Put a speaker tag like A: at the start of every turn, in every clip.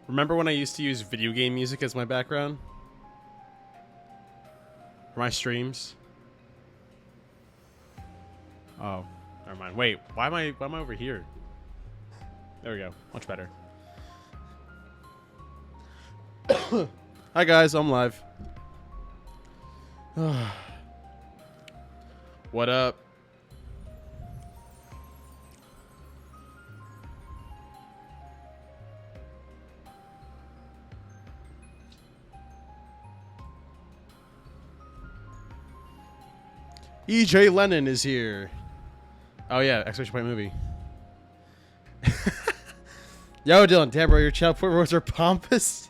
A: Remember when I used to use video game music as my background? For my streams? Oh, never mind. Wait, why am I over here? There we go. Much better. Hi guys, I'm live. What up? EJ Lennon is here. Oh yeah, exclamation point movie. Yo, Dylan, damn bro, your child poor roads are pompous.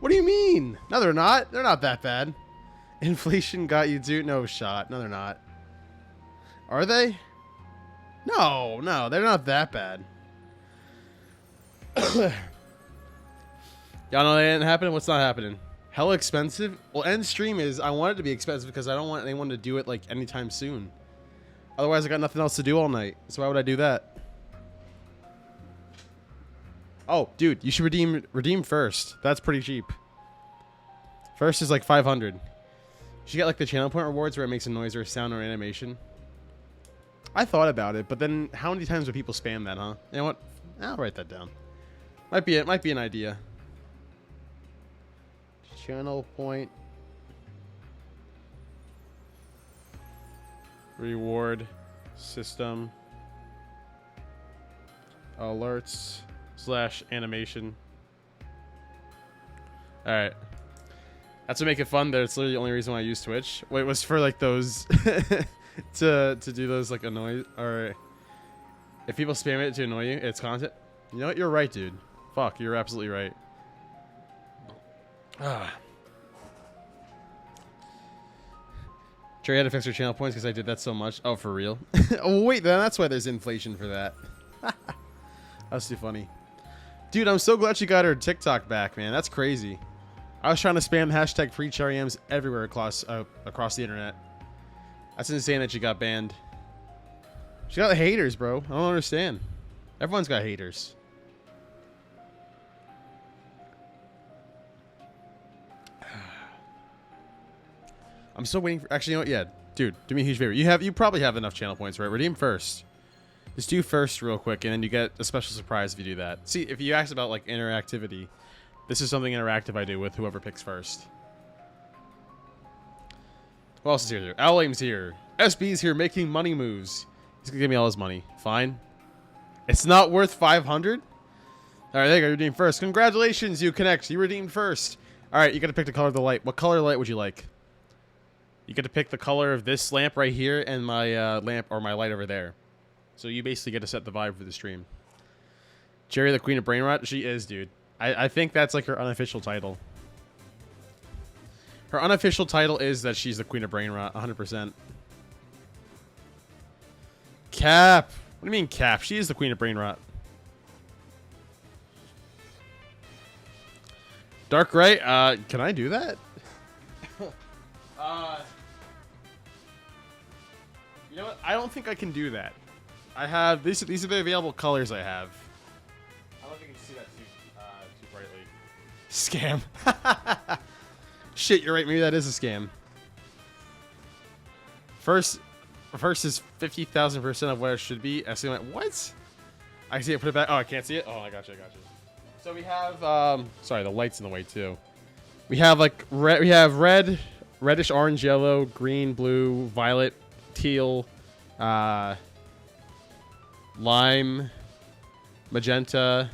A: What do you mean? No, they're not. They're not that bad. Inflation got you, dude. No shot. No, they're not. Are they? No, they're not that bad. Y'all know that didn't happen? What's not happening? Hella expensive? Well, end stream is, I want it to be expensive because I don't want anyone to do it like anytime soon. Otherwise, I got nothing else to do all night. So why would I do that? Oh, dude, you should redeem first. That's pretty cheap. First is like 500. You should get like the channel point rewards where it makes a noise or a sound or animation. I thought about it, but then how many times would people spam that, huh? You know what? I'll write that down. Might be an idea. Channel point reward system alerts / animation. All right, that's to make it fun. That's literally the only reason why I use Twitch. Wait, was for like those to do those like annoy, or if people spam it to annoy you, it's content. You know what? You're right, dude. Fuck, you're absolutely right. Trey had to fix her channel points because I did that so much. Oh, for real? Oh, wait, then that's why there's inflation for that. That's too funny. Dude, I'm so glad she got her TikTok back, man. That's crazy. I was trying to spam hashtag free cherry M's everywhere across the internet. That's insane that she got banned. She got haters, bro. I don't understand. Everyone's got haters. I'm still waiting for. Actually, you know what? Yeah, dude, do me a huge favor. You probably have enough channel points, right? Redeem first. Just do first real quick, and then you get a special surprise if you do that. See, if you asked about like interactivity, this is something interactive I do with whoever picks first. Who else is here? Alame's here. SB's here making money moves. He's gonna give me all his money. Fine. It's not worth 500. All right, there you go. You redeemed first. Congratulations, you connect. You redeemed first. All right, you got to pick the color of the light. What color light would you like? You get to pick the color of this lamp right here and my lamp or my light over there. So you basically get to set the vibe for the stream. Jerry, the Queen of Brain Rot? She is, dude. I think that's like her unofficial title. Her unofficial title is that she's the Queen of Brain Rot, 100%. Cap. What do you mean Cap? She is the Queen of Brain Rot. Dark right? Can I do that? You know what? I don't think I can do that. I have these are the available colors I have. I don't know if you can see that too brightly. Scam. Shit, you're right. Maybe that is a scam. First is 50,000% of what it should be. Estimate what? I see it. Put it back. Oh, I can't see it. Oh, I got you. So we have sorry, the light's in the way too. We have like red. We have red, reddish, orange, yellow, green, blue, violet, teal, lime, magenta.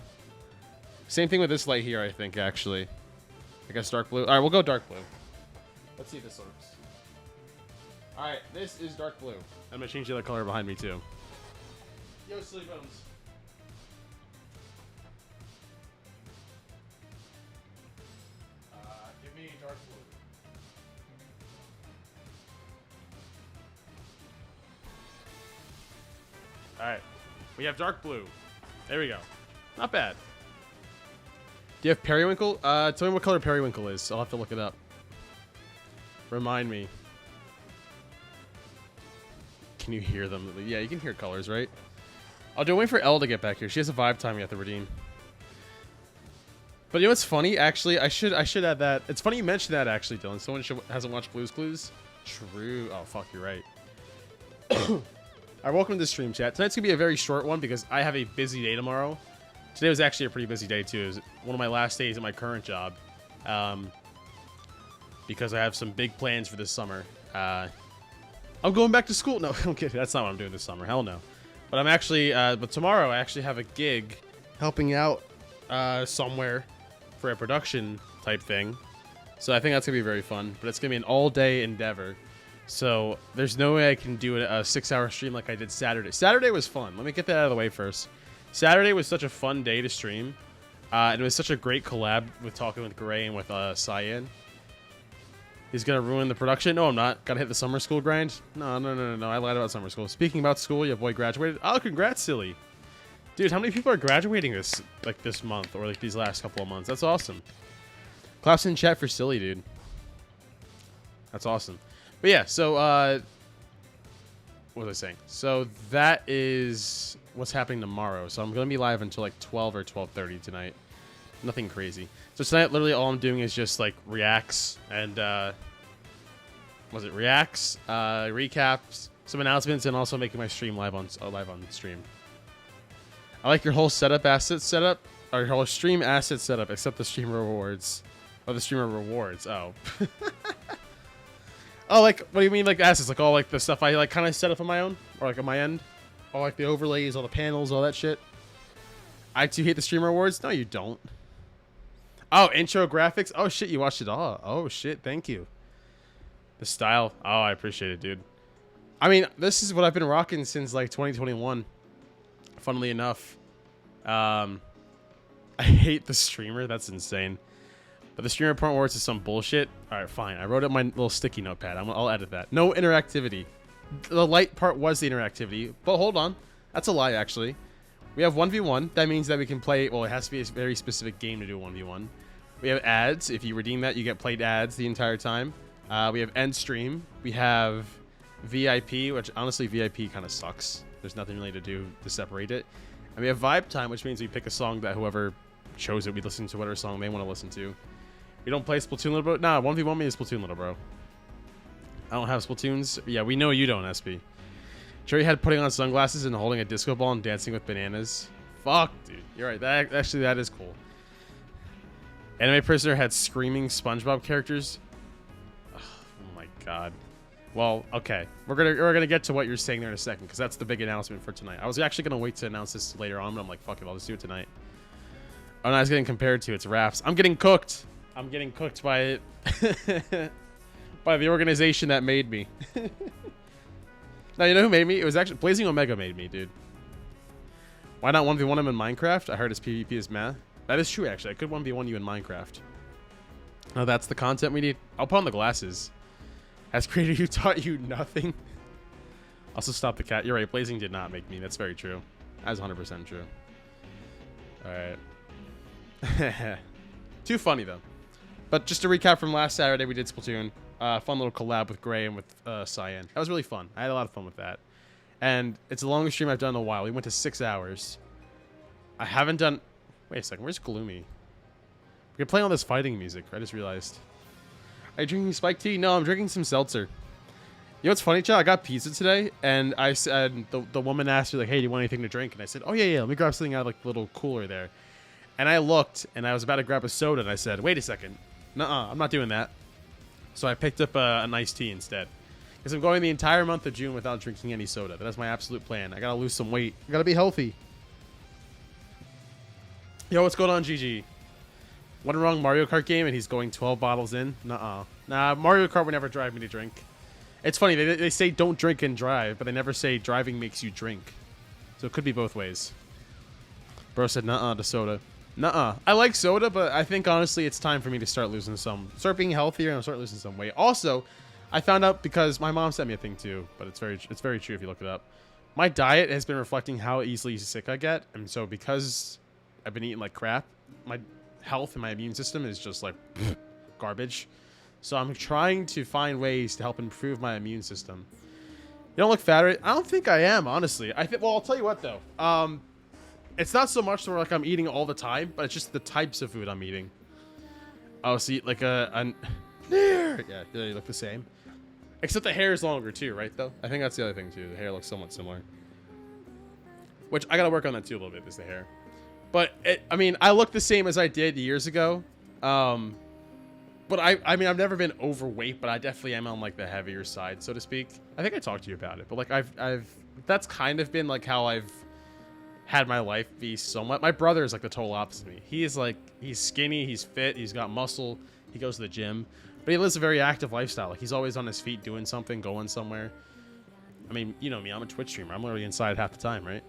A: Same thing with this light here, I think, actually. I guess dark blue. All right, we'll go dark blue. Let's see if this works. All right, this is dark blue. I'm going to change the other color behind me, too. Yo, Silly Bones. Give me dark blue. All right. We have dark blue. There we go. Not bad. Do you have periwinkle? Tell me what color periwinkle is. I'll have to look it up. Remind me. Can you hear them? Yeah, you can hear colors, right? I'll do wait for Elle to get back here. She has a vibe time you have to redeem. But you know what's funny? Actually, I should add that. It's funny you mentioned that actually, Dylan. Someone hasn't watched Blue's Clues. True. Oh fuck, you're right. All right, welcome to the stream chat. Tonight's gonna be a very short one because I have a busy day tomorrow. Today was actually a pretty busy day too. It was one of my last days at my current job, because I have some big plans for this summer. I'm going back to school. No, I'm kidding. That's not what I'm doing this summer. Hell no. But I'm actually, but tomorrow I actually have a gig helping out somewhere for a production type thing. So I think that's gonna be very fun. But it's gonna be an all-day endeavor. So there's no way I can do a 6-hour stream like I did Saturday. Saturday was fun. Let me get that out of the way first. Saturday was such a fun day to stream. And it was such a great collab with talking with Gray and with Cyan. He's gonna ruin the production. No, I'm not. Gotta hit the summer school grind. No. I lied about summer school. Speaking about school, your boy graduated. Oh, congrats, silly. Dude, how many people are graduating this month or like these last couple of months? That's awesome. Claps in chat for silly, dude. That's awesome. But yeah, so what was I saying? So that is what's happening tomorrow. So I'm gonna be live until like 12 or 12:30 tonight. Nothing crazy. So tonight, literally all I'm doing is just like reacts and reacts, recaps, some announcements, and also making my stream live on stream. I like your whole or your whole stream asset setup, except the streamer rewards. Or the streamer rewards. Oh. Oh, like, what do you mean, like, assets? Like, all, like, the stuff I, like, kind of set up on my own? Or, like, on my end? All, like, the overlays, all the panels, all that shit? I, too, hate the streamer rewards? No, you don't. Oh, intro graphics? Oh, shit, you watched it all. Oh, shit, thank you. The style. Oh, I appreciate it, dude. I mean, this is what I've been rocking since, like, 2021. Funnily enough. I hate the streamer. That's insane. But the streamer part where it's some bullshit. All right, fine. I wrote up my little sticky notepad. I'll edit that. No interactivity. The light part was the interactivity. But hold on. That's a lie, actually. We have 1v1. That means that we can play... Well, it has to be a very specific game to do 1v1. We have ads. If you redeem that, you get played ads the entire time. We have end stream. We have VIP, which honestly, VIP kind of sucks. There's nothing really to do to separate it. And we have vibe time, which means we pick a song that whoever chose it, we listen to whatever song they want to listen to. We don't play Splatoon, little bro. Nah, 1v1 me is Splatoon, little bro. I don't have Splatoons. Yeah, we know you don't, SB. Cherry had putting on sunglasses and holding a disco ball and dancing with bananas. Fuck, dude. You're right. That is cool. Anime Prisoner had screaming SpongeBob characters. Oh my god. Well, okay. We're gonna get to what you're saying there in a second, because that's the big announcement for tonight. I was actually gonna wait to announce this later on, but I'm like, fuck it, I'll just do it tonight. Oh, no, I was getting compared to it's raps. I'm getting cooked. I'm getting cooked by by the organization that made me. Now, you know who made me? It was actually Blazing Omega made me, dude. Why not 1v1 him in Minecraft? I heard his PvP is meh. That is true, actually. I could 1v1 you in Minecraft. Oh, that's the content we need. I'll put on the glasses. Has creator who taught you nothing? Also, stop the cat. You're right. Blazing did not make me. That's very true. That's 100% true. All right. Too funny, though. But just to recap from last Saturday, we did Splatoon. Fun little collab with Gray and with Cyan. That was really fun. I had a lot of fun with that. And it's the longest stream I've done in a while. We went to 6 hours. I haven't done... Wait a second. Where's Gloomy? We can play all this fighting music. I just realized. Are you drinking spiked tea? No, I'm drinking some seltzer. You know what's funny, Chad? I got pizza today, and I said... The woman asked me, like, hey, do you want anything to drink? And I said, oh, yeah, let me grab something out of, like, the little cooler there. And I looked, and I was about to grab a soda, and I said, wait a second. Nuh-uh, I'm not doing that. So I picked up an iced tea instead. Because I'm going the entire month of June without drinking any soda. That's my absolute plan. I gotta lose some weight. I gotta be healthy. Yo, what's going on, GG? One wrong Mario Kart game and he's going 12 bottles in? Nuh-uh. Nah, Mario Kart would never drive me to drink. It's funny, they say don't drink and drive, but they never say driving makes you drink. So it could be both ways. Bro said nuh-uh to soda. Nuh-uh. I like soda, but I think honestly it's time for me to start being healthier and start losing some weight. Also, I found out because my mom sent me a thing too, but it's very true if you look it up. My diet has been reflecting how easily sick I get, and so because I've been eating like crap, my health and my immune system is just like garbage. So I'm trying to find ways to help improve my immune system. You don't look fat, right? I don't think I am, honestly. Well, I'll tell you what though. It's not so much where like I'm eating all the time, but it's just the types of food I'm eating. Oh, see, like yeah, they look the same. Except the hair is longer too, right? Though I think that's the other thing too. The hair looks somewhat similar. Which I gotta work on that too a little bit. Is the hair, but I mean, I look the same as I did years ago. But I mean, I've never been overweight, but I definitely am on like the heavier side, so to speak. I think I talked to you about it, but like that's kind of been like how I've had my life be somewhat. My brother is like the total opposite of me. He's skinny, he's fit, he's got muscle, he goes to the gym, but he lives a very active lifestyle. Like he's always on his feet doing something, going somewhere. I mean, you know me, I'm a Twitch streamer. I'm literally inside half the time, right?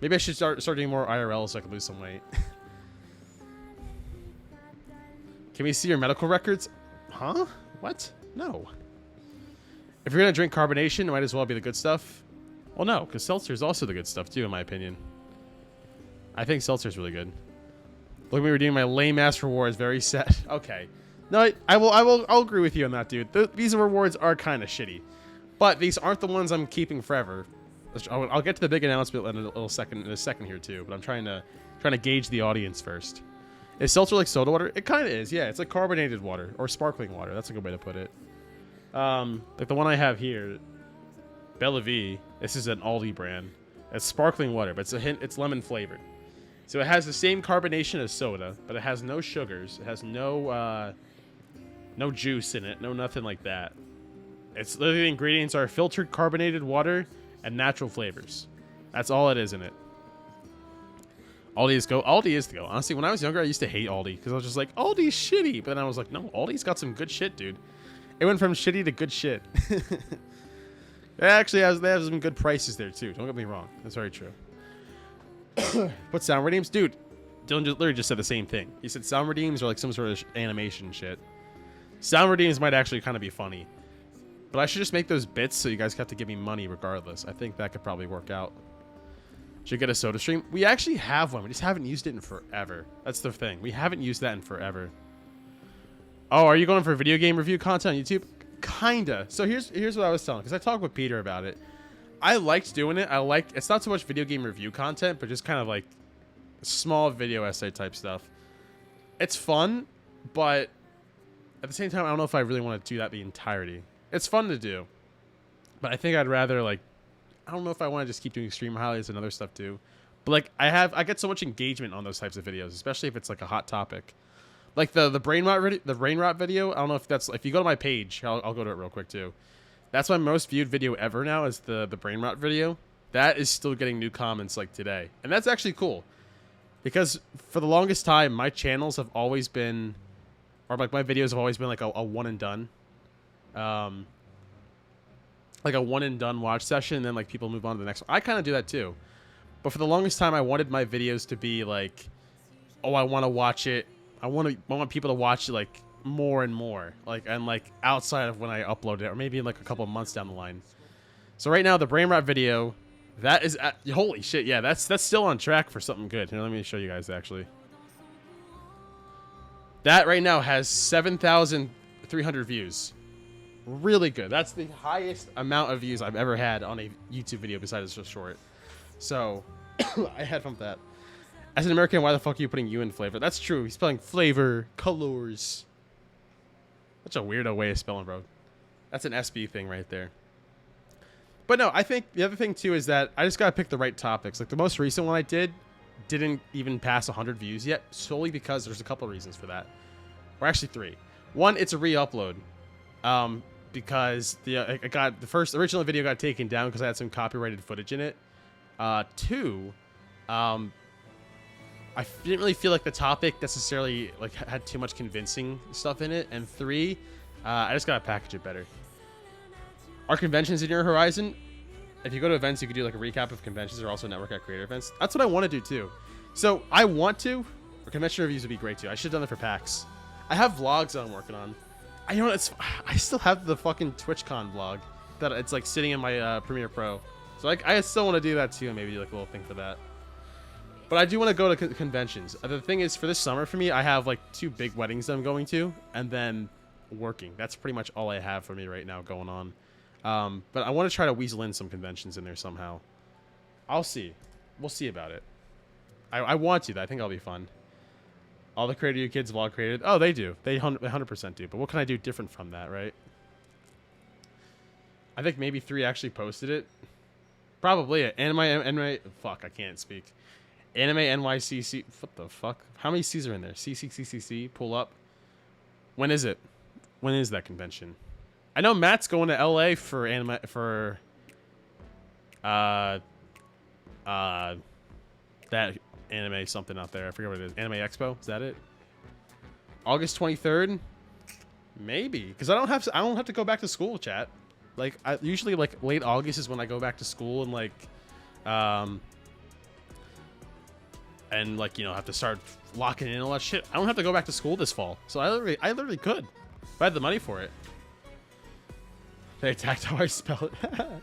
A: Maybe I should start doing more IRL so I can lose some weight. Can we see your medical records? Huh? What? No. If you're gonna drink carbonation, it might as well be the good stuff. Well, no, because seltzer is also the good stuff too, in my opinion. I think seltzer's really good. Look at me redeeming my lame ass rewards. Very sad. Okay. No, I'll agree with you on that, dude. These rewards are kind of shitty, but these aren't the ones I'm keeping forever. I'll get to the big announcement in a second here too, but I'm trying to gauge the audience first. Is seltzer like soda water? It kind of is, yeah. It's like carbonated water or sparkling water. That's a good way to put it. Like the one I have here, Bella V. This is an Aldi brand. It's sparkling water, but it's lemon flavored. So it has the same carbonation as soda, but it has no sugars. It has no juice in it, no nothing like that. It's literally the ingredients are filtered carbonated water and natural flavors. That's all it is in it. Aldi is the go. Honestly, when I was younger, I used to hate Aldi because I was just like, Aldi's shitty. But then I was like, no, Aldi's got some good shit, dude. It went from shitty to good shit. They have some good prices there too. Don't get me wrong. That's very true. But sound redeems, dude. Dylan literally just said the same thing. He said sound redeems are like some sort of animation shit. Sound redeems might actually kind of be funny. But I should just make those bits so you guys have to give me money regardless. I think that could probably work out. Should get a soda stream. We actually have one. We just haven't used it in forever. That's the thing. We haven't used that in forever. Oh, are you going for video game review content on YouTube? Kinda. So here's what I was telling, because I talked with Peter about it. I liked doing it. It's not so much video game review content, but just kind of like small video essay type stuff. It's fun, but at the same time, I don't know if I really want to do that the entirety. It's fun to do, but I think I'd rather like, I don't know if I want to just keep doing stream highlights and other stuff too. But like I get so much engagement on those types of videos, especially if it's like a hot topic. Like the brain rot video. I don't know if you go to my page, I'll go to it real quick too. That's my most viewed video ever now is the brain rot video. That is still getting new comments like today. And that's actually cool. Because for the longest time, my channels have always been, or like my videos have always been like a one and done. Like a one and done watch session, and then like people move on to the next one. I kind of do that too. But for the longest time, I wanted my videos to be like, oh, I want to watch it. I want people to watch it like more and more, like outside of when I upload it, or maybe in like a couple of months down the line. So right now, the brain rot video, that is holy shit, yeah, that's still on track for something good. Here, let me show you guys actually. That right now has 7,300 views. Really good. That's the highest amount of views I've ever had on a YouTube video besides just short. So I had fun with that. As an American, why the fuck are you putting you in flavor? That's true. He's spelling flavor, colors. Such a weirdo way of spelling, bro. That's an SB thing right there. But no, I think the other thing too is that I just gotta pick the right topics. Like the most recent one I didn't even pass 100 views yet, solely because there's a couple of reasons for that. Or actually 3. One, it's a re-upload. Because the first original video got taken down because I had some copyrighted footage in it. 2, I didn't really feel like the topic necessarily like had too much convincing stuff in it. And 3, I just gotta package it better. Are conventions in your horizon? If you go to events, you could do like a recap of conventions or also network at creator events. That's what I want to do too. So I want to, or convention reviews would be great too. I should have done it for PAX. I have vlogs that I'm working on. I still have the fucking TwitchCon vlog that it's like sitting in my Premiere Pro. So like I still want to do that too, and maybe do like a little thing for that. But I do want to go to conventions. The thing is, for this summer for me, I have like 2 big weddings that I'm going to, and then working. That's pretty much all I have for me right now going on. But I want to try to weasel in some conventions in there somehow. I'll see. we'll see about it. I want to. I think that'll be fun. All the Creator You Kids vlog created. Oh, they do. They 100% do. But what can I do different from that, right? I think maybe 3 actually posted it. Probably. Anime. Fuck, I can't speak. Anime NYCC. What the fuck? How many C's are in there? CCCCC. Pull up. When is it? When is that convention? I know Matt's going to LA for anime that anime something out there. I forget what it is. Anime Expo. Is that it? August 23rd. Maybe because I don't have to go back to school. Chat. Like I usually like late August is when I go back to school and like, and like you know have to start locking in all that shit. I don't have to go back to school this fall, so I literally could if I had the money for it. They attacked how I spell it. Where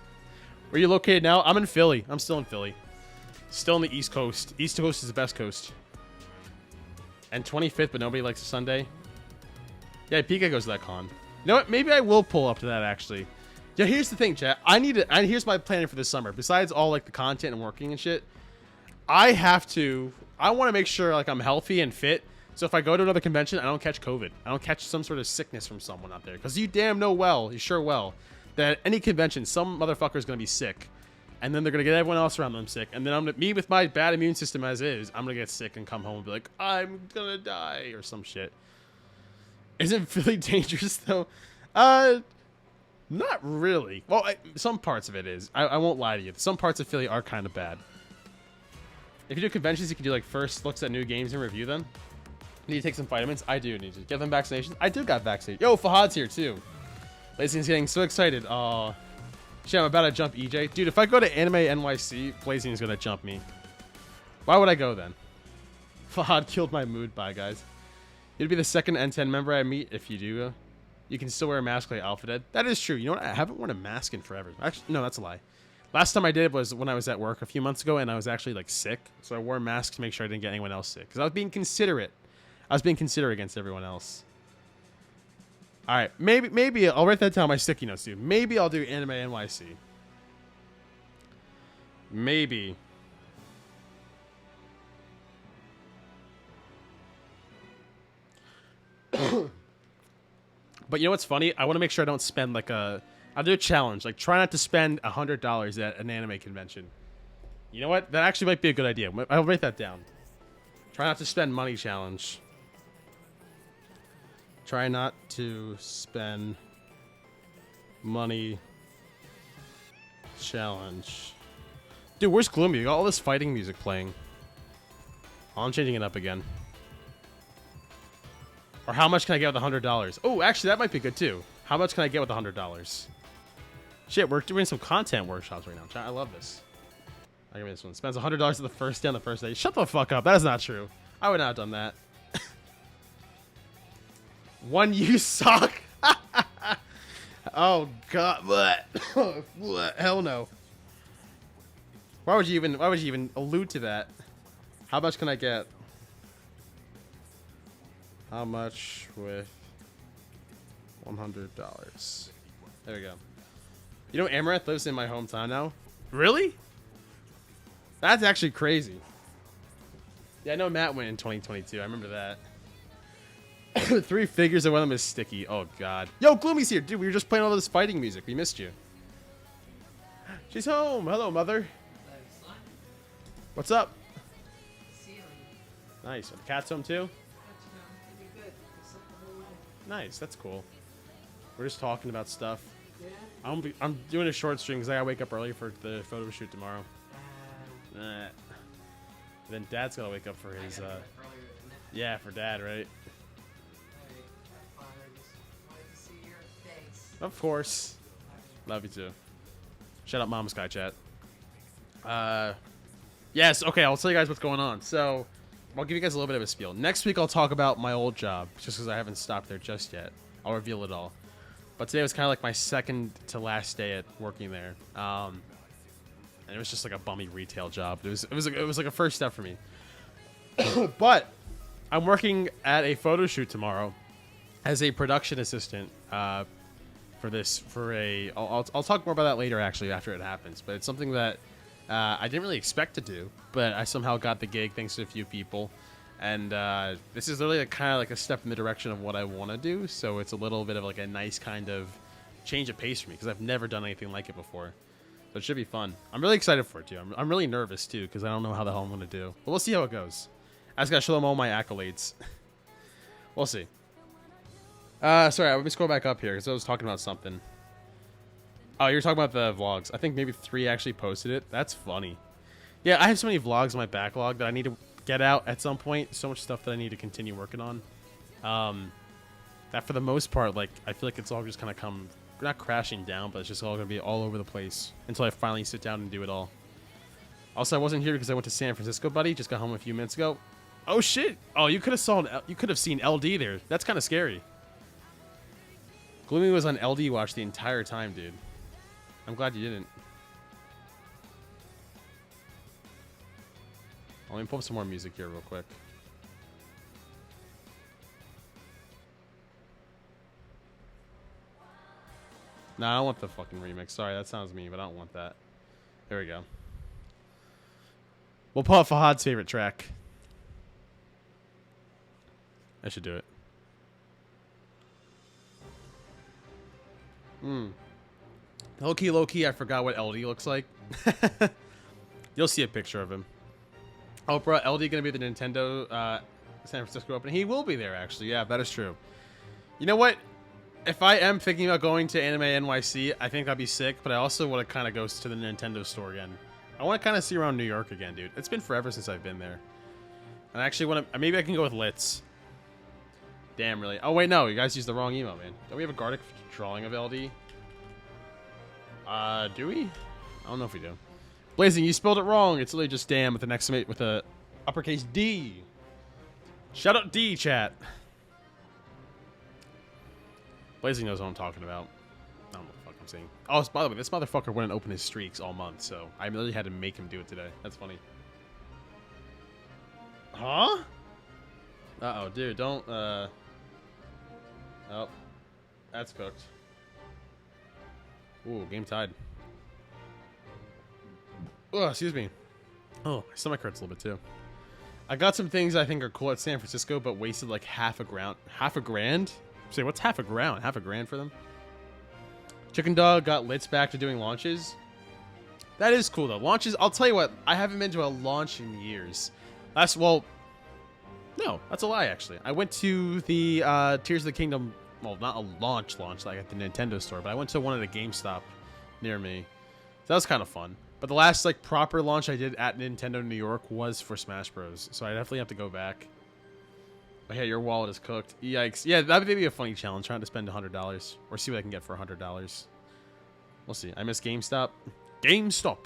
A: are you located now? I'm in Philly. I'm still in Philly. Still on the East Coast. East Coast is the best coast. And 25th, but nobody likes a Sunday. Yeah, Pika goes to that con. You know what? Maybe I will pull up to that actually. Yeah, here's the thing, chat. Here's my planning for this summer. Besides all like the content and working and shit, I want to make sure like I'm healthy and fit. So if I go to another convention, I don't catch COVID. I don't catch some sort of sickness from someone out there. Because you damn know well, you sure well, that any convention, some motherfucker is going to be sick. And then they're going to get everyone else around them sick. And then me with my bad immune system as is, I'm going to get sick and come home and be like, I'm going to die or some shit. Isn't Philly dangerous though? Not really. Well, some parts of it is. I won't lie to you. Some parts of Philly are kind of bad. If you do conventions, you can do like first looks at new games and review them. Need to take some vitamins? I do need to. Get them vaccinations? I do got vaccinated. Yo, Fahad's here too. Blazing's getting so excited. Oh, shit, I'm about to jump EJ. Dude, if I go to Anime NYC, Blazing's gonna jump me. Why would I go then? Fahad killed my mood. Bye, guys. You'd be the second N10 member I meet if you do. You can still wear a mask like Alpha Dead. That is true. You know what? I haven't worn a mask in forever. Actually, no, that's a lie. Last time I did was when I was at work a few months ago, and I was actually like sick. So I wore a mask to make sure I didn't get anyone else sick. Because I was being considerate. I was being considerate against everyone else. All right, maybe I'll write that down on my sticky notes, dude. Maybe I'll do Anime NYC. Maybe. But you know what's funny? I want to make sure I don't spend like I'll do a challenge. Like try not to spend $100 at an anime convention. You know what? That actually might be a good idea. I'll write that down. Try not to spend money challenge. Try not to spend money challenge. Dude, where's Gloomy? You got all this fighting music playing. Oh, I'm changing it up again. Or how much can I get with $100? Oh, actually, that might be good too. How much can I get with $100? Shit, we're doing some content workshops right now. I love this. I give me this one. Spends $100 the first day on the first day. Shut the fuck up. That is not true. I would not have done that. One used sock. Oh god. What? Hell no. Why would you even allude to that? How much can I get? How much with $100? There we go. You know, Amaranth lives in my hometown now. Really? That's actually crazy. Yeah, I know Matt went in 2022. I remember that. 3 figures and one of them is sticky. Oh god. Yo, Gloomy's here, dude. We were just playing all this fighting music. We missed you. She's home. Hello, mother. What's up? Nice. Are the cat's home too? Nice. That's cool. We're just talking about stuff. Yeah. I'm doing a short stream because I gotta wake up early for the photo shoot tomorrow. Then Dad's gotta wake up for his. Yeah, for Dad, right? Of course. Love you too. Shut up, Mom Sky Chat. Yes. Okay, I'll tell you guys what's going on. So, I'll give you guys a little bit of a spiel. Next week, I'll talk about my old job, just because I haven't stopped there just yet. I'll reveal it all. But today was kind of like my second to last day at working there. And it was just like a bummy retail job. It was like a first step for me. But I'm working at a photo shoot tomorrow as a production assistant I'll talk more about that later actually after it happens. But it's something that I didn't really expect to do, but I somehow got the gig thanks to a few people. And this is literally kind of like a step in the direction of what I want to do. So it's a little bit of like a nice kind of change of pace for me because I've never done anything like it before. So it should be fun. I'm really excited for it too. I'm really nervous too because I don't know how the hell I'm going to do. But we'll see how it goes. I just got to show them all my accolades. We'll see. Sorry, let me scroll back up here because I was talking about something. Oh, you're talking about the vlogs. I think maybe 3 actually posted it. That's funny. Yeah, I have so many vlogs in my backlog that I need to get out at some point. So much stuff that I need to continue working on. That for the most part, like, I feel like it's all just kind of come, not crashing down, but it's just all going to be all over the place until I finally sit down and do it all. Also, I wasn't here because I went to San Francisco, buddy. Just got home a few minutes ago. Oh, shit. Oh, you could have seen LD there. That's kind of scary. Gloomy was on LD watch the entire time, dude. I'm glad you didn't. Let me pull up some more music here real quick. No, I don't want the fucking remix. Sorry, that sounds mean, but I don't want that. There we go. We'll pull up Fahad's favorite track. I should do it. Low key, I forgot what LD looks like. You'll see a picture of him. Oh, bro, LD gonna be at the Nintendo San Francisco Open? He will be there, actually. Yeah, that is true. You know what? If I am thinking about going to Anime NYC, I think that'd be sick, but I also want to kind of go to the Nintendo store again. I want to kind of see around New York again, dude. It's been forever since I've been there. And I actually want to... Maybe I can go with Litz. Damn, really? Oh, wait, no. You guys used the wrong emo, man. Don't we have a Gartic drawing of LD? Do we? I don't know if we do. Blazing, you spelled it wrong. It's literally just damn with an exclamation with a uppercase D. Shout out D, chat. Blazing knows what I'm talking about. I don't know what the fuck I'm saying. Oh, by the way, this motherfucker wouldn't open his streaks all month, so I really had to make him do it today. That's funny. Huh? Uh-oh, dude, don't, Oh. That's cooked. Ooh, game tied. Oh, excuse me. Oh, my stomach hurts a little bit too. I got some things I think are cool at San Francisco, but wasted like half a grand? Say, what's half a grand? Half a grand for them? Chicken Dog got Litz back to doing launches. That is cool though. Launches, I'll tell you what, I haven't been to a launch in years. No, that's a lie actually. I went to the Tears of the Kingdom, well, not a launch like at the Nintendo store, but I went to one at a GameStop near me. So that was kind of fun. But the last like proper launch I did at Nintendo New York was for Smash Bros. So I definitely have to go back. But hey, your wallet is cooked. Yikes. Yeah, that would be a funny challenge, trying to spend $100 or see what I can get for $100. We'll see. I miss GameStop. GameStop's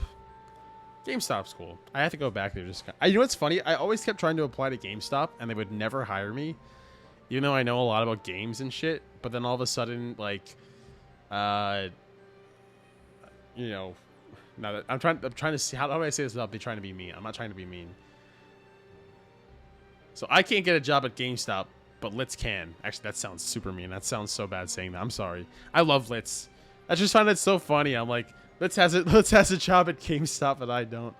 A: cool. I have to go back there. You know what's funny? I always kept trying to apply to GameStop, and they would never hire me, even though I know a lot about games and shit. But then all of a sudden, like, you know, now that I'm trying to see how do I say this without trying to be mean? I'm not trying to be mean. So I can't get a job at GameStop, but Litz can. Actually, that sounds super mean. That sounds so bad saying that. I'm sorry. I love Litz. I just find it so funny. I'm like, Litz has a job at GameStop, and I don't.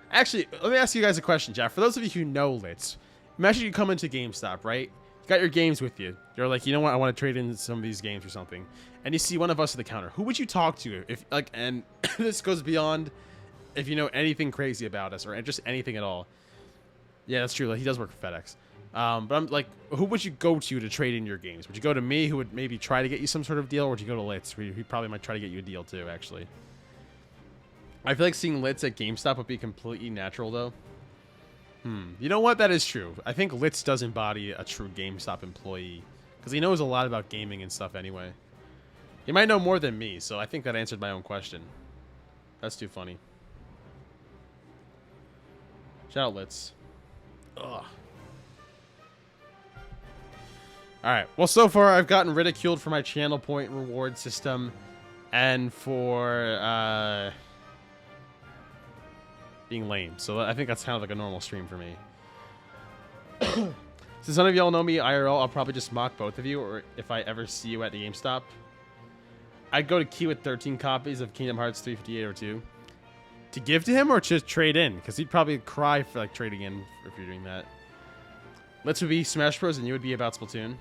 A: Actually, let me ask you guys a question, Jeff. For those of you who know Litz, imagine you come into GameStop, right? You got your games with you. You're like, you know what? I want to trade in some of these games or something. And you see one of us at the counter. Who would you talk to if like? And this goes beyond if you know anything crazy about us or just anything at all. Yeah, that's true. Like, he does work for FedEx. But I'm like, who would you go to trade in your games? Would you go to me, who would maybe try to get you some sort of deal, or would you go to Litz, who probably might try to get you a deal too, actually? I feel like seeing Litz at GameStop would be completely natural, though. You know what? That is true. I think Litz does embody a true GameStop employee, because he knows a lot about gaming and stuff anyway. He might know more than me, so I think that answered my own question. That's too funny. Shout out Litz. Ugh. Alright, well, so far I've gotten ridiculed for my channel point reward system and for being lame. So I think that's kind of like a normal stream for me. Since none of y'all know me IRL, I'll probably just mock both of you, or if I ever see you at the GameStop. I'd go to Key with 13 copies of Kingdom Hearts 358 or 2. To give to him or just trade in? Because he'd probably cry for like trading in if you're doing that. Let's be Smash Bros. And you would be about Splatoon.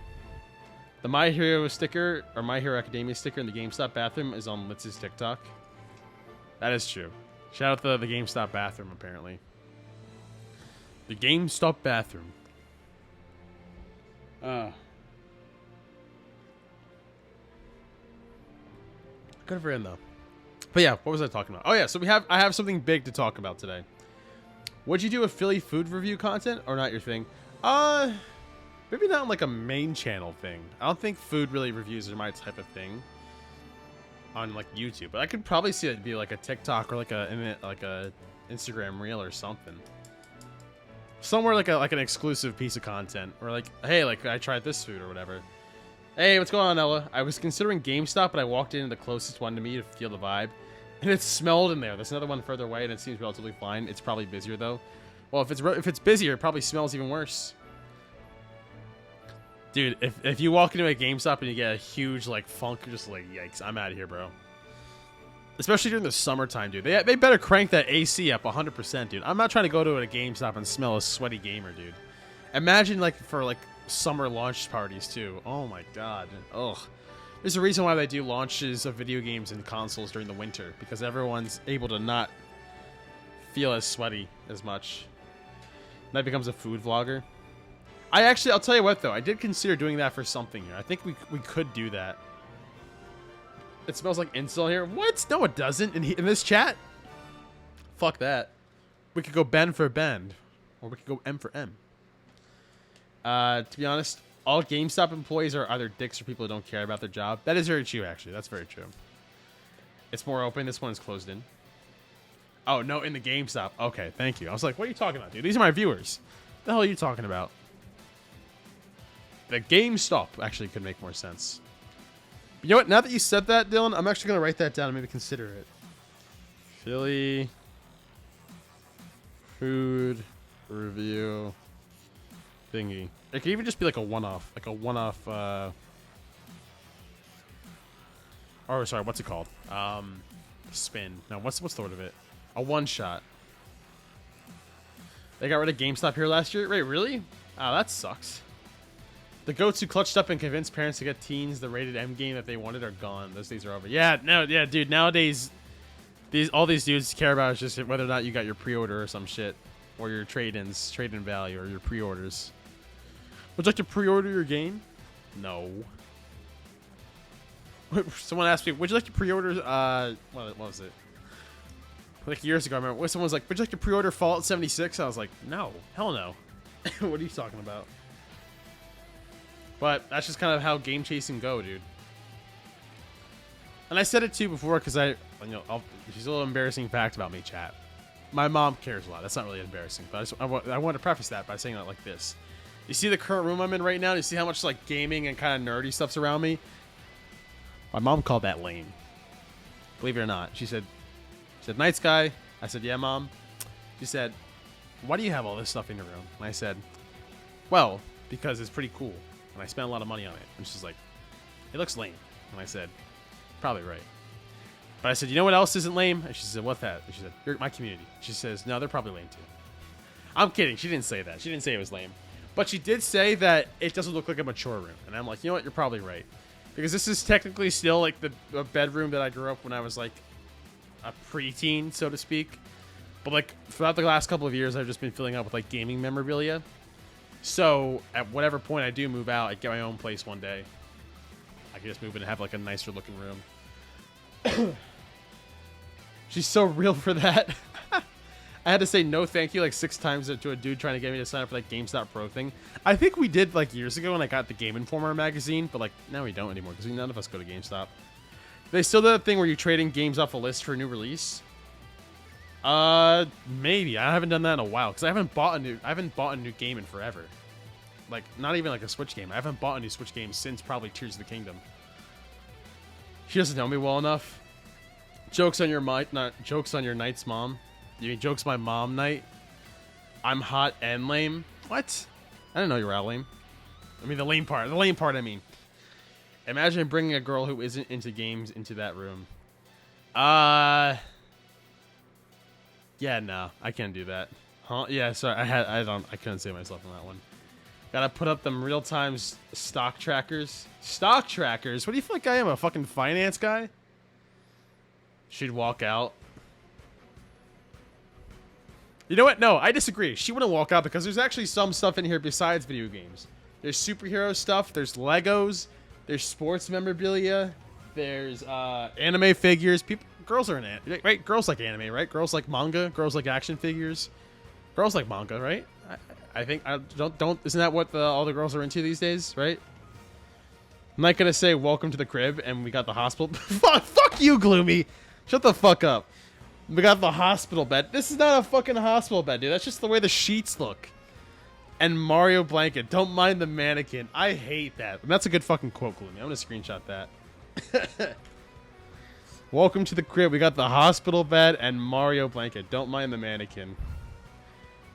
A: The My Hero sticker or My Hero Academia sticker in the GameStop bathroom is on Litz's TikTok. That is true. Shout out the GameStop bathroom, apparently. The GameStop bathroom. Good for him, though. But yeah, what was I talking about? Oh yeah, so I have something big to talk about today. Would you do a Philly food review content or not your thing? Maybe not like a main channel thing. I don't think food really reviews are my type of thing on like YouTube, but I could probably see it be like a TikTok or like a Instagram reel or something. Somewhere like an exclusive piece of content, or like, hey, like I tried this food or whatever. Hey, what's going on, Ella? I was considering GameStop, but I walked into the closest one to me to feel the vibe, and it smelled in there. There's another one further away, and it seems relatively fine. It's probably busier though. Well, if it's busier, it probably smells even worse. Dude, if you walk into a GameStop and you get a huge like funk, you're just like, yikes, I'm out of here, bro. Especially during the summertime, dude. They better crank that AC up 100%, dude. I'm not trying to go to a GameStop and smell a sweaty gamer, dude. Imagine like for like summer launch parties too. Oh my god. Ugh. There's a reason why they do launches of video games and consoles during the winter, because everyone's able to not feel as sweaty as much. And that becomes a food vlogger. I'll tell you what though, I did consider doing that for something here. I think we could do that. It smells like Insul here. What? No, it doesn't. In this chat? Fuck that. We could go Ben for Ben. Or we could go M for M. To be honest, all GameStop employees are either dicks or people who don't care about their job. That is very true, actually. That's very true. It's more open. This one is closed in. Oh, no, in the GameStop. Okay, thank you. I was like, what are you talking about, dude? These are my viewers. What the hell are you talking about? The GameStop actually could make more sense. You know what? Now that you said that, Dylan, I'm actually going to write that down and maybe consider it. Philly food review thingy. It could even just be like a one-off. Like a one-off, or sorry, what's it called? Spin. No, what's the word of it? A one-shot. They got rid of GameStop here last year? Wait, really? Oh, that sucks. The goats who clutched up and convinced parents to get teens the rated M game that they wanted are gone. Those days are over. Yeah, no, yeah, dude. Nowadays, all these dudes care about is just whether or not you got your pre-order or some shit, or your trade-ins, trade-in value, or your pre-orders. Would you like to pre-order your game? No. Someone asked me, would you like to pre-order? What was it? Like years ago, I remember someone was like, would you like to pre-order Fallout 76? I was like, no, hell no. What are you talking about? But that's just kind of how game chasing go, dude. And I said it to you before because she's a little embarrassing fact about me, chat. My mom cares a lot. That's not really embarrassing, but I want to preface that by saying it like this. You see the current room I'm in right now? You see how much like gaming and kind of nerdy stuff's around me? My mom called that lame. Believe it or not. She said, night sky. I said, yeah, Mom. She said, why do you have all this stuff in your room? And I said, well, because it's pretty cool. And I spent a lot of money on it. And she's like, it looks lame. And I said, probably right. But I said, you know what else isn't lame? And she said, what's that? And she said, you're my community. She says, no, they're probably lame too. I'm kidding. She didn't say that. She didn't say it was lame. But she did say that it doesn't look like a mature room. And I'm like, you know what? You're probably right. Because this is technically still like the bedroom that I grew up when I was like a preteen, so to speak. But like throughout the last couple of years, I've just been filling up with like gaming memorabilia. So at whatever point I do move out, I get my own place one day. I can just move in and have like a nicer looking room. She's so real for that. I had to say no thank you like 6 times to a dude trying to get me to sign up for that GameStop Pro thing. I think we did like years ago when I got the Game Informer magazine, but like now we don't anymore because none of us go to GameStop. They still do that thing where you're trading games off a list for a new release. Maybe. I haven't done that in a while because I haven't bought a new game in forever. Like not even like a Switch game. I haven't bought a new Switch game since probably Tears of the Kingdom. She doesn't know me well enough. Jokes on your nights, Mom. You mean jokes my mom night? I'm hot and lame. What? I didn't know you were out lame. I mean the lame part. The lame part. I mean. Imagine bringing a girl who isn't into games into that room. Yeah, no, I can't do that. Huh? Yeah, sorry, I couldn't save myself on that one. Gotta put up them real-time stock trackers. Stock trackers? What do you think I am, a fucking finance guy? She'd walk out. You know what? No, I disagree. She wouldn't walk out because there's actually some stuff in here besides video games. There's superhero stuff. There's Legos. There's sports memorabilia. There's anime figures. Girls are in it, right? Girls like anime, right? Girls like manga. Girls like action figures. Girls like manga, right? I think isn't that what all the girls are into these days, right? I'm not gonna say welcome to the crib and we got the hospital. Fuck you, Gloomy. Shut the fuck up. We got the hospital bed. This is not a fucking hospital bed, dude. That's just the way the sheets look. And Mario blanket. Don't mind the mannequin. I hate that. And that's a good fucking quote, Gloomy. I'm gonna screenshot that. Welcome to the crib. We got the hospital bed and Mario blanket. Don't mind the mannequin.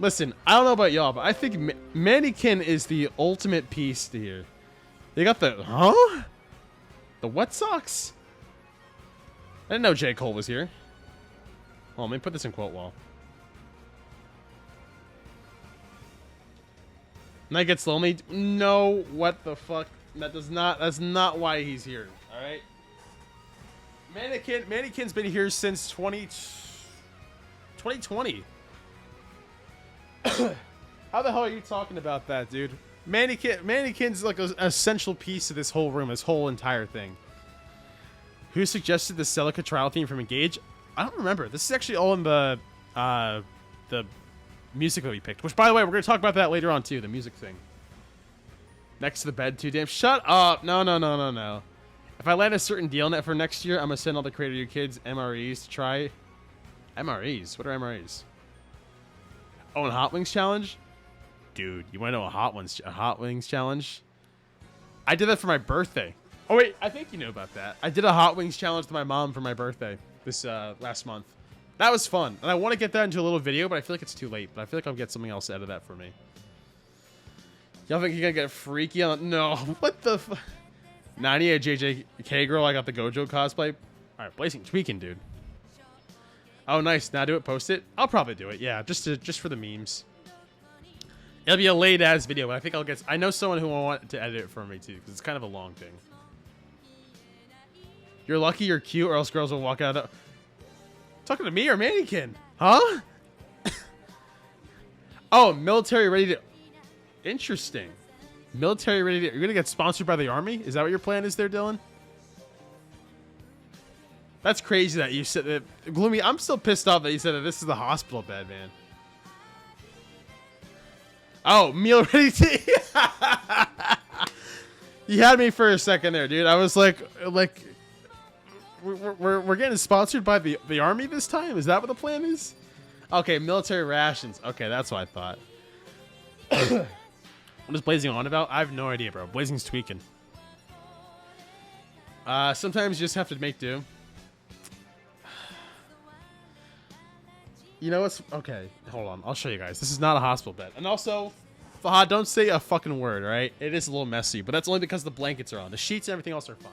A: Listen, I don't know about y'all, but I think mannequin is the ultimate piece here. They got the... Huh? The wet socks? I didn't know J. Cole was here. Hold on, let me put this in quote wall. Night gets lonely. No, what the fuck? That's not why he's here. Alright? Mannequin's been here since 2020. How the hell are you talking about that, dude? Mannequin's like an essential piece of this whole room, this whole entire thing. Who suggested the Celica trial theme from Engage? I don't remember. This is actually all in the music that we picked. Which, by the way, we're going to talk about that later on, too. The music thing. Next to the bed, too. Damn. Shut up. No. If I land a certain deal net for next year, I'm going to send all the Creator Your Kids MREs to try. MREs? What are MREs? Oh, and Hot Wings Challenge? Dude, you want to know a Hot Wings Challenge? I did that for my birthday. Oh, wait. I think you know about that. I did a Hot Wings Challenge to my mom for my birthday this last month. That was fun. And I want to get that into a little video, but I feel like it's too late. But I feel like I'll get something else out of that for me. Y'all think you're going to get freaky on... No. What the fuck? 98 JJK girl. I got the Gojo cosplay. All right. Blazing tweaking, dude. Oh, nice. Now do it. Post it. I'll probably do it. Yeah. Just for the memes. It'll be a late ass video, but I think I'll get... I know someone who will want to edit it for me, too. Because it's kind of a long thing. You're lucky you're cute, or else girls will walk out of... Talking to me or mannequin? Huh? Oh, military ready to... Interesting. Military ready to... You're going to get sponsored by the army? Is that what your plan is there, Dylan? That's crazy that you said that. Gloomy, I'm still pissed off that you said that this is the hospital bed, man. Oh, meal ready to... You had me for a second there, dude. I was like... We're getting sponsored by the army this time? Is that what the plan is? Okay, military rations. Okay, that's what I thought. What is Blazing on about? I have no idea, bro. Blazing's tweaking. Sometimes you just have to make do. You know what's... Okay, hold on. I'll show you guys. This is not a hospital bed. And also, Fahad, don't say a fucking word, all right? It is a little messy, but that's only because the blankets are on. The sheets and everything else are fine.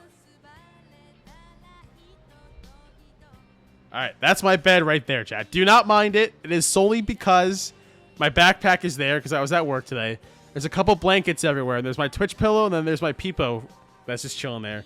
A: All right, that's my bed right there, chat. Do not mind it. It is solely because my backpack is there because I was at work today. There's a couple blankets everywhere. There's my Twitch pillow, and then there's my Peepo that's just chilling there.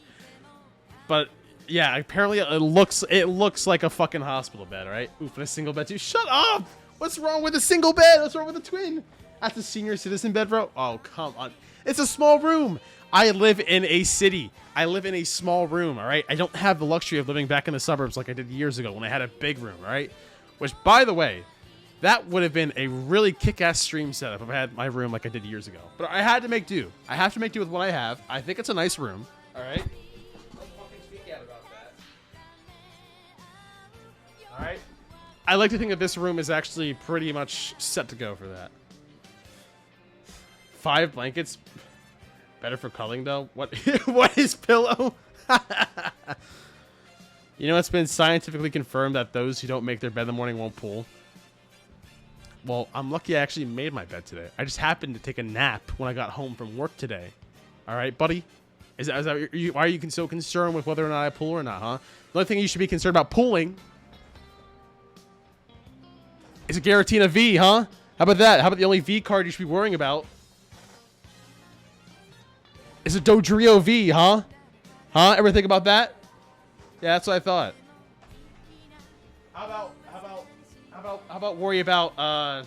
A: But yeah, apparently it looks like a fucking hospital bed, all right? Oof, and a single bed too. Shut up! What's wrong with a single bed? What's wrong with a twin? That's a senior citizen bed, bro. Oh, come on. It's a small room. I live in a city. I live in a small room, all right? I don't have the luxury of living back in the suburbs like I did years ago when I had a big room, all right? Which, by the way, that would have been a really kick-ass stream setup if I had my room like I did years ago. But I had to make do. I have to make do with what I have. I think it's a nice room, all right? Don't fucking speak out about that. All right? I like to think that this room is actually pretty much set to go for that. 5 blankets... Better for culling, though? What? What is pillow? You know, it's been scientifically confirmed that those who don't make their bed in the morning won't pull. Well, I'm lucky I actually made my bed today. I just happened to take a nap when I got home from work today. All right, buddy? Why are you so concerned with whether or not I pull or not, huh? The only thing you should be concerned about pulling Is it Giratina V, huh? How about that? How about the only V card you should be worrying about? Is it Dodrio V, huh? Huh? Ever think about that? Yeah, that's what I thought. How about worry about, how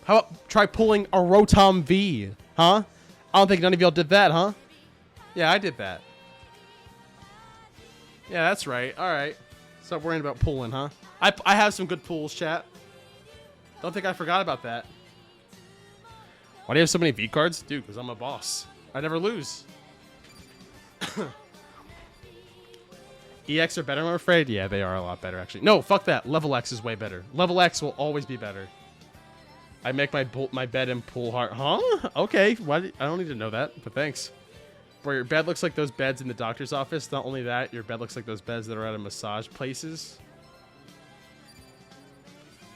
A: about try pulling a Rotom V, huh? I don't think none of y'all did that, huh? Yeah, I did that. Yeah, that's right. All right. Stop worrying about pulling, huh? I have some good pulls, chat. Don't think I forgot about that. Why do you have so many V cards? Dude, because I'm a boss. I never lose. EX are better, I'm afraid. Yeah, they are a lot better, actually. No, fuck that. Level X is way better. Level X will always be better. I make my bed and pull hard. Huh? Okay. I don't need to know that, but thanks. Where your bed looks like those beds in the doctor's office. Not only that, your bed looks like those beds that are at a massage places.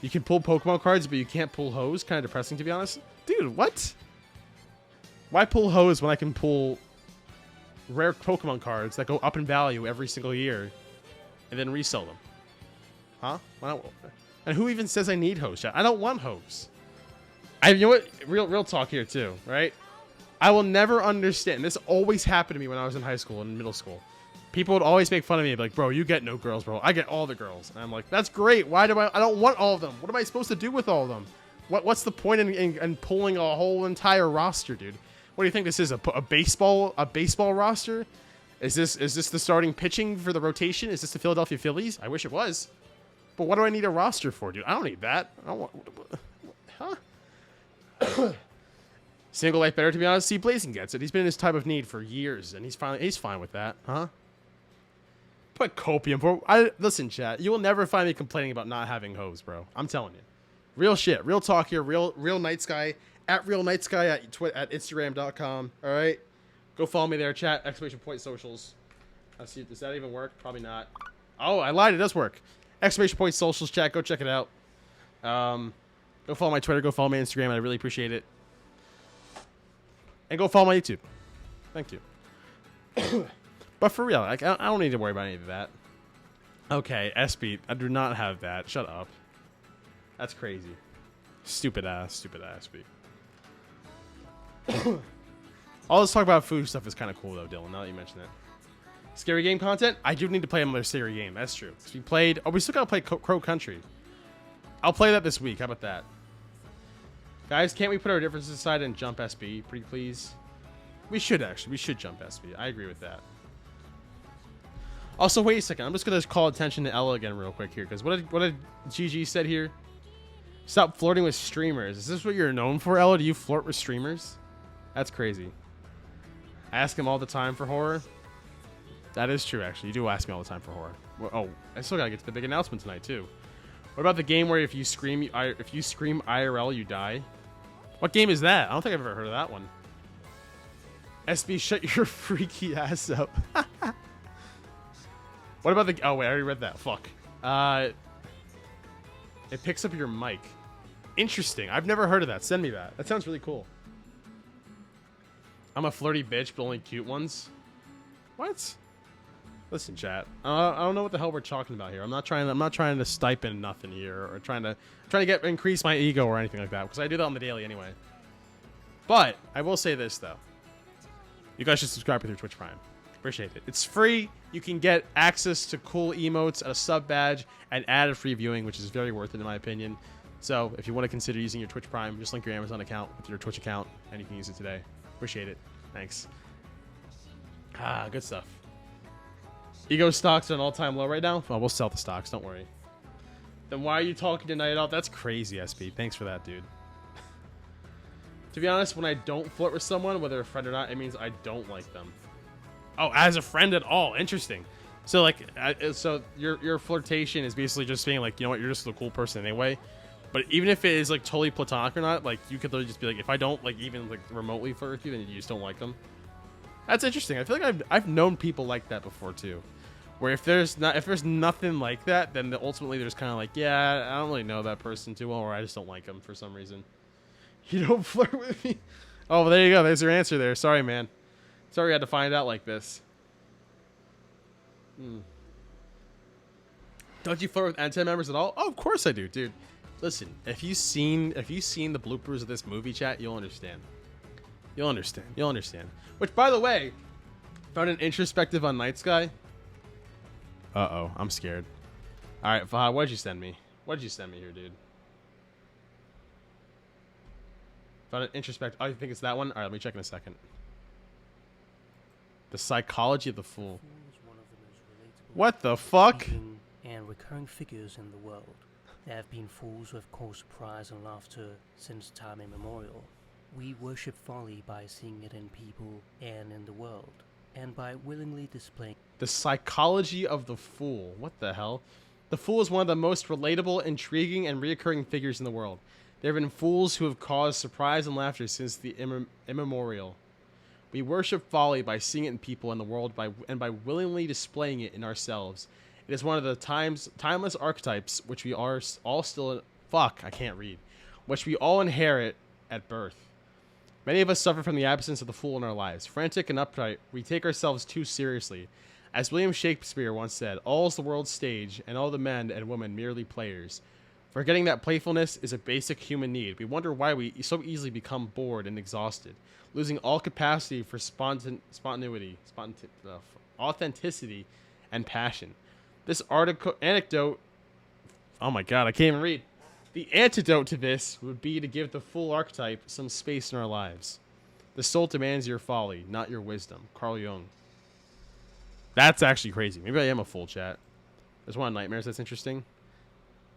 A: You can pull Pokemon cards, but you can't pull hose. Kind of depressing, to be honest. Dude, what? Why pull hose when I can pull rare Pokemon cards that go up in value every single year and then resell them? Huh? Why not? And who even says I need hose? I don't want hose. You know what? Real talk here too, right? I will never understand. This always happened to me when I was in high school and middle school. People would always make fun of me, like, bro, you get no girls, bro. I get all the girls. And I'm like, that's great. Why do I don't want all of them. What am I supposed to do with all of them? What's the point in pulling a whole entire roster, dude? What do you think this is? A baseball roster? Is this the starting pitching for the rotation? Is this the Philadelphia Phillies? I wish it was. But what do I need a roster for, dude? I don't need that. I don't want, huh? Single life better, to be honest. See, Blazing gets it. He's been in this type of need for years, and he's fine with that, huh? Put copium, bro. Listen, chat. You will never find me complaining about not having hose, bro. I'm telling you, real shit, real talk here. Real Night Sky at Real Night Sky at Instagram.com. All right, go follow me there, chat. Exclamation point socials. Let's see. Does that even work? Probably not. Oh, I lied. It does work. Exclamation point socials, chat. Go check it out. Go follow my Twitter. Go follow my Instagram. I really appreciate it. And go follow my YouTube. Thank you. But for real, like, I don't need to worry about any of that. Okay, SB, I do not have that. Shut up. That's crazy. Stupid ass SB. All this talk about food stuff is kind of cool, though, Dylan, now that you mention that. Scary game content? I do need to play another scary game. That's true. We played... Oh, we still gotta play Crow Country. I'll play that this week. How about that? Guys, can't we put our differences aside and jump SB, pretty please? We should, actually. We should jump SB. I agree with that. Also, wait a second. I'm just going to call attention to Ella again real quick here. Because what did GG said here? Stop flirting with streamers. Is this what you're known for, Ella? Do you flirt with streamers? That's crazy. I ask him all the time for horror. That is true, actually. You do ask me all the time for horror. Oh, I still got to get to the big announcement tonight, too. What about the game where if you scream IRL, you die? What game is that? I don't think I've ever heard of that one. SB, shut your freaky ass up. What about the... Oh, wait, I already read that. Fuck. It picks up your mic. Interesting. I've never heard of that. Send me that. That sounds really cool. I'm a flirty bitch, but only cute ones. What? Listen, chat. I don't know what the hell we're talking about here. I'm not trying to stipend nothing here, or trying to increase my ego or anything like that, because I do that on the daily anyway. But I will say this though. You guys should subscribe with your Twitch Prime. Appreciate it. It's free. You can get access to cool emotes, a sub badge, and added free viewing, which is very worth it in my opinion. So if you want to consider using your Twitch Prime, just link your Amazon account with your Twitch account, and you can use it today. Appreciate it. Thanks. Ah, good stuff. Ego stocks are an all-time low right now. Oh, we'll sell the stocks. Don't worry. Then why are you talking to Night Off? That's crazy, SP. Thanks for that, dude. To be honest, when I don't flirt with someone, whether a friend or not, it means I don't like them. Oh, as a friend at all. Interesting. So, like, so your flirtation is basically just being like, you know what, you're just a cool person anyway. But even if it is, like, totally platonic or not, like, you could literally just be like, if I don't, like, even, like, remotely flirt with you, then you just don't like them. That's interesting. I feel like I've known people like that before, too. Where if there's nothing like that, then ultimately there's kind of like, yeah, I don't really know that person too well, or I just don't like them for some reason. You don't flirt with me? Oh, well, there you go. There's your answer there. Sorry, man. Sorry you had to find out like this. Don't you flirt with anti members at all? Oh, of course I do, dude. Listen, if you've seen the bloopers of this movie, chat, you'll understand. You'll understand. You'll understand. Which, by the way, found an introspective on Night Sky. Uh-oh, I'm scared. All right, Fahad, what'd you send me? What'd you send me here, dude? Found an introspective. Oh, you think it's that one? All right, let me check in a second. The Psychology of the Fool. What the fuck?
B: And recurring figures in the world. There have been fools who have caused surprise and laughter since time immemorial. We worship folly by seeing it in people and in the world, and by willingly displaying.
A: The Psychology of the Fool. What the hell? The Fool is one of the most relatable, intriguing, and reoccurring figures in the world. There have been fools who have caused surprise and laughter since the immemorial. We worship folly by seeing it in people and the world and by willingly displaying it in ourselves. It is one of the timeless archetypes which we are all still... Fuck, I can't read. Which we all inherit at birth. Many of us suffer from the absence of the fool in our lives. Frantic and uptight, we take ourselves too seriously. As William Shakespeare once said, all is the world's stage, and all the men and women merely players. Forgetting that playfulness is a basic human need, we wonder why we so easily become bored and exhausted, losing all capacity for spontaneity, authenticity, and passion. This anecdote... Oh my god, I can't even read. The antidote to this would be to give the fool archetype some space in our lives. The soul demands your folly, not your wisdom. Carl Jung. That's actually crazy. Maybe I am a fool, chat. There's one of Nightmares that's interesting.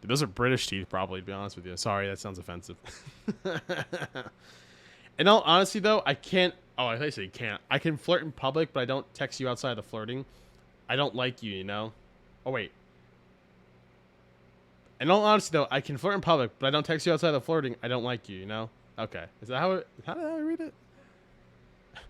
A: Dude, those are British teeth, probably, to be honest with you. Sorry, that sounds offensive. In all honesty, though, I can't... Oh, I say you can't. I can flirt in public, but I don't text you outside of flirting. I don't like you, you know? Oh, wait. In all honesty, though, I can flirt in public, but I don't text you outside of flirting. I don't like you, you know? Okay. Is that how it... How did I read it?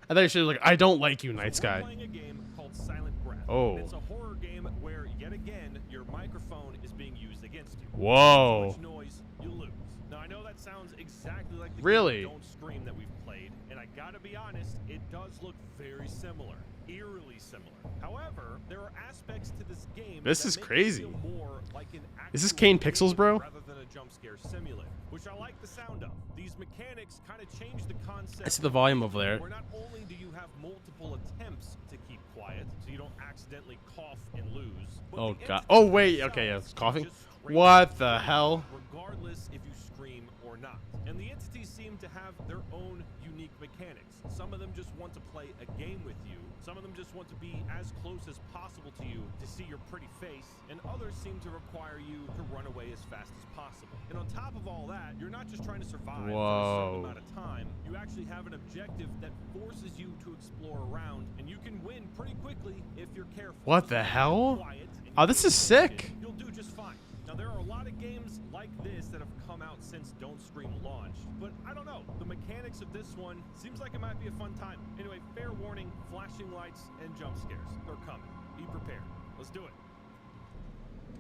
A: I thought you should have like, I don't like you, Night Sky.
C: Playing a game called Silent Breath.
A: Oh.
C: It's a horror game where, yet again, your microphone is being used against you.
A: Whoa.
C: Too much noise, you lose. Now, I know that sounds exactly like the
A: Really?
C: game Don't Scream that we've played, and I gotta be honest, it does look very similar. Eerily similar. However, there are aspects to this game
A: This
C: that
A: is
C: make it
A: crazy.
C: feel more like an
A: Is this
C: actual
A: Kane
C: game
A: Pixels, bro?
C: rather than a jump scare simulator, which I like the sound of. These mechanics kind of change the concept.
A: I see the volume over there.
C: Where not only do you have multiple attempts to keep quiet, so you don't accidentally cough and lose. But
A: Oh
C: the
A: god.
C: entities
A: Oh wait. Okay, yeah, it's
C: themselves
A: coughing.
C: just straight
A: What
C: up
A: the
C: scream,
A: hell?
C: Regardless if you scream or not. And the entities seem to have their own unique mechanics. Some of them just want to play a game with you. Some of them just want to be as close as possible to you to see your pretty face, and others seem to require you to run away as fast as possible. And on top of all that, you're not just trying to survive for a certain amount of time. You actually have an objective that forces you to explore around, and you can win pretty quickly if you're careful.
A: What the hell?
C: Quiet, and
A: Oh,
C: you
A: this
C: keep
A: is sick.
C: focused, you'll do just fine. Now, there are a lot of games like this that have come out since Don't Scream launched, but I don't know. The mechanics of this one seems like it might be a fun time. Anyway, fair warning, flashing lights and jump scares. They're coming. Be prepared. Let's do it.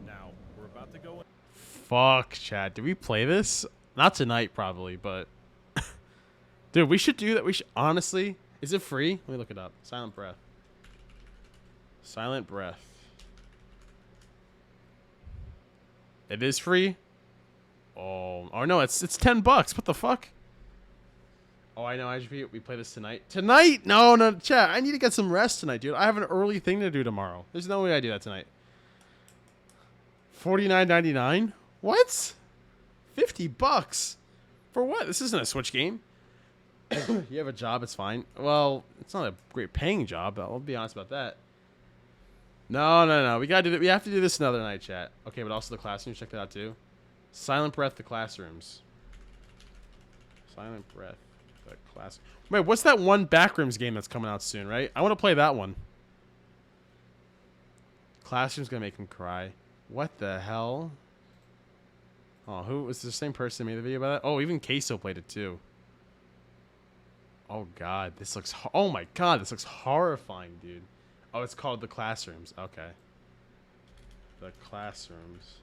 C: Now, we're about to go in.
A: Fuck, Chad. Did we play this? Not tonight, probably, but... Dude, we should do that. We should... Honestly, is it free? Let me look it up. Silent Breath. Silent Breath. It is free? Oh no, it's $10. What the fuck? Oh, I know. We play this tonight. Tonight? No, chat. I need to get some rest tonight, dude. I have an early thing to do tomorrow. There's no way I do that tonight. $49.99? What? $50 for what? This isn't a Switch game. You have a job, it's fine. Well, it's not a great paying job, but I'll be honest about that. No. We gotta do that. We have to do this another night, chat. Okay, but also the classrooms. Check that out too. Silent Breath, the classrooms. Silent Breath, the class. Wait, what's that one Backrooms game that's coming out soon? Right? I want to play that one. Classroom's gonna make him cry. What the hell? Oh, who was the same person who made the video about that? Oh, even Queso played it too. Oh god, this looks. Oh my god, this looks horrifying, dude. Oh, it's called The Classrooms. Okay. The Classrooms.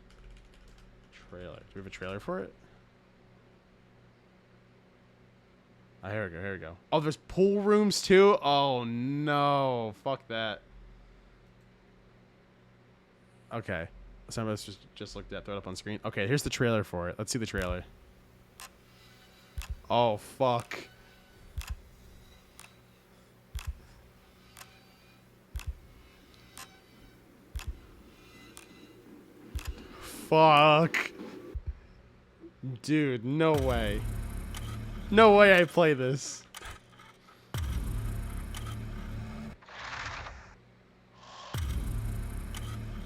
A: Trailer. Do we have a trailer for it? Oh, here we go. Oh, there's pool rooms too? Oh, no. Fuck that. Okay. Some of us just looked at, throw it up on screen. Okay, here's the trailer for it. Let's see the trailer. Oh, fuck. Fuck. Dude, no way. No way I play this.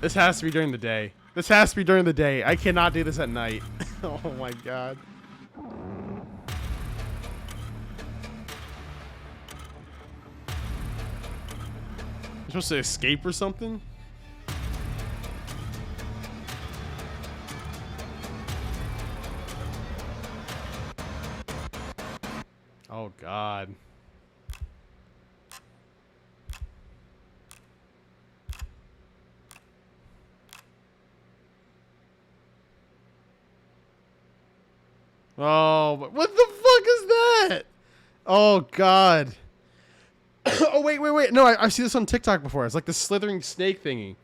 A: This has to be during the day. This has to be during the day. I cannot do this at night. Oh my god. You're supposed to escape or something? Oh god. Oh, what the fuck is that? Oh god. Oh wait. No, I've seen this on TikTok before. It's like the slithering snake thingy.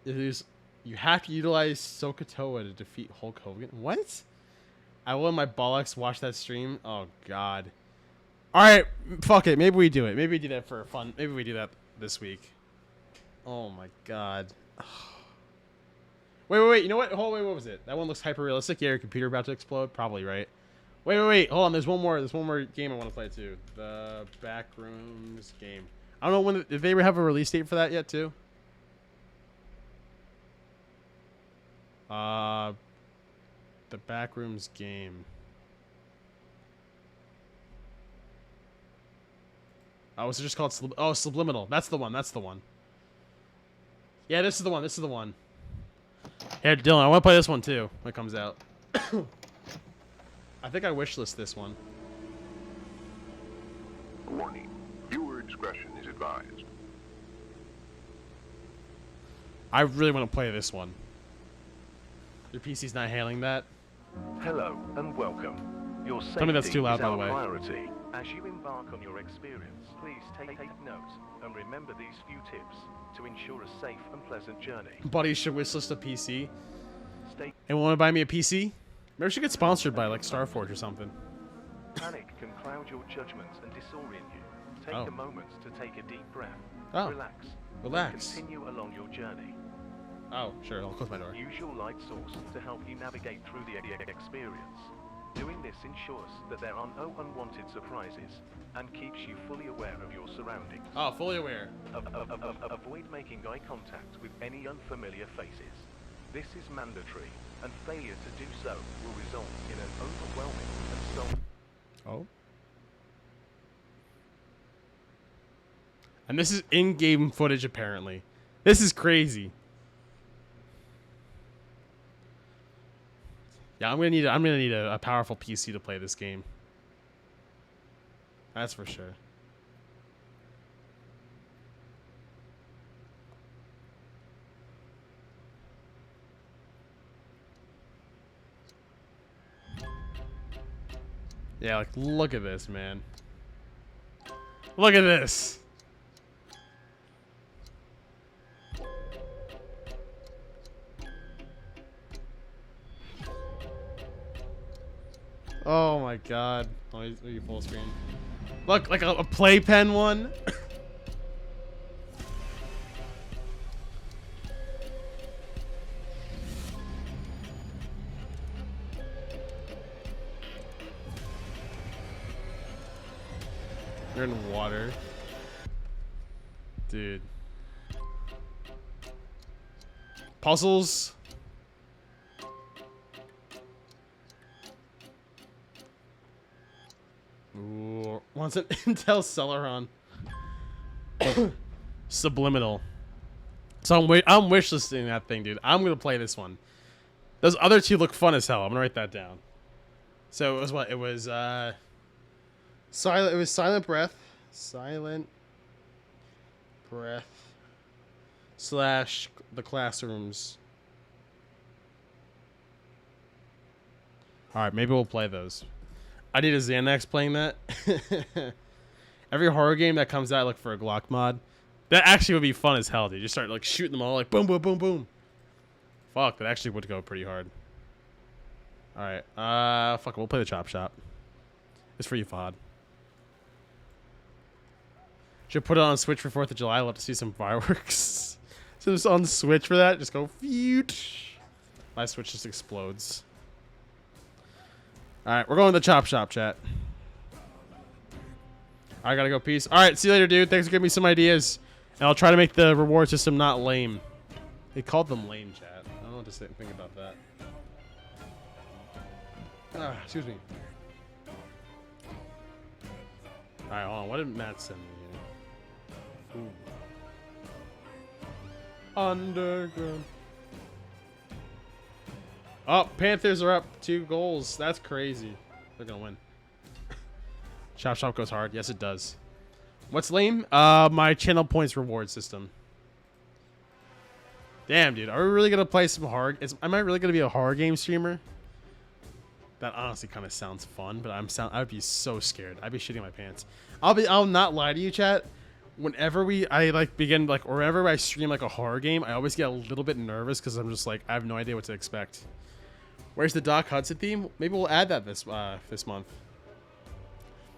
A: You have to utilize Sokotoa to defeat Hulk Hogan. What? I will let my bollocks watch that stream. Oh god. All right, fuck it. Maybe we do it. Maybe we do that for fun. Maybe we do that this week. Oh my god. Wait. You know what? Hold on, wait, what was it? That one looks hyper realistic. Yeah, your computer about to explode. Probably right. Wait. Hold on. There's one more. There's one more game I want to play too. The Backrooms game. I don't know when. Did they ever have a release date for that yet too? The Backrooms game. Oh, was it just called Subliminal? That's the one. That's the one. Yeah, this is the one. This is the one. Here, Dylan, I want to play this one too when it comes out. I think I wishlist this one.
D: Warning. Viewer discretion is advised.
A: I really want to play this one. Your PC's not handling that.
E: Hello and welcome. Your safety
A: Tell me that's too loud,
E: is
A: by the
E: our
A: way.
E: priority. As you embark on your experience, please take note and remember these few tips to ensure a safe and pleasant journey.
A: Buddy should wishlist a PC.
E: Stay
A: And want to buy me a PC? Maybe we should get sponsored by like Starforge or something.
E: Panic can cloud your judgment and disorient you. Take
A: Oh.
E: a moment to take a deep breath.
A: Oh.
E: Relax.
A: Relax.
E: And continue along your journey.
A: Oh, sure. I'll close my door.
E: Use your light source to help you navigate through the experience. Doing this ensures that there are no unwanted surprises and keeps you fully aware of your surroundings.
A: Oh, fully aware.
E: Avoid making eye contact with any unfamiliar faces. This is mandatory, and failure to do so will result in an overwhelming and
A: Oh. And this is in-game footage apparently. This is crazy. Yeah, I'm gonna need a powerful PC to play this game. That's for sure. Yeah, like look at this, man. Look at this. Oh my god. Let me full screen. Look, like a playpen one. You're in water. Dude. Puzzles. Ooh, wants an Intel Celeron. Subliminal. So I'm wishlisting that thing, dude. I'm gonna play this one. Those other two look fun as hell. I'm gonna write that down. So it was what? It was silent. It was Silent Breath. Silent Breath / the Classrooms. All right, maybe we'll play those. I need a Xanax playing that. Every horror game that comes out, I look for a Glock mod. That actually would be fun as hell, dude. You start like shooting them all like boom, boom, boom, boom. Fuck, that actually would go pretty hard. All right, fuck it, we'll play the Chop Shop. It's for you, Fod. Should put it on Switch for 4th of July. I'd love to see some fireworks. So just on Switch for that, just go feet. My Switch just explodes. All right, we're going to the Chop Shop, chat. I gotta go. Peace. All right, see you later, dude. Thanks for giving me some ideas, and I'll try to make the reward system not lame. They called them lame, chat. I don't know what to think about that. Excuse me. All right, hold on. What did Matt send me here? Ooh. Underground. Oh, Panthers are up 2 goals. That's crazy. They're gonna win. Chop Shop goes hard. Yes, it does. What's lame? My channel points reward system. Damn, dude. Are we really gonna play some horror? Am I really gonna be a horror game streamer? That honestly kind of sounds fun, but I'd be so scared. I'd be shitting my pants. I'll not lie to you, chat. Whenever wherever I stream like a horror game, I always get a little bit nervous because I'm just like, I have no idea what to expect. Where's the Doc Hudson theme? Maybe we'll add that this month.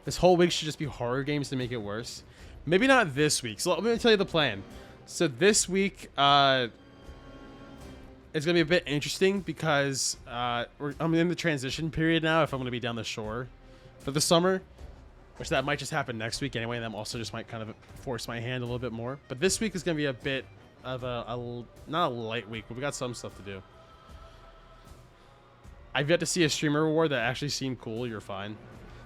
A: This whole week should just be horror games to make it worse. Maybe not this week. So let me tell you the plan. So this week, it's gonna be a bit interesting because I'm in the transition period now. If I'm gonna be down the shore for the summer, which that might just happen next week anyway. And that also just might kind of force my hand a little bit more. But this week is gonna be a bit of not a light week, but we got some stuff to do. I've yet to see a streamer reward that actually seemed cool. You're fine.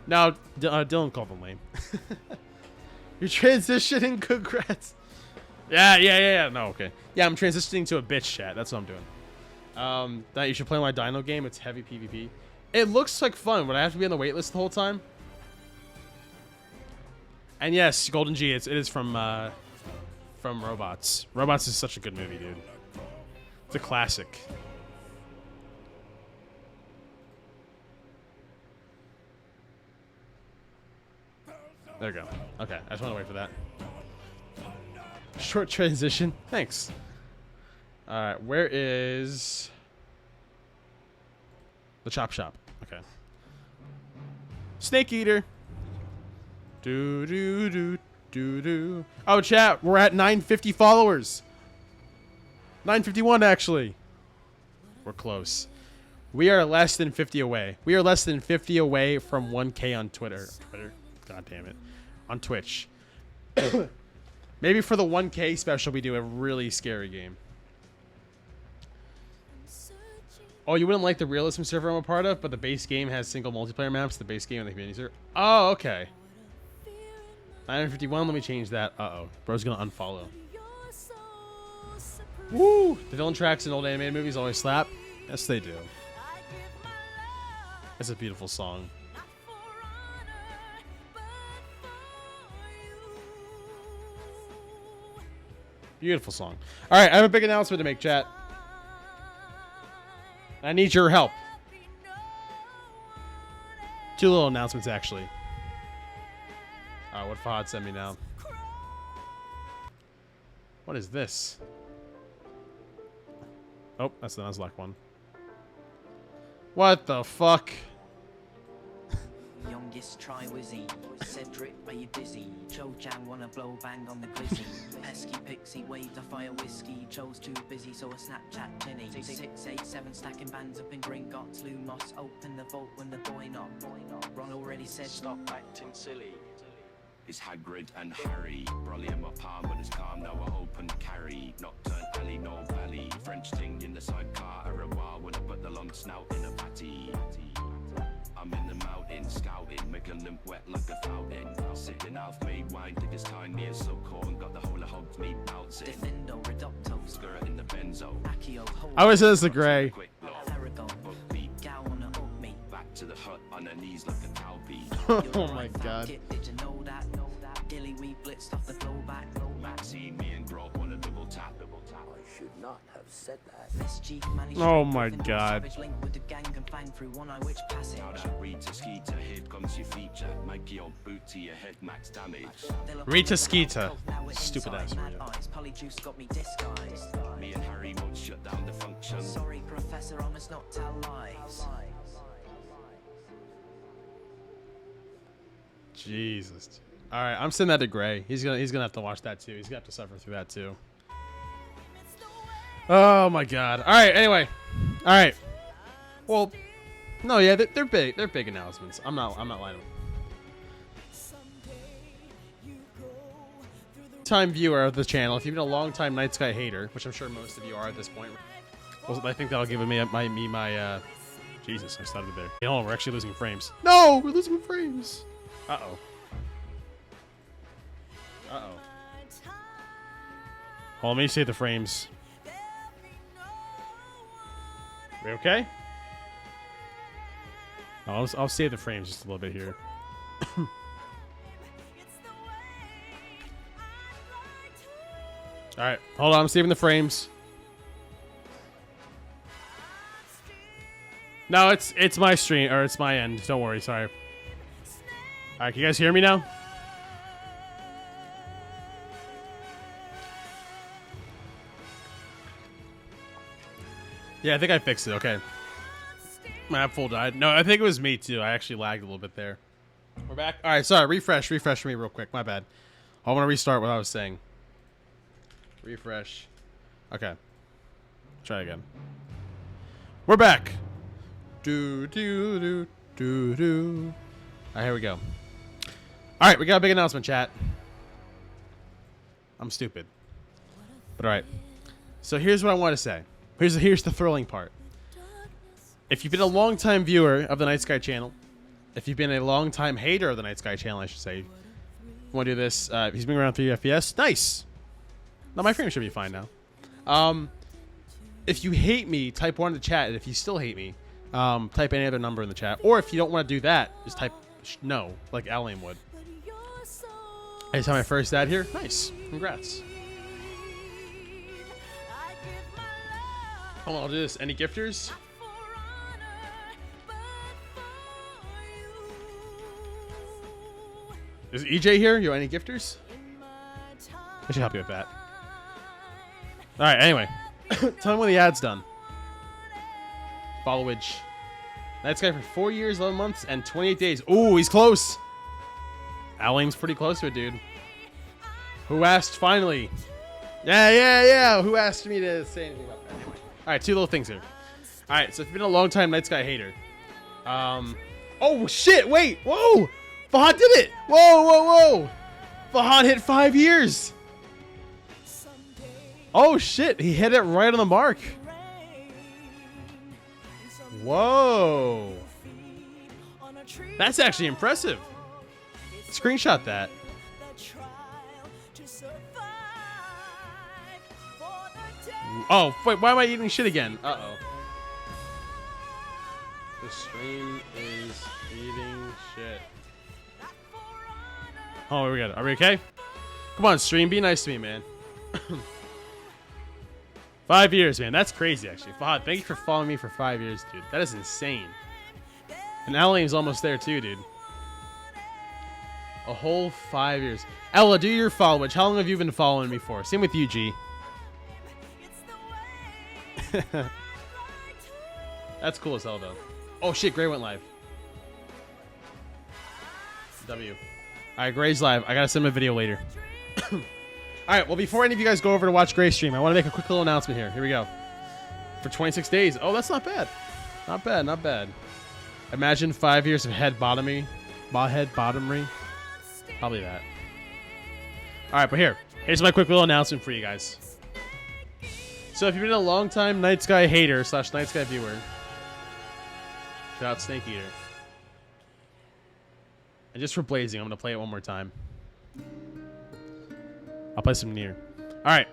A: Now, Dylan called them lame. You're transitioning. Congrats. Yeah. No, okay. Yeah, I'm transitioning to a bitch chat. That's what I'm doing. That you should play my Dino game. It's heavy PvP. It looks like fun. Would I have to be on the waitlist the whole time? And yes, Golden G. It is from Robots. Robots is such a good movie, dude. It's a classic. There we go. Okay, I just want to wait for that. Short transition. Thanks. All right, where is the Chop Shop? Okay. Snake Eater. Do do do do do. Oh, chat, we're at 950 followers. 951 actually. We're close. We are less than 50 away. We are less than 50 away from 1K on Twitter. God damn it. On Twitch. Maybe for the 1K special, we do a really scary game. Oh, you wouldn't like the realism server I'm a part of, but the base game has single multiplayer maps. The base game and the community server. Oh, okay. 951. Let me change that. Uh-oh. Bro's gonna unfollow. Woo! The villain tracks in old animated movies always slap. Yes, they do. It's a beautiful song. Beautiful song. All right, I have a big announcement to make, chat. I need your help. 2 little announcements, actually. What Fahad sent me now. What is this? Oh, that's the Nuzlocke one. What the fuck?
F: Youngest try Wizzy. Cedric, are you busy? Cho Chang wanna blow bang on the glizzy. Pesky pixie waved a fire whiskey. Cho's too busy, so a Snapchat tinny. 6, 8, 7 stacking bands up in Gringotts. Lumos open the vault when the boy knock. Ron already said stop acting silly.
G: It's Hagrid and Harry. Broly in my palm, but it's calm now. I open carry. Nocturne alley, no valley. French ting in the sidecar. A while when I put the long snout in a patty. I'm in the mountain scouting, make a limp wet like a fountain. Sitting half made wine, think it's tiny and so corn. Got the whole of hogs meat bouncing.
F: Defendo, Reducto,
G: Skirt in the benzo.
F: Accio,
A: I always said it's the gray.
G: Quick look,
F: Aragon, Gal on a oat meat.
G: back to the hut on her knees like a cow bee.
A: Oh my god.
F: Did you know that? Dilly we blitzed off the blowback.
G: See me and Grog on a double tap.
H: should not have said that.
F: Mischief managed
A: Oh
F: to
A: my
F: drift into a
A: God.
F: savage link with the gang and fang through one eye which passage.
G: Now that Rita Skeeter, here comes your feature. Make your boot to your head, max damage.
F: They look
A: Rita
F: under the
A: Skeeter.
F: health, now we're
A: Stupid
F: inside,
A: ass
F: mad
A: Rita.
F: eyes, Polyjuice got me disguised.
G: Me and Harry won't shut down the function.
F: Sorry, Professor, I must not tell lies.
A: Jesus. All right, I'm sending that to Gray. He's gonna have to watch that too. He's gonna have to suffer through that too. Oh my God. All right. Anyway. All right. Well, no, yeah, they're big. They're big announcements. I'm not lying. Time viewer of the channel. If you've been a long time Night Sky hater, which I'm sure most of you are at this point, well, I think that'll give me my. Jesus, I started there. You know, we're actually losing frames. No, we're losing frames. Uh-oh. Uh-oh. Hold on, let me save the frames. We okay? I'll save the frames just a little bit here. Alright, hold on, I'm saving the frames. No, it's my stream, or it's my end. Don't worry, sorry. Alright, can you guys hear me now? Yeah, I think I fixed it. Okay. My app full died. No, I think it was me too. I actually lagged a little bit there. We're back. All right, sorry. Refresh for me real quick. My bad. I want to restart what I was saying. Refresh. Okay. Try again. We're back. Do do do do do. All right, here we go. All right, we got a big announcement, chat. I'm stupid. But all right. So here's what I want to say. Here's the thrilling part. If you've been a long-time viewer of the Night Sky channel, if you've been a long-time hater of the Night Sky channel, I should say, want to do this? He's been around 3 FPS. Nice. Now my frame should be fine now. If you hate me, type 1 in the chat. And if you still hate me, type any other number in the chat. Or if you don't want to do that, just type no, like Alain would. I just had my first ad here. Nice. Congrats. Hold on, I'll do this. Any gifters? Is EJ here? You any gifters? I should help you with that. Alright, anyway. Tell me when the ad's done. Followage. Night Sky for 4 years, 11 months, and 28 days. Ooh, he's close. Alain's pretty close to it, dude. Who asked finally? Yeah. Who asked me to say anything about that? Anyway. Alright, 2 little things here. Alright, so if you've been a long time Night Sky hater. Oh shit, wait, whoa! Fahad did it! Whoa! Fahad hit 5 years! Oh shit, he hit it right on the mark. Whoa. That's actually impressive. Screenshot that. Oh, wait, why am I eating shit again? Uh-oh. The stream is eating shit. Oh, we got it. Are we okay? Come on, stream. Be nice to me, man. 5 years, man. That's crazy, actually. Fahad, thank you for following me for 5 years, dude. That is insane. And Alain's almost there, too, dude. A whole 5 years. Ella, do your followage. How long have you been following me for? Same with you, G. That's cool as hell, though. Oh, shit. Gray went live. W. Alright, Gray's live. I gotta send him a video later. Alright, well, before any of you guys go over to watch Gray's stream, I want to make a quick little announcement here. Here we go. For 26 days. Oh, that's not bad. Not bad. Imagine 5 years of head bottomery. Probably that. Alright, but here's my quick little announcement for you guys. So if you've been a long time Night Sky hater / Night Sky viewer, shout out Snake Eater. And just for blazing, I'm gonna play it one more time. I'll play some Nier. All right.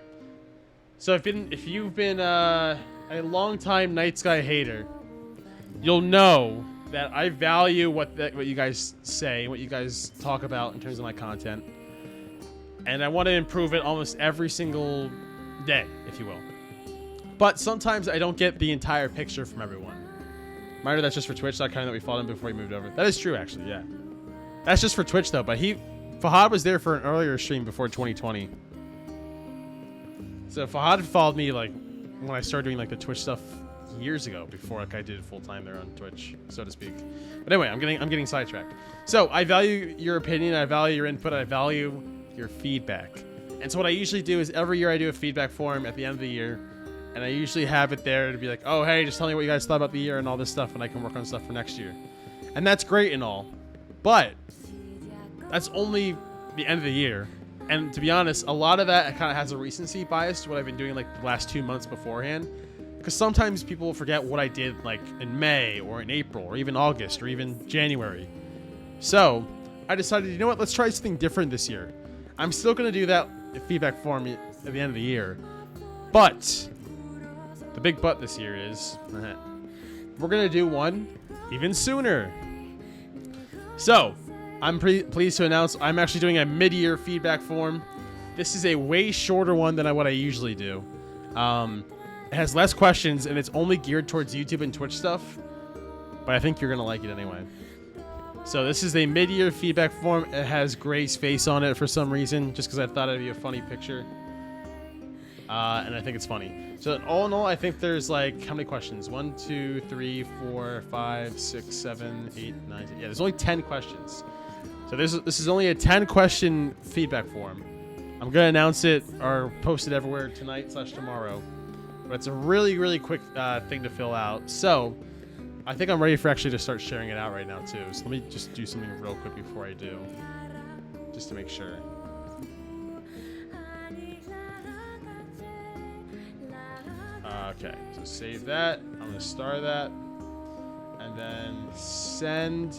A: So if you've been a long time Night Sky hater, you'll know that I value what you guys say, what you guys talk about in terms of my content, and I want to improve it almost every single day, if you will. But sometimes I don't get the entire picture from everyone. Reminder, that's just for Twitch.com that we followed him before he moved over. That is true, actually, yeah. That's just for Twitch, though. But Fahad was there for an earlier stream before 2020. So Fahad followed me, like, when I started doing, like, the Twitch stuff years ago, before, like, I did full-time there on Twitch, so to speak. But anyway, I'm getting sidetracked. So, I value your opinion, I value your input, I value your feedback. And so what I usually do is every year I do a feedback form at the end of the year. And I usually have it there to be like, oh, hey, just tell me what you guys thought about the year and all this stuff, and I can work on stuff for next year. And that's great and all. But that's only the end of the year. And to be honest, a lot of that kind of has a recency bias to what I've been doing like the last 2 months beforehand. Because sometimes people forget what I did like in May or in April or even August or even January. So I decided, you know what, let's try something different this year. I'm still going to do that feedback form at the end of the year. But the big but this year is we're going to do one even sooner. So I'm pretty pleased to announce I'm actually doing a mid-year feedback form. This is a way shorter one than what I usually do. It has less questions, and it's only geared towards YouTube and Twitch stuff. But I think you're going to like it anyway. So this is a mid-year feedback form. It has Gray's face on it for some reason, just because I thought it'd be a funny picture. And I think it's funny. So all in all, I think there's like, how many questions? 1, 2, 3, 4, 5, 6, 7, 8, 9, 10. Yeah, there's only 10 questions. So this is only a 10-question feedback form. I'm going to announce it or post it everywhere tonight/tomorrow. But it's a really, really quick thing to fill out. So I think I'm ready for actually to start sharing it out right now too. So let me just do something real quick before I do, just to make sure. Okay, so save that. I'm going to star that. And then send.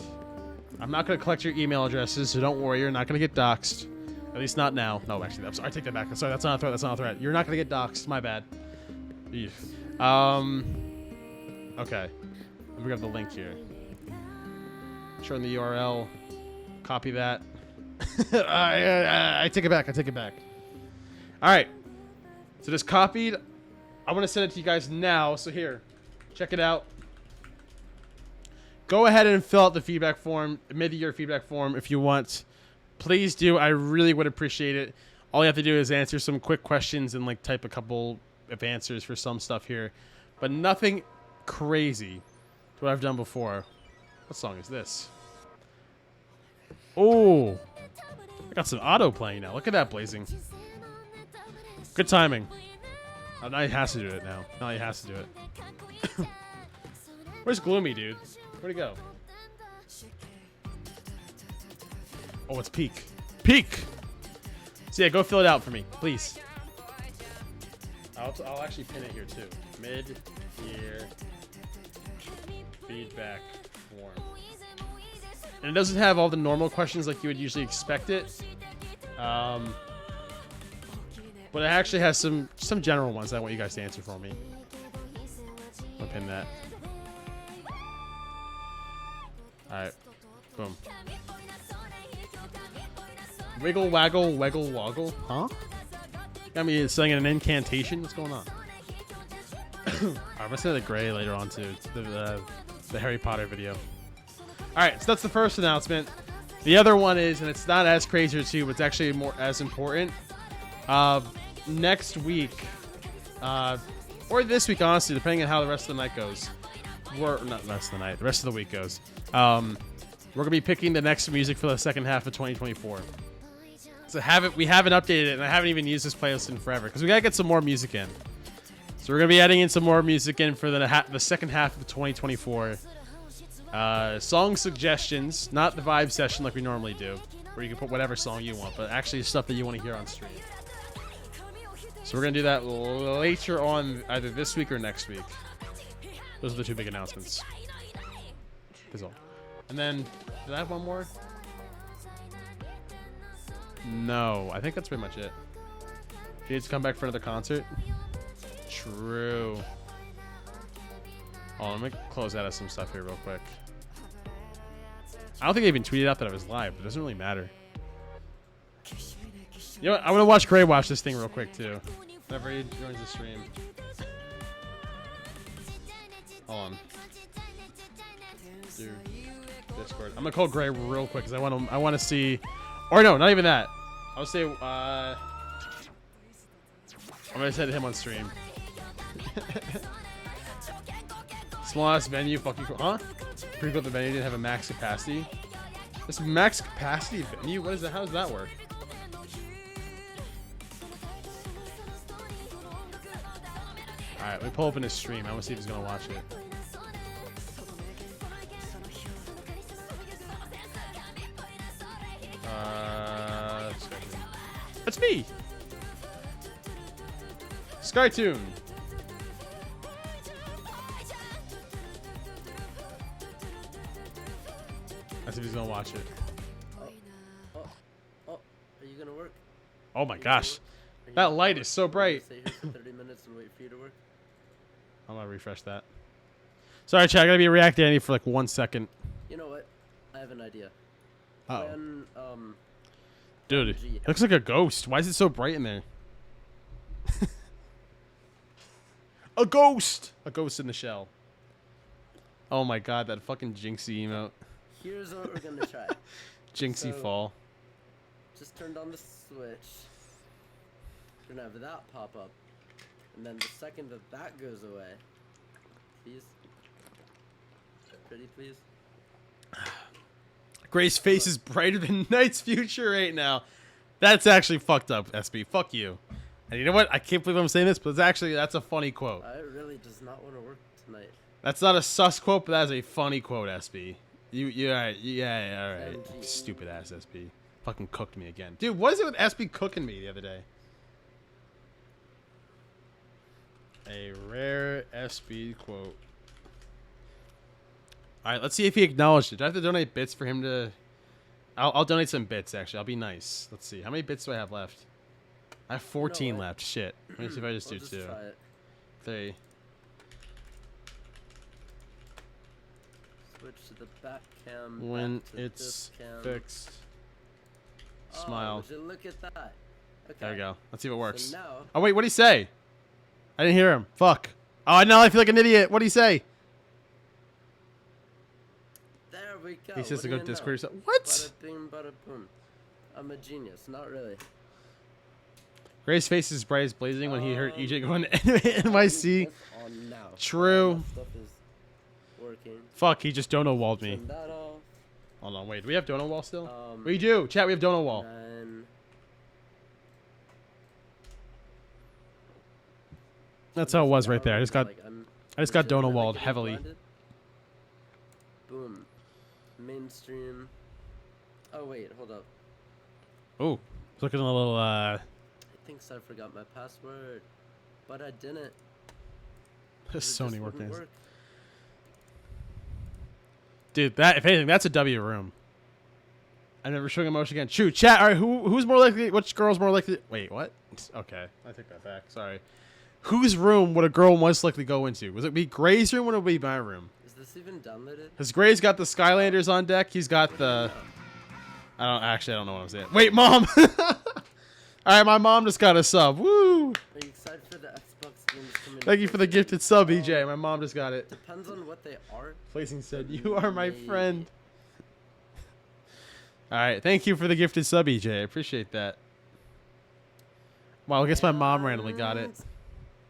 A: I'm not going to collect your email addresses, so don't worry. You're not going to get doxxed. At least not now. No, actually, I'm sorry. I take that back. I'm sorry. That's not a threat. That's not a threat. You're not going to get doxxed. My bad. Eef. Okay. Let me grab the link here. Showing the URL. Copy that. I take it back. I take it back. All right. So this copied. I want to send it to you guys now. So here, check it out. Go ahead and fill out the feedback form, mid-year feedback form if you want. Please do. I really would appreciate it. All you have to do is answer some quick questions and like type a couple of answers for some stuff here, but nothing crazy to what I've done before. What song is this? Oh, I got some auto playing now. Look at that blazing. Good timing. Oh, now he has to do it now. Now he has to do it. Where's Gloomy, dude? Where'd he go? Oh, it's Peak. Peak! So yeah, go fill it out for me, please. I'll actually pin it here too. Mid-year feedback form. And it doesn't have all the normal questions like you would usually expect it. But it actually has some general ones I want you guys to answer for me. I'll pin that. Alright. Boom. Wiggle, waggle, wiggle, woggle. Huh? Got me saying an incantation? What's going on? I'm going to send the Gray later on too. The Harry Potter video. Alright, so that's the first announcement. The other one is, and it's not as crazy or two, but it's actually more as important. Next week, or this week, honestly, depending on how the rest of the night goes. Not the rest of the night, the rest of the week goes. We're gonna be picking the next music for the second half of 2024. So we haven't updated it, and I haven't even used this playlist in forever because we gotta get some more music in. So we're gonna be adding in some more music in for the second half of 2024. Song suggestions, not the vibe session like we normally do, where you can put whatever song you want, but actually stuff that you want to hear on stream. So we're gonna do that later on, either this week or next week. Those are the two big announcements. That's all. And then, did I have one more? No, I think that's pretty much it. He needs to come back for another concert. True. Oh, let me close out of some stuff here real quick. I don't think I even tweeted out that I was live, but it doesn't really matter. You know what? I'm gonna watch Gray watch this thing real quick too. Whenever he joins the stream. Hold on. Dude, Discord. I'm gonna call Gray real quick because I want to see, or no, not even that. I'll say I'm gonna send him on stream. Small ass venue, fucking cool. Huh? Pretty cool. The venue didn't have a max capacity. This max capacity venue? What is that? How does that work? Alright, let me pull open his stream. I want to see if he's gonna watch it. That's me! Skytoon! Let's see if he's gonna watch it.
H: Oh, are you gonna work?
A: Oh my gosh. That light is so bright.
H: Stay here for 30 minutes and wait for you to work.
A: I'm gonna refresh that. Sorry, chat. I gotta be reacting to Andy for like 1 second.
H: You know what? I have an idea.
A: Uh oh.
H: When,
A: Dude, it looks like a ghost. Why is it so bright in there? A ghost! A ghost in the shell. Oh my god, that fucking Jinxie emote.
H: here's what we're gonna try.
A: Jinxie
H: So-
A: fall.
H: Just turned on the switch. We're gonna have that pop up. And then the second that that goes away. Please. Pretty please.
A: Gray's face is brighter than Night's future right now. That's actually fucked up, SB. Fuck you. And you know what? I can't believe I'm saying this, but that's a funny quote.
H: I really does not want to work tonight.
A: That's not a sus quote, but that is a funny quote, SB. You alright, yeah, alright.
H: MG.
A: Stupid ass SB. Fucking cooked me again. Dude, what is it with SB cooking me the other day? A rare SB quote. Alright, let's see if he acknowledged it. Do I have to donate bits for him to... I'll donate some bits, actually. I'll be nice. Let's see. How many bits do I have left? I have 14
H: what?
A: left. Shit. Let me see if I just
H: I'll
A: do
H: just
A: 2.
H: try it.
A: 3.
H: Switch to the back cam.
A: When
H: back to
A: it's
H: this cam.
A: fixed.
H: Oh,
A: Smile.
H: would you look at that? Okay.
A: There we go. Let's see if it works.
H: So now,
A: Oh, wait. What'd he say? I didn't hear him. Fuck. Oh, now I feel like an idiot. What'd he say?
H: there we go.
A: He says
H: What
A: to
H: do
A: go
H: you know?
A: Discord or something. What?
H: Bada bing, bada boom. I'm a genius. Not really.
A: Gray's face is bright as blazing when he heard EJ going to NYC.
H: It's on now.
A: True.
H: All that stuff is working.
A: Fuck, he just dono walled me.
H: Turn that off.
A: Hold on, wait. Do we have dono wall still?
H: Um,
A: We do. Chat, we have dono wall.
H: And
A: That's how it was right there. I just got
H: like, I'm
A: I just got
H: legit
A: dono
H: really
A: walled
H: getting
A: heavily.
H: blinded. Boom. Mainstream. Oh wait, hold up.
A: Oh, looking a little
H: I think I forgot my password, but I didn't. 'cause it
A: Sony
H: just
A: working.
H: wouldn't work.
A: Dude, that if anything, that's a W room. I'm never showing emotion again. Shoot, chat. All right, who's more likely? Which girl's more likely? Wait, what? Okay, I take that back. Sorry. Whose room would a girl most likely go into? Was it be Gray's room or would it be my room?
H: Is this even downloaded?
A: Because Gray's got the Skylanders on deck. He's got the. I don't know what I'm saying. Wait, mom. All right, my mom just got a sub. Woo!
H: Are you excited for the Xbox games coming?
A: Thank you for the gifted sub, EJ. My mom just got it.
H: Depends on what they are.
A: Placing said, "You are my
H: Maybe.
A: friend." All right, thank you for the gifted sub, EJ. I appreciate that. Well, I guess my mom randomly got it.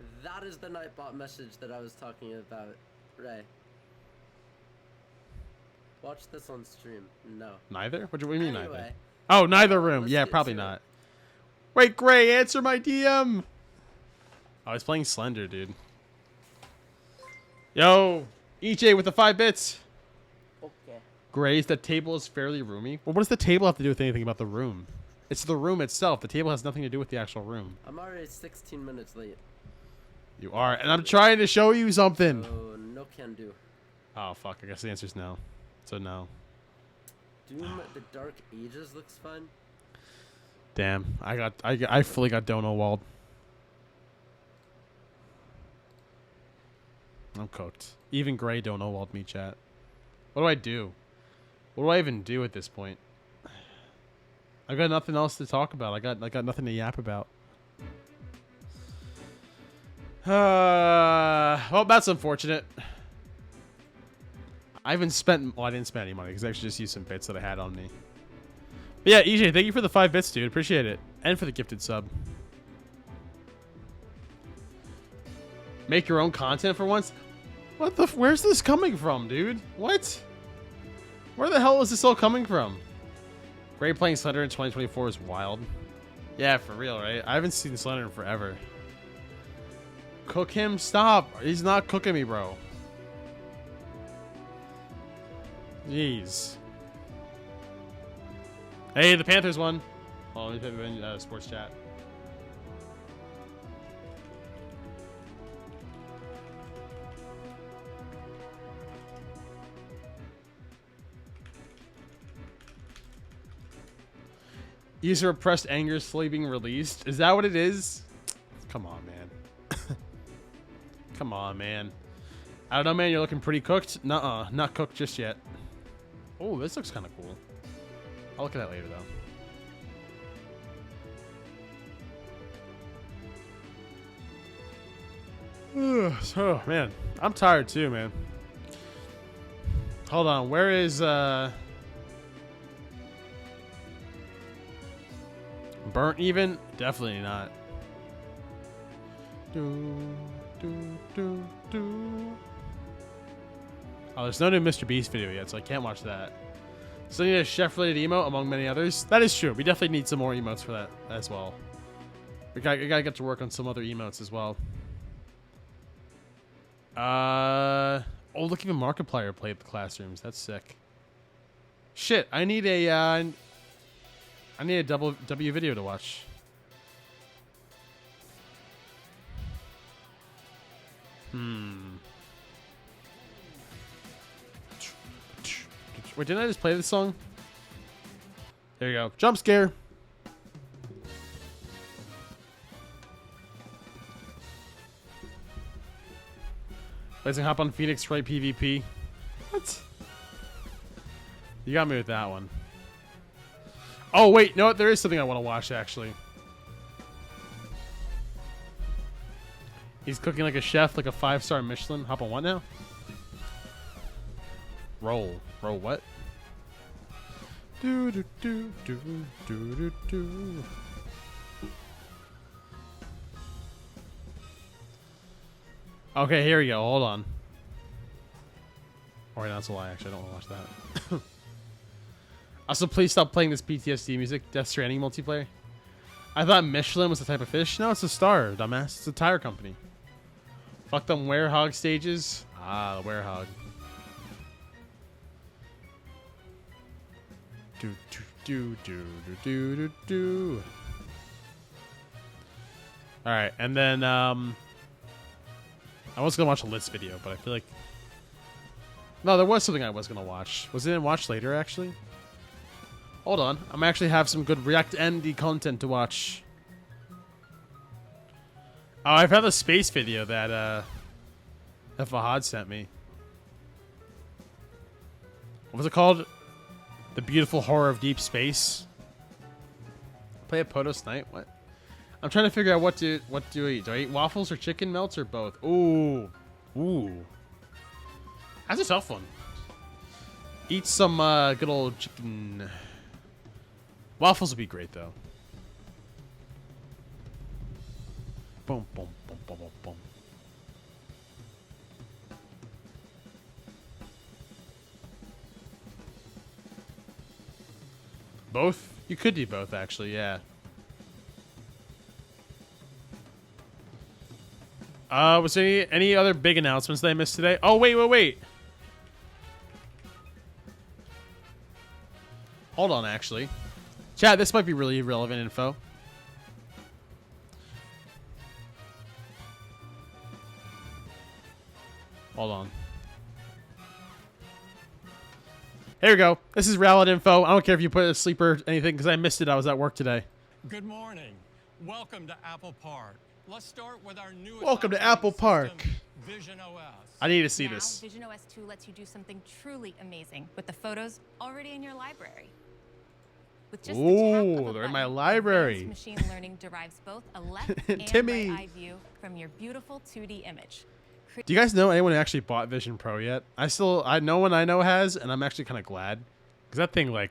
H: And that is the Nightbot message that I was talking about, Ray. Watch this on stream. No.
A: Neither? What do you mean neither?
H: Anyway,
A: Oh, neither room.
H: let's
A: Yeah,
H: get
A: probably
H: to it.
A: not. Wait, Gray, answer my DM. Oh, he's playing Slender, dude. Yo, EJ with the 5 bits.
H: Okay.
A: Gray's, the table is fairly roomy. Well, what does the table have to do with anything about the room? It's the room itself. The table has nothing to do with the actual room.
H: I'm already 16 minutes late.
A: You are, and I'm trying to show you something.
H: So no can do.
A: Oh, fuck. I guess the answer's no. So no.
H: Doom the Dark Ages looks fun.
A: Damn. I fully got dono walled. I'm cooked. Even Gray dono walled me, chat. What do I do? What do I even do at this point? I got nothing else to talk about. I got nothing to yap about. Well, that's unfortunate. I haven't spent. Well, I didn't spend any money because I actually just used some bits that I had on me. But yeah, EJ, thank you for the 5 bits, dude. Appreciate it, and for the gifted sub. Make your own content for once. What the? Where's this coming from, dude? What? Where the hell is this all coming from? Gray playing Slender in 2024 is wild. Yeah, for real, right? I haven't seen Slender in forever. Cook him? Stop. He's not cooking me, bro. Jeez. Hey, the Panthers won. Oh, let me put it in sports chat. User repressed anger slowly being released. Is that what it is? Come on, man. Come on, man. I don't know, man. You're looking pretty cooked. Nuh-uh. Not cooked just yet. Oh, this looks kind of cool. I'll look at that later, though. Oh, man. I'm tired, too, man. Hold on. Where is, Burnt even? Definitely not. Oh, there's no new Mr. Beast video yet, so I can't watch that. Still need a chef-related emote, among many others. That is true. We definitely need some more emotes for that as well. We gotta get to work on some other emotes as well. Oh, look, even Markiplier played the classrooms. That's sick. Shit, I need a double W video to watch. Wait, didn't I just play this song? There you go. Jump scare. Let's hop on Phoenix Wright PvP. What? You got me with that one. Oh, wait. No, there is something I want to watch, actually. He's cooking like a chef, like a 5-star Michelin. Hop on what now? Roll. Roll what? Do do do do do do do. Okay, here we go. Hold on. Or wait, that's a lie. Actually, I don't want to watch that. Also, please stop playing this PTSD music. Death Stranding multiplayer. I thought Michelin was the type of fish. No, it's a star, dumbass. It's a tire company. Fuck them werehog stages. Ah, the werehog. Do do do do do do do. All right, and then I was gonna watch a Litz video, but I feel like no, there was something I was gonna watch. Was it in Watch Later actually? Hold on, I'm actually have some good React ND content to watch. Oh, I found the space video that Fahad sent me. What was it called? The Beautiful Horror of Deep Space. Play a Potos night? What? I'm trying to figure out what do I eat. Do I eat waffles or chicken melts or both? Ooh. Ooh. That's a tough one. Eat some good old chicken. Waffles would be great though. Boom, boom, boom, boom, boom, boom. Both? You could do both, actually, yeah. Was there any other big announcements that I missed today? Oh, wait. Hold on, actually. Chat, this might be really relevant info. Hold on. Here we go. This is relevant info. I don't care if you put it asleep or anything because I missed it. I was at work today.
I: Good morning. Welcome to Apple Park. Let's start with our newest
A: Welcome to Apple Park.
I: Vision OS.
A: I need to see
J: now,
A: this.
J: Vision OS 2 lets you do something truly amazing with the photos already in your library. With just the tap of a
A: They're in
J: button,
A: my library.
J: advanced machine learning derives both a left and
A: Timmy.
J: right eye view from your beautiful 2D image,
A: Do you guys know anyone who actually bought Vision Pro yet? No one I know has, and I'm actually kind of glad because that thing like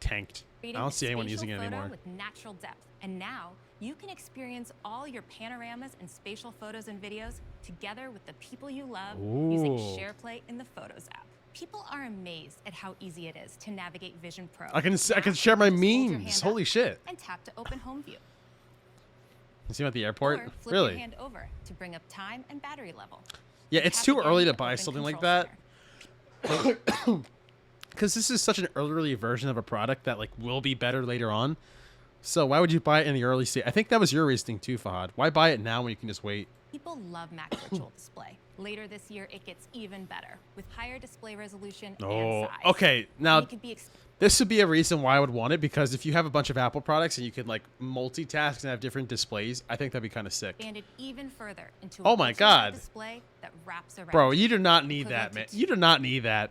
A: tanked. I don't see anyone using it anymore.
J: With natural depth, and now you can experience all your panoramas and spatial photos and videos together with the people you love using
A: Ooh.
J: SharePlay in the Photos app. People are amazed at how easy it is to navigate Vision Pro.
A: I can
J: Now,
A: share my
J: just hold your
A: memes.
J: hand
A: Holy
J: up
A: shit!
J: And tap to open home view.
A: You see him at the airport?
J: Or flip
A: Really?
J: your hand over to bring up time and battery level.
A: Yeah,
J: And
A: it's
J: tap
A: too
J: again
A: early to
J: to
A: buy
J: open
A: something like
J: Control
A: that.
J: Center.
A: Because this is such an early version of a product that like will be better later on. So why would you buy it in the early stage? I think that was your reasoning too, Fahad. Why buy it now when you can just wait?
J: People love Mac Virtual Display. Later this year, it gets even better with higher display resolution and
A: Oh,
J: size.
A: okay. Now,
J: And it could be
A: this would be a reason why I would want it, because if you have a bunch of Apple products and you can like multitask and have different displays, I think that'd be kind of sick.
J: expanded even further into
A: Oh
J: a
A: my
J: HDR
A: God.
J: display that wraps around
A: Bro, you do not need
J: equivalent
A: that, man.
J: to
A: You do not need that.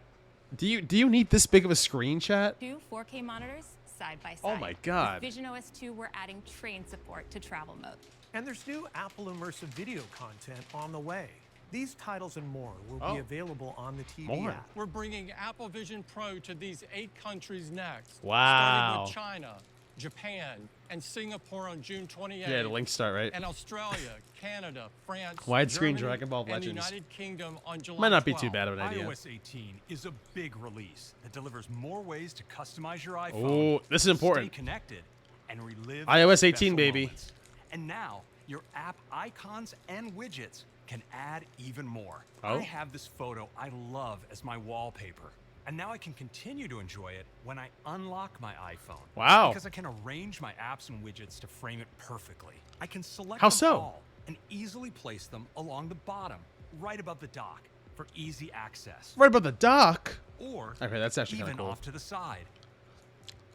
A: Do you need this big of a screen, chat?
J: two 4K monitors side by side.
A: Oh my God.
J: With Vision OS 2, we're adding train support to travel mode.
K: And there's new Apple immersive video content on the way. These titles and more will be available on the TV
A: More.
K: app.
I: We're bringing Apple Vision Pro to these 8 countries next.
A: Wow.
I: Starting with China, Japan, and Singapore on June 28th.
A: Yeah, the link start, right?
I: And Australia, Canada, France,
A: Widescreen
I: Germany,
A: Dragon Ball
I: and the
A: Legends.
I: United Kingdom on July
A: Might not be
I: 12th.
A: too bad of an idea.
L: iOS 18 is a big release that delivers more ways to customize your iPhone.
A: Oh, this is important.
L: Stay connected and relive
A: iOS 18,
L: special
A: baby.
L: moments. And now your app icons and widgets can add even more.
A: Oh.
L: I have this photo I love as my wallpaper. And now I can continue to enjoy it when I unlock my iPhone.
A: Wow.
L: Because I can arrange my apps and widgets to frame it perfectly. I can select
A: How
L: them
A: so?
L: all and easily place them along the bottom, right above the dock, for easy access.
A: Right above the dock.
L: Or
A: Okay, that's actually
L: even
A: kind of cool.
L: off to the side.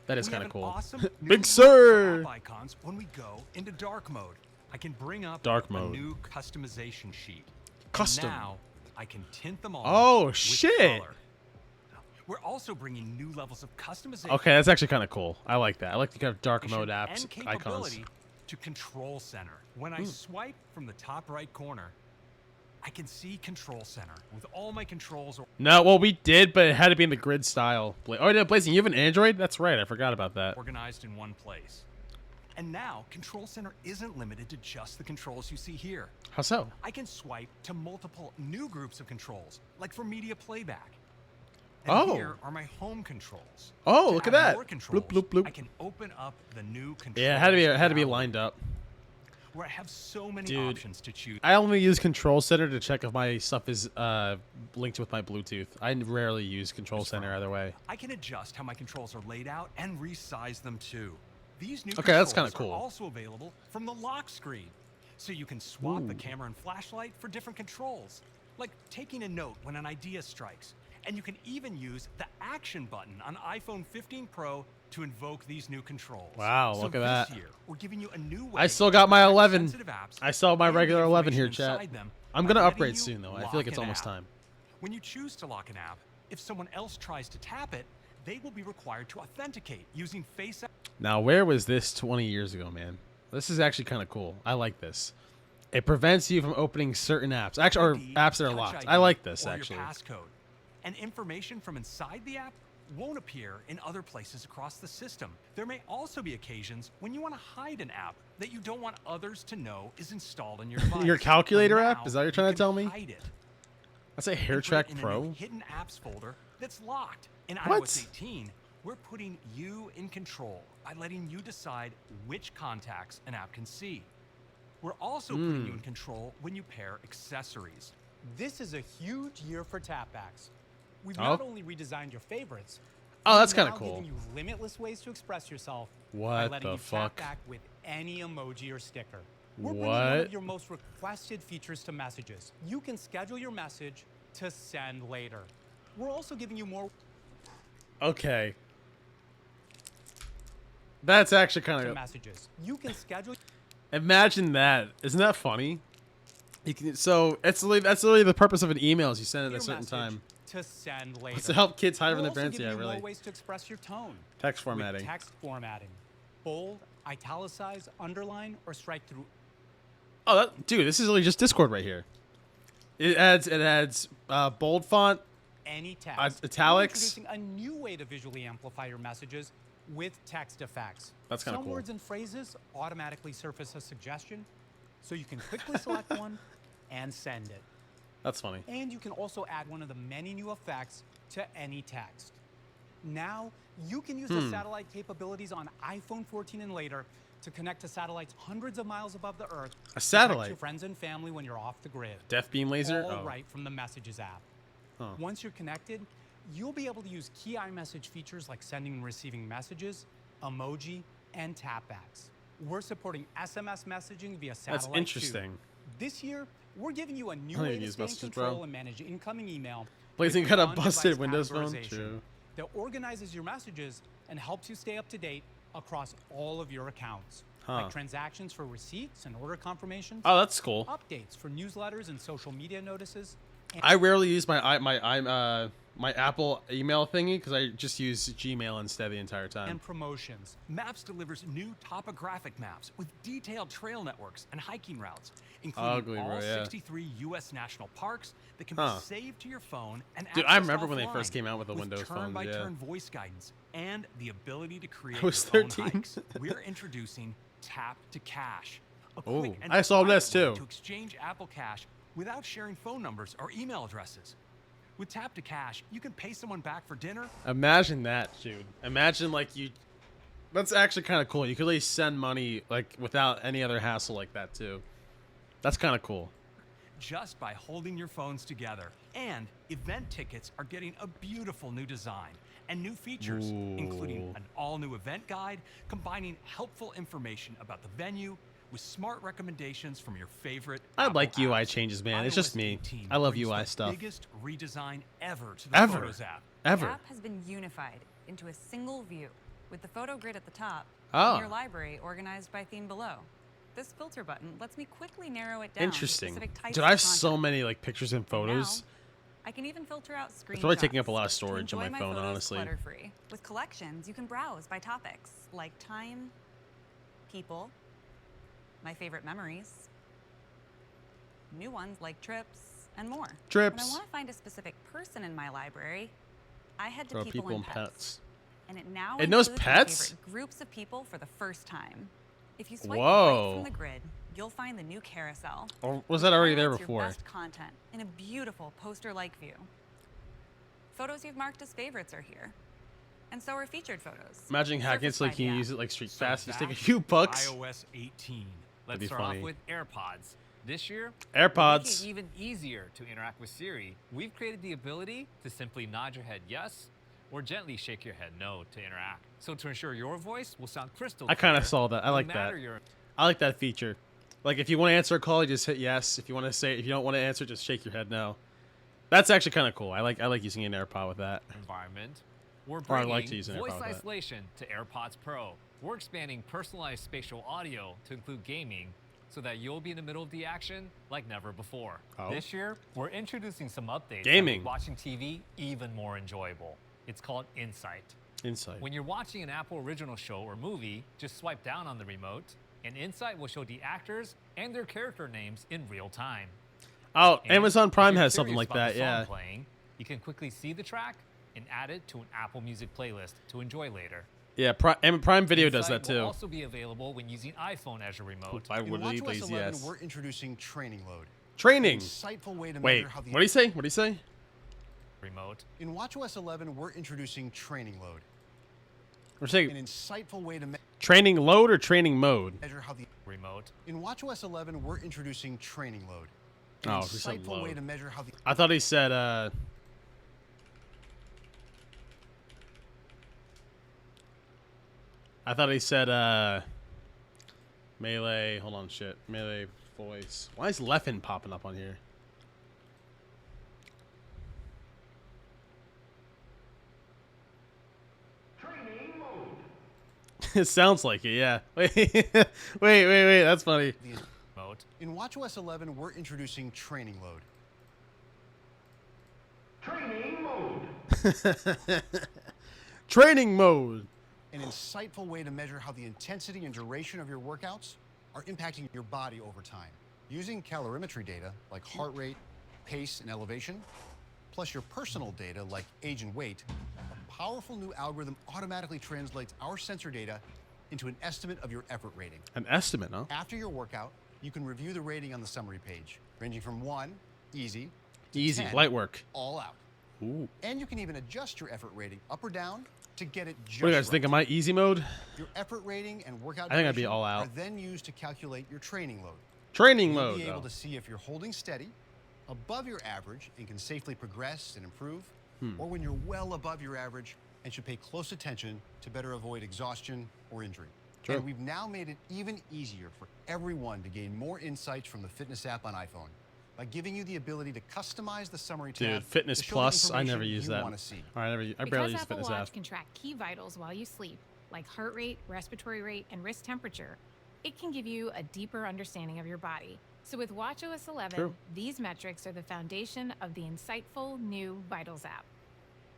A: That is
L: We
A: kind
L: have
A: of
L: an
A: cool.
L: awesome new
A: Big
L: look
A: Sur.
L: for app icons when we go into dark mode. I can bring up
A: Dark
L: a
A: mode.
L: new customization sheet. And
A: Custom.
L: now I can tint them all.
A: Oh,
L: with
A: shit.
L: color. We're also bringing new levels of customization.
A: Okay, that's actually kind of cool. I like that. I like the kind of dark mode
L: and
A: apps, icons.
L: capability to Control Center. When I swipe from the top right corner, I can see Control Center with all my controls.
A: No, well, we did, but it had to be in the grid style. Oh, yeah, Blazing, you have an Android? That's right. I forgot about that.
L: Organized in one place. And now, Control Center isn't limited to just the controls you see here.
A: How so?
L: I can swipe to multiple new groups of controls, like for media playback. And
A: Oh.
L: here are my home controls.
A: Oh,
L: To
A: look at
L: add
A: that.
L: more controls,
A: Bloop, bloop, bloop.
L: I can open up the new controls.
A: Yeah, it had to be
L: download,
A: lined up.
L: Where I have so many
A: Dude,
L: options to choose.
A: I only use Control Center to check if my stuff is linked with my Bluetooth. I rarely use Control Center either way.
L: I can adjust how my controls are laid out and resize them too. These new
A: Okay, that's
L: controls
A: kinda cool.
L: are also available from the lock screen. So you can swap the
A: Ooh.
L: camera and flashlight for different controls, like taking a note when an idea strikes. And you can even use the action button on iPhone 15 Pro to invoke these new controls.
A: Wow,
L: So
A: look at
L: this
A: that.
L: year, we're giving you a new way
A: I still got my
L: to track
A: 11.
L: sensitive apps
A: I saw my
L: and the
A: regular 11 here,
L: information
A: chat.
L: inside them
A: I'm
L: by
A: going to
L: letting
A: upgrade
L: you
A: soon, though. I
L: lock
A: feel like it's
L: an
A: almost
L: app.
A: time.
L: When you choose to lock an app, if someone else tries to tap it, they will be required to authenticate using Face ID.
A: Now, where was this 20 years ago, man? This is actually kind of cool. I like this. It prevents you from opening certain apps, actually, or apps that are
L: Touch
A: locked.
L: ID,
A: I like this,
L: or
A: actually.
L: Your passcode. And information from inside the app won't appear in other places across the system. There may also be occasions when you want to hide an app that you don't want others to know is installed on your device.
A: Your calculator
L: Well,
A: app?
L: now
A: Is that what you're
L: you
A: trying to
L: can
A: tell me?
L: Hide it.
A: That's a Hair
L: And put
A: Track
L: it in a
A: Pro.
L: new hidden apps folder that's locked. In
A: What?
L: iOS 18, we're putting you in control by letting you decide which contacts an app can see. We're also putting you in control when you pair accessories.
M: This is a huge year for tapbacks. We've
A: Oh.
M: not only redesigned your favorites,
A: Oh, that's
M: we're
A: kinda
M: now
A: cool.
M: giving you limitless ways to express yourself by
A: What
M: letting
A: the
M: you
A: fuck?
M: tap back with any emoji or sticker. We're bringing one
A: What?
M: of your most requested features to messages. You can schedule your message to send later. We're also giving you more
A: Okay. That's actually kind
M: to
A: of...
M: messages. You can schedule
A: Imagine that. Isn't that funny? You can, so that's literally the purpose of an email is you send it at a
M: your
A: certain
M: message
A: time.
M: to send later.
A: It's to help kids hide
M: We're
A: from their
M: also
A: parents.
M: giving
A: Yeah,
M: you
A: really.
M: more ways to express your tone.
A: Text formatting.
M: With text formatting. Bold, italicize, underline, or strike through.
A: Oh, dude, this is literally just Discord right here. It adds bold font,
M: Any text.
A: italics.
M: We're introducing a new way to visually amplify your messages with text effects.
A: That's kinda
M: Some
A: cool.
M: words and phrases automatically surface a suggestion, so you can quickly select one and send it.
A: That's funny.
M: And you can also add one of the many new effects to any text. Now, you can use the satellite capabilities on iPhone 14 and later to connect to satellites hundreds of miles above the Earth.
A: A
M: to
A: satellite?
M: connect your friends and family when you're off the grid.
A: Deaf beam laser?
M: All
A: Oh.
M: right from the Messages app.
A: Huh.
M: Once you're connected, you'll be able to use key iMessage features like sending and receiving messages, emoji, and tapbacks. We're supporting SMS messaging via satellite
A: That's interesting.
M: too. This year, we're giving you a new
A: I don't
M: way
A: even
M: to
A: use
M: stay in
A: Messages,
M: control
A: bro.
M: and manage incoming email.
A: Blazing
M: with
A: got a
M: on-device
A: busted Windows phone.
M: categorization
A: True.
M: that organizes your messages and helps you stay up to date across all of your accounts.
A: Huh.
M: Like transactions for receipts and order confirmations.
A: Oh, that's cool.
M: Updates for newsletters and social media notices. And
A: I rarely use my Apple email thingy because I just use Gmail instead the entire time.
M: and promotions.
L: Maps delivers new topographic maps with detailed trail networks and hiking routes, including
A: Ugly,
L: all
A: bro, yeah.
L: 63 U.S. national parks that can
A: Huh.
L: be saved to your phone and
A: Dude, I
L: accessed
A: remember when they
L: offline
A: first came out with the Windows phones,
L: turn-by-turn voice guidance and the ability to create
A: I was
L: your own
A: 13.
L: hikes. We're introducing Tap to Cash, a
A: Oh,
L: quick and
A: I saw
L: private
A: this
L: way
A: too.
L: to exchange Apple Cash without sharing phone numbers or email addresses. With Tap to Cash, you can pay someone back for dinner.
A: Imagine that, dude. Imagine like you. That's actually kind of cool. You could at least send money like without any other hassle like that too. That's kind of cool.
L: Just by holding your phones together. And event tickets are getting a beautiful new design and new features, including
A: Ooh.
L: an all-new event guide combining helpful information about the venue with smart recommendations from your favorite
A: I
L: Apple
A: like UI
L: apps.
A: changes, man. It's just
L: iOS
A: me.
L: 18
A: I love
L: brings
A: UI
L: the
A: stuff.
L: Biggest redesign ever to the
A: Ever.
L: Photos app.
J: The
A: Ever.
J: app has been unified into a single view with the photo grid at the top
A: Oh.
J: and your library organized by theme below. This filter button lets me quickly narrow it down
A: Interesting.
J: to specific types
A: Dude,
J: of
A: I have
J: content.
A: so many like pictures and
J: And
A: photos.
J: now, I can even filter out screenshots.
A: It's probably taking up a lot of
J: to
A: storage on
J: enjoy
A: my phone,
J: photos
A: honestly.
J: clutter-free. With collections, you can browse by topics like time, people, my favorite memories, new ones like trips, and more. When I
A: Trips.
J: want to find a specific person in my library, I head to
A: Oh,
J: people, and pets.
A: pets.
J: And it now
A: It knows
J: includes my
A: pets?
J: favorite groups of people for the first time. If you swipe
A: Whoa.
J: right from the grid, you'll find the new carousel.
A: Or was that already there
J: Highlights your
A: before?
J: best content in a beautiful poster-like view. Photos you've marked as favorites are here, and so are featured photos.
A: Imagine hacking it
J: surfaced
A: so
J: by
A: you can
J: the
A: use
J: app.
A: it like Street
L: So
A: Fast. Just take a
L: that's
A: few bucks.
L: iOS 18.
A: That'd be
N: Let's start
A: funny.
N: off with AirPods. This year,
A: AirPods.
N: to make it even easier to interact with Siri, we've created the ability to simply nod your head yes or gently shake your head no to interact. So to ensure your voice will sound crystal
A: I kind of
N: clear,
A: saw that. I
N: no
A: like that.
N: matter your
A: I like that feature. Like if you want to answer a call, you just hit yes. If you want to say, if you don't want to answer, just shake your head no. That's actually kind of cool. I like using an AirPod with that.
N: environment, we're
A: Or I
N: bringing
A: like to use an
N: voice
A: AirPod with that.
N: isolation to AirPods Pro. We're expanding personalized spatial audio to include gaming so that you'll be in the middle of the action like never before.
A: Oh.
N: This year, we're introducing some updates
A: Gaming.
N: that make watching TV even more enjoyable. It's called Insight.
A: Insight.
N: When you're watching an Apple original show or movie, just swipe down on the remote, and Insight will show the actors and their character names in real time.
A: Oh,
N: And
A: Amazon
N: if
A: Prime
N: you're
A: has something
N: curious
A: like
N: about
A: that.
N: the song
A: Yeah.
N: Playing, you can quickly see the track and add it to an Apple Music playlist to enjoy later.
A: Yeah. Prime Video does
N: Insight
A: that
N: will
A: too.
N: also be available when using iPhone as your remote.
A: I would leave
K: WatchOS
A: these
K: 11,
A: yes.
K: we're introducing Training Load.
A: Training.
K: An insightful way to
A: Wait.
K: measure how the
A: What do you say? What do you say?
N: Remote.
K: In WatchOS 11, we're introducing Training Load.
A: We're saying
K: An insightful way to
A: training load or training mode.
K: measure how the
N: Remote.
K: In WatchOS 11, we're introducing Training Load. An
A: Oh, he said
K: insightful way
A: load.
K: to measure how the
A: I thought he said. I thought he said. Melee. Hold on, shit. Melee voice. Why is Leffen popping up on here? It sounds like it, yeah. Wait, wait. That's funny.
N: Remote.
K: In WatchOS 11, we're introducing Training Load.
A: Training mode.
K: An insightful way to measure how the intensity and duration of your workouts are impacting your body over time. Using calorimetry data like heart rate,
O: pace, and elevation, plus your personal data like age and weight, a powerful new algorithm automatically translates our sensor data into an estimate of your effort rating.
A: An estimate, huh?
O: After your workout, you can review the rating on the summary page, ranging from 1, easy, to
A: Easy,
O: 10,
A: light work.
O: all out.
A: Ooh.
O: And you can even adjust your effort rating up or down to get it just
A: What do you guys
O: right.
A: think of my easy mode?
O: Your effort rating and workout
A: I think I'd be
O: duration
A: all out.
O: are then used to calculate your training load.
A: Training
O: You'll
A: mode,
O: be able
A: though.
O: to see if you're holding steady, above your average, and can safely progress and improve, or when you're well above your average and should pay close attention to better avoid exhaustion or injury.
A: True.
O: And we've now made it even easier for everyone to gain more insights from the fitness app on iPhone by giving you the ability to customize the summary tab.
A: Dude, Fitness
O: to show the
A: Plus, I never
O: information
A: use
O: you
A: that.
O: wanna see.
A: I barely
P: Because
A: use
P: Apple
A: Fitness
P: Watch
A: app.
P: can track key vitals while you sleep, like heart rate, respiratory rate, and wrist temperature, it can give you a deeper understanding of your body. So with watchOS 11,
A: True.
P: these metrics are the foundation of the insightful new Vitals app,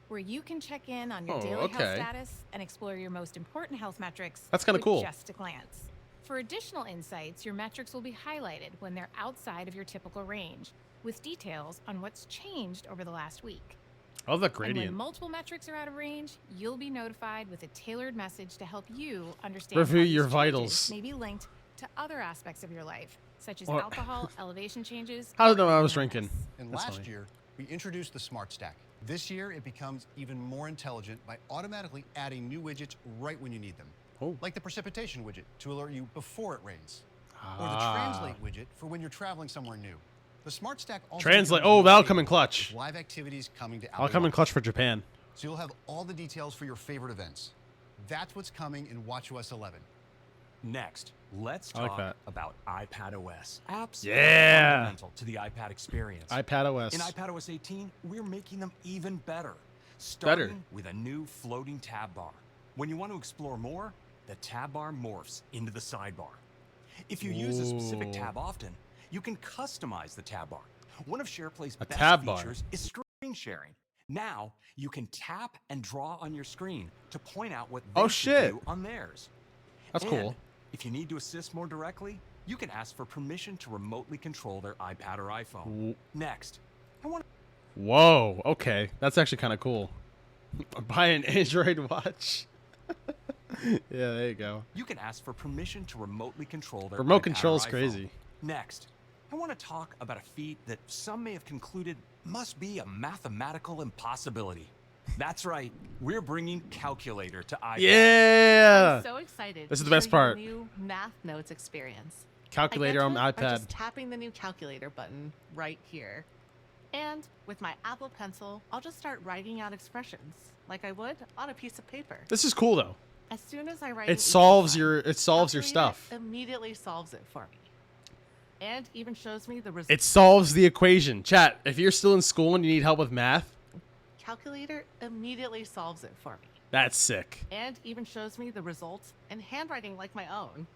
P: where you can check in on your
A: Oh,
P: daily health
A: okay.
P: status and explore your most important health metrics.
A: That's kinda
P: with
A: cool.
P: Just a glance. For additional insights, your metrics will be highlighted when they're outside of your typical range, with details on what's changed over the last week.
A: I love that
P: And when
A: gradient.
P: multiple metrics are out of range, you'll be notified with a tailored message to help you understand
A: Review
P: how these
A: your
P: changes
A: vitals.
P: may be linked to other aspects of your life, such as
A: Or-
P: alcohol, elevation changes.
A: How did I know
P: or
A: I was
P: illness.
A: drinking?
O: And
A: That's
O: last
A: funny.
O: year, we introduced the Smart Stack. This year, it becomes even more intelligent by automatically adding new widgets right when you need them.
A: Oh.
O: Like the precipitation widget to alert you before it rains. Or the
A: Ah.
O: translate widget for when you're traveling somewhere new. The Smart Stack also
A: Translate.
O: becomes
A: Oh, that'll
O: more
A: come in
O: capable
A: clutch.
O: with live activities coming to
A: I'll
O: Apple
A: come in
O: Watch.
A: clutch for Japan.
O: So you'll have all the details for your favorite events. That's what's coming in watchOS 11.
L: Next, let's
A: I like
L: talk
A: that.
L: about iPadOS. Apps
A: Yeah.
L: are fundamental to the iPad experience.
A: iPadOS.
L: In iPadOS 18, we're making them even better. Starting with a new floating tab bar. When you want to explore more, the tab bar morphs into the sidebar. If you use a specific
A: Ooh.
L: tab often, you can customize the tab bar. One of SharePlay's
A: A
L: best
A: tab bar.
L: features is screen sharing. Now, you can tap and draw on your screen to point out what they
A: Oh,
L: should
A: shit.
L: do on theirs.
A: That's
L: And
A: cool.
L: if you need to assist more directly, you can ask for permission to remotely control their iPad or iPhone.
A: W-
L: Next, I want
A: Whoa. Okay. That's actually kind of cool. Buy an Android watch. Yeah, there you go.
L: you can ask for permission to remotely control their
A: Remote
L: iPad or
A: control's
L: iPhone.
A: crazy.
L: Next, I want to talk about a feat that some may have concluded must be a mathematical impossibility. That's right, we're bringing Calculator to iPad.
A: Yeah.
Q: I'm so excited.
A: This is
Q: to
A: the best
Q: show you
A: part.
Q: a new Math Notes experience.
A: Calculator
Q: I
A: on
Q: get
A: the
Q: to it by
A: iPad.
Q: just tapping the new calculator button right here. And with my Apple Pencil, I'll just start writing out expressions like I would on a piece of paper.
A: This is cool though.
Q: As soon as I write
A: It
Q: an equal
A: solves
Q: sign,
A: your
Q: Calculator
A: stuff.
Q: Immediately solves it for me. And even shows me the results.
A: It solves the equation. Chat, if you're still in school and you need help with math,
Q: Calculator immediately solves it for me.
A: that's sick.
Q: And even shows me the results in handwriting like my own.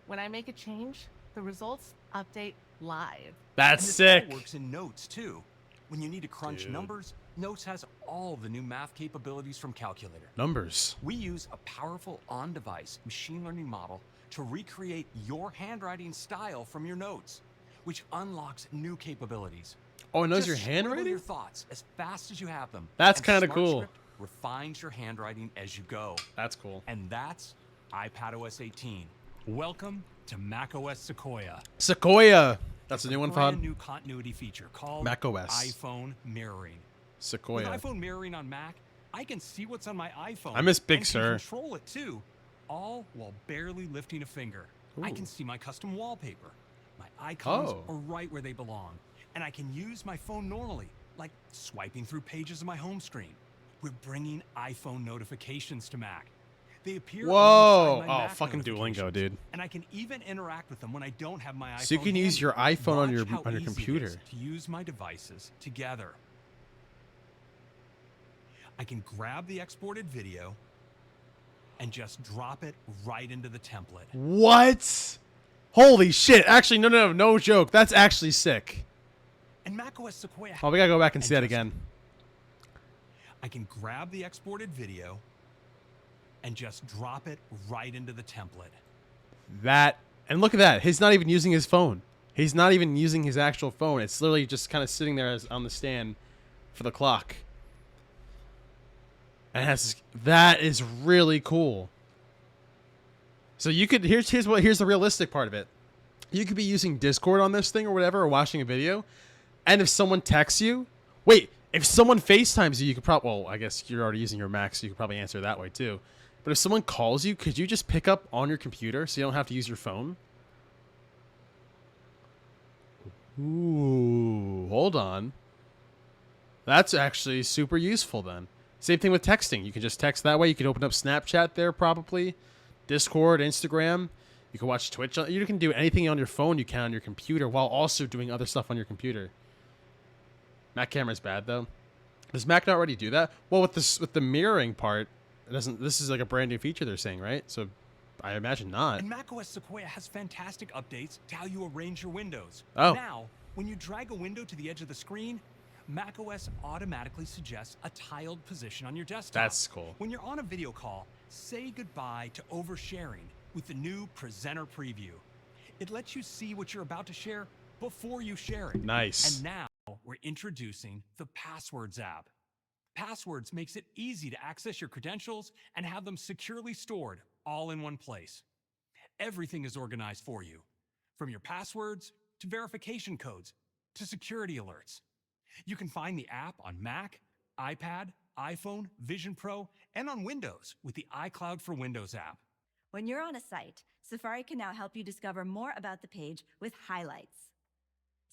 Q: When I make a change, the results update live.
A: That's
L: And this
A: sick.
L: all works in Notes too. When you need to crunch
A: Dude.
L: numbers, Notes has all the new math capabilities from Calculator.
A: Numbers.
L: We use a powerful on-device machine learning model to recreate your handwriting style from your notes, which unlocks new capabilities.
A: Oh, it knows
L: Just
A: your
L: scribble
A: handwriting?
L: your thoughts as fast as you have them.
A: That's
L: and
A: kinda
L: SmartScript
A: cool.
L: refines your handwriting as you go.
A: That's cool.
L: And that's iPadOS 18. Welcome to macOS Sequoia.
A: Sequoia. That's a new one,
L: Brand
A: Fod.
L: new continuity feature called
A: macOS.
L: iPhone mirroring.
A: Sequoia.
L: With iPhone mirroring on Mac, I can see what's on my iPhone.
A: I miss Big
L: and
A: Sur.
L: Can control it too, all while barely lifting a finger. I
A: Ooh.
L: can see my custom wallpaper. My icons
A: Oh.
L: are right where they belong, and I can use my phone normally, like swiping through pages of my home screen. We're bringing iPhone notifications to Mac. They appear
A: Whoa.
L: alongside my
A: Oh,
L: Mac
A: fucking Duolingo,
L: notifications,
A: dude.
L: And I can even interact with them when I don't have my iPhone.
A: So you can use
L: handy.
A: your iPhone on your-
L: Watch how
A: on your
L: easy it
A: computer.
L: is to use my devices together. I can grab the exported video and just drop it right into the template.
A: What? Holy shit. Actually, no joke. That's actually sick.
L: And macOS Sequoia.
A: Oh, we gotta go back and see that
L: just-
A: again.
L: I can grab the exported video and just drop it right into the template.
A: That, and look at that. He's not even using his phone. He's not even using his actual phone. It's literally just kind of sitting there on the stand for the clock. And that is really cool. So you could here's the realistic part of it. You could be using Discord on this thing or whatever, or watching a video, and if someone texts you, if someone FaceTimes you, you could probably, well, I guess you're already using your Mac, so you could probably answer that way too. But if someone calls you, could you just pick up on your computer so you don't have to use your phone? Ooh, hold on. That's actually super useful then. Same thing with texting. You can just text that way. You can open up Snapchat there probably. Discord, Instagram. You can watch Twitch. You can do anything on your phone you can on your computer while also doing other stuff on your computer. Mac camera's bad though. Does Mac not already do that? Well, with the mirroring part, it doesn't. This is like a brand new feature they're saying, right? So I imagine not.
L: And macOS Sequoia has fantastic updates to how you arrange your windows.
A: Oh.
L: Now, when you drag a window to the edge of the screen, macOS automatically suggests a tiled position on your desktop.
A: That's cool.
L: When you're on a video call, say goodbye to oversharing with the new Presenter Preview. It lets you see what you're about to share before you share it.
A: Nice.
L: And now we're introducing the Passwords app. Passwords makes it easy to access your credentials and have them securely stored all in one place. Everything is organized for you, from your passwords to verification codes to security alerts. You can find the app on Mac, iPad, iPhone, Vision Pro, and on Windows with the iCloud for Windows app.
R: When you're on a site, Safari can now help you discover more about the page with highlights.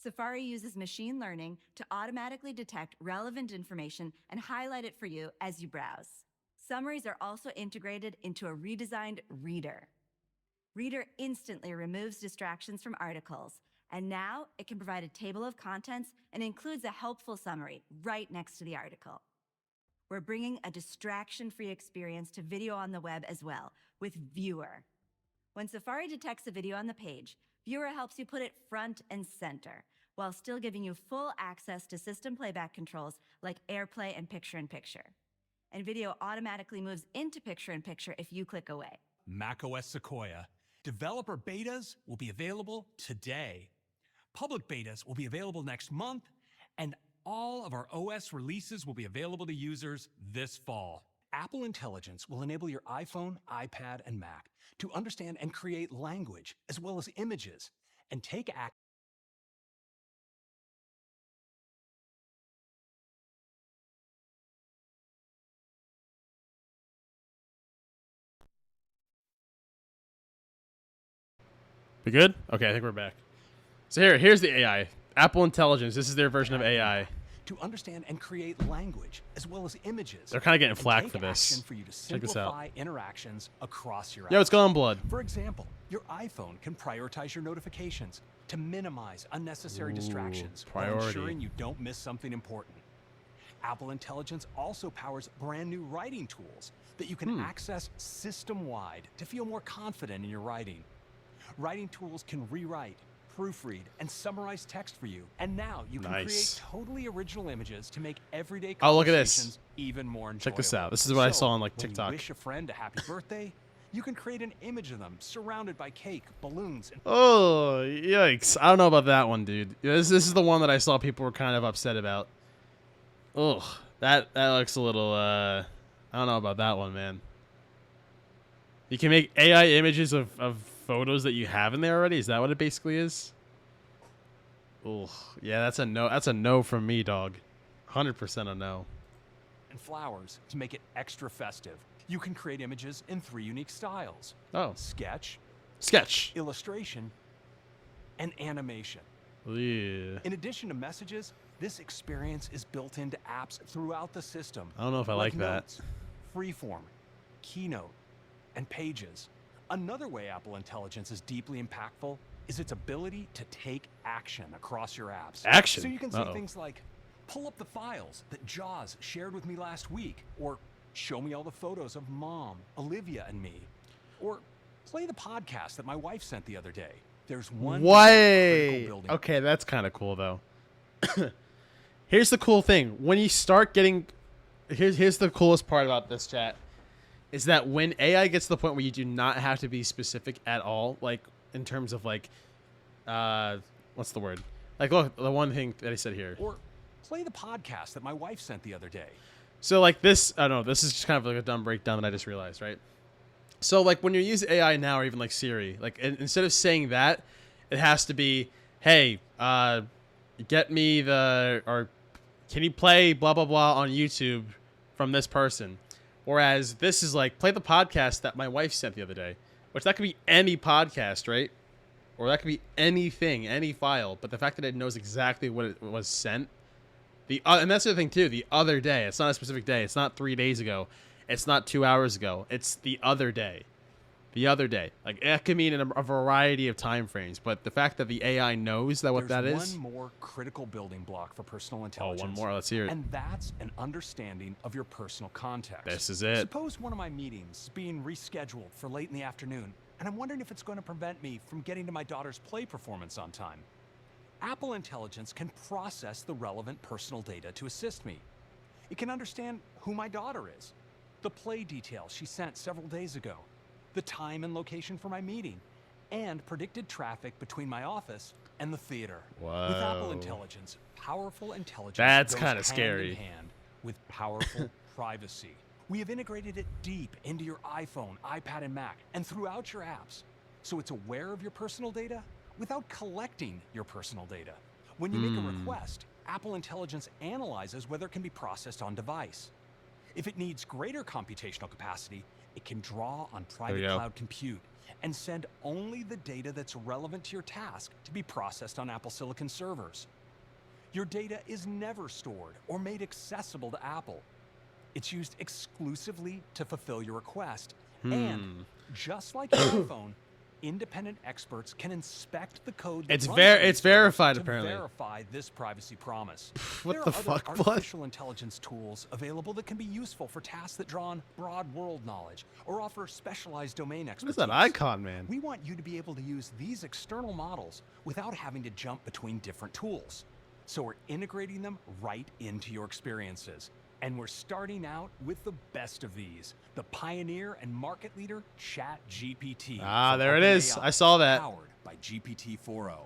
R: Safari uses machine learning to automatically detect relevant information and highlight it for you as you browse. Summaries are also integrated into a redesigned Reader. Reader instantly removes distractions from articles, and now it can provide a table of contents and includes a helpful summary right next to the article. We're bringing a distraction-free experience to video on the web as well, with Viewer. When Safari detects a video on the page, Viewer helps you put it front and center, while still giving you full access to system playback controls like AirPlay and Picture-in-Picture. And video automatically moves into Picture-in-Picture if you click away.
L: macOS Sequoia. Developer betas will be available today. Public betas will be available next month, and all of our OS releases will be available to users this fall. Apple Intelligence will enable your iPhone, iPad, and Mac to understand and create language, as well as images, and take action.
A: We good? Okay, I think we're back. So here's the AI. Apple Intelligence. This is their version of AI.
L: To understand and create language, as well as images.
A: They're kind of getting
L: and
A: flack
L: take
A: for this.
L: action for you to
A: Check this out.
L: simplify interactions across your
A: Yo, what's
L: apps.
A: going on, Blood?
L: For example, your iPhone can prioritize your notifications to minimize unnecessary distractions while
A: priority.
L: ensuring you don't miss something important. Apple Intelligence also powers brand new writing tools that you can access system-wide to feel more confident in your writing. Writing tools can rewrite, proofread, and summarize text for you. And now you can create totally original images to make everyday
A: Oh, look at this.
L: conversations even more enjoyable.
A: Check this out. This is what I
L: So,
A: saw on like
L: when
A: TikTok.
L: you wish a friend a happy birthday, you can create an image of them surrounded by cake, balloons, and
A: Oh, yikes. I don't know about that one, dude. This is the one that I saw people were kind of upset about. Ugh. That looks a little, I don't know about that one, man. You can make AI images of photos that you have in there already? Is that what it basically is? Ugh. Yeah, that's a no. That's a no from me, dog. 100% a no.
L: and flowers to make it extra festive. You can create images in 3 unique styles.
A: Oh.
L: Sketch, illustration, and animation.
A: Yeah.
L: In addition to messages, this experience is built into apps throughout the system.
A: I don't know if I like that.
L: Notes, Freeform, Keynote, and Pages. Another way Apple Intelligence is deeply impactful is its ability to take action across your apps.
A: Action?
L: So you can say
A: Uh-oh.
L: things like, pull up the files that Jaws shared with me last week, or show me all the photos of Mom, Olivia, and me, or play the podcast that my wife sent the other day. There's one critical
A: Way.
L: building
A: Okay, that's kind of cool though. Here's the cool thing. When you start getting, here's the coolest part about this chat, is that when AI gets to the point where you do not have to be specific at all, like in terms of like what's the word? Like, look, the one thing that he said here.
L: Or play the podcast that my wife sent the other day.
A: So like this, I don't know, this is just kind of like a dumb breakdown that I just realized, right? So like when you use AI now, or even like Siri, like instead of saying that, it has to be, hey, get me or can you play blah, blah, blah on YouTube from this person? Whereas this is like, play the podcast that my wife sent the other day, which that could be any podcast, right? Or that could be anything, any file. But the fact that it knows exactly what it was sent, and that's the other thing too, the other day, it's not a specific day. It's not 3 days ago. It's not 2 hours ago. It's the other day. The other day. Like, it could mean in a variety of time frames, but the fact that the AI knows that what that is.
L: There's one more critical building block for personal intelligence.
A: Oh, one more. Let's hear it.
L: And that's an understanding of your personal context.
A: This is it.
L: Suppose one of my meetings is being rescheduled for late in the afternoon, and I'm wondering if it's going to prevent me from getting to my daughter's play performance on time. Apple Intelligence can process the relevant personal data to assist me. It can understand who my daughter is, the play details she sent several days ago, the time and location for my meeting, and predicted traffic between my office and the theater.
A: Whoa.
L: With Apple Intelligence, powerful intelligence
A: That's
L: goes
A: kind of scary.
L: hand in hand with powerful privacy. We have integrated it deep into your iPhone, iPad, and Mac, and throughout your apps, so it's aware of your personal data without collecting your personal data. When you make a request, Apple Intelligence analyzes whether it can be processed on device. If it needs greater computational capacity, it can draw on private cloud compute and send only the data that's relevant to your task to be processed on Apple Silicon servers. Your data is never stored or made accessible to Apple. It's used exclusively to fulfill your request. And just like your iPhone, independent experts can inspect the code.
A: It's verified, apparently.
L: Verify this privacy promise.
A: What the fuck,
L: There are other artificial intelligence tools available that can be useful for tasks that draw on broad world knowledge or offer specialized domain expertise.
A: What is that icon, man?
L: We want you to be able to use these external models without having to jump between different tools. So we're integrating them right into your experiences. And we're starting out with the best of these, the pioneer and market leader ChatGPT.
A: Ah, there it is. I saw that.
L: Powered by GPT-4o.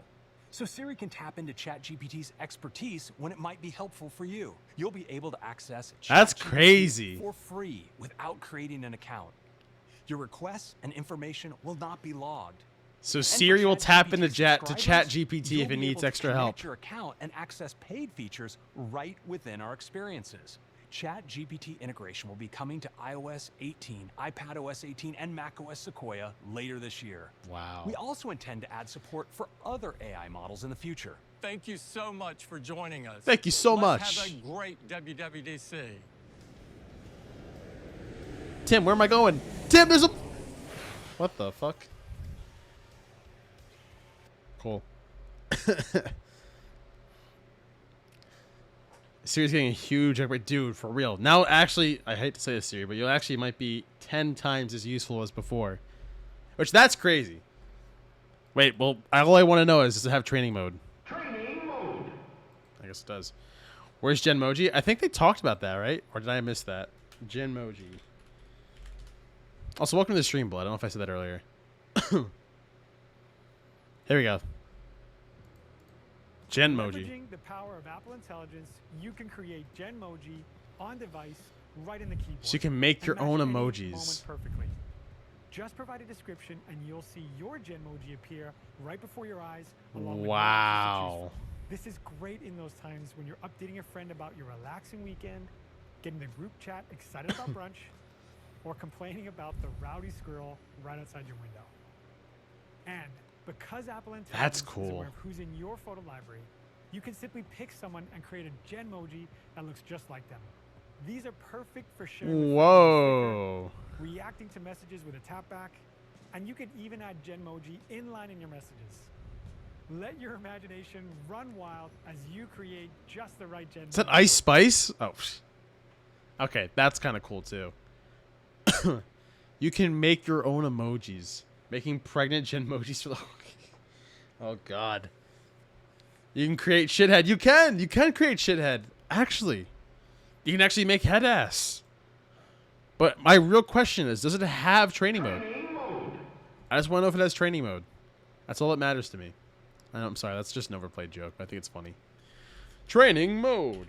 L: So Siri can tap into ChatGPT's expertise when it might be helpful for you. You'll be able to access
A: That's
L: ChatGPT
A: crazy.
L: for free without creating an account. Your requests and information will not be logged.
A: So Siri will tap into ChatGPT if it needs extra help.
L: Connect your account and access paid features right within our experiences. ChatGPT integration will be coming to iOS 18, iPadOS 18, and macOS Sequoia later this year.
A: Wow.
L: We also intend to add support for other AI models in the future.
I: Thank you so much for joining us.
A: Thank you so much.
I: Have a great WWDC.
A: Tim, where am I going? Tim, there's a... What the fuck? Cool. Siri's getting a huge upgrade. Dude, for real. Now, actually, I hate to say this, Siri, but you actually might be 10 times as useful as before. Which, that's crazy. Wait, well, all I want to know is, does it have training mode?
D: Training mode.
A: I guess it does. Where's Genmoji? I think they talked about that, right? Or did I miss that? Genmoji. Also, welcome to the stream, Blood. I don't know if I said that earlier. Here we go. Genmoji.
S: Leveraging the power of Apple Intelligence, you can create Genmoji on device right in the keyboard.
A: So you can make your own
S: Match any
A: emojis.
S: moment perfectly. Just provide a description and you'll see your Genmoji appear right before your eyes along with your options to choose from. This is great in those times when you're updating a friend about your relaxing weekend, getting the group chat excited about brunch, or complaining about the rowdy squirrel right outside your window. And because Apple Intelligence
A: cool.
S: is aware of who's in your photo library, you can simply pick someone and create a Genmoji that looks just like them. These are perfect for sharing with
A: Whoa.
S: friends, reacting to messages with a tap back, and you can even add Genmoji inline in your messages. Let your imagination run wild as you create just the right Genmoji.
A: Is that Ice Spice? Oh. Okay, that's kind of cool, too. You can make your own emojis. Making pregnant Genmojis for the... Oh, God. You can create shithead. You can. You can create shithead. Actually. You can actually make head ass. But my real question is, does it have training mode? I just want to know if it has training mode. That's all that matters to me. I'm sorry, that's just an overplayed joke. I think it's funny. Training mode.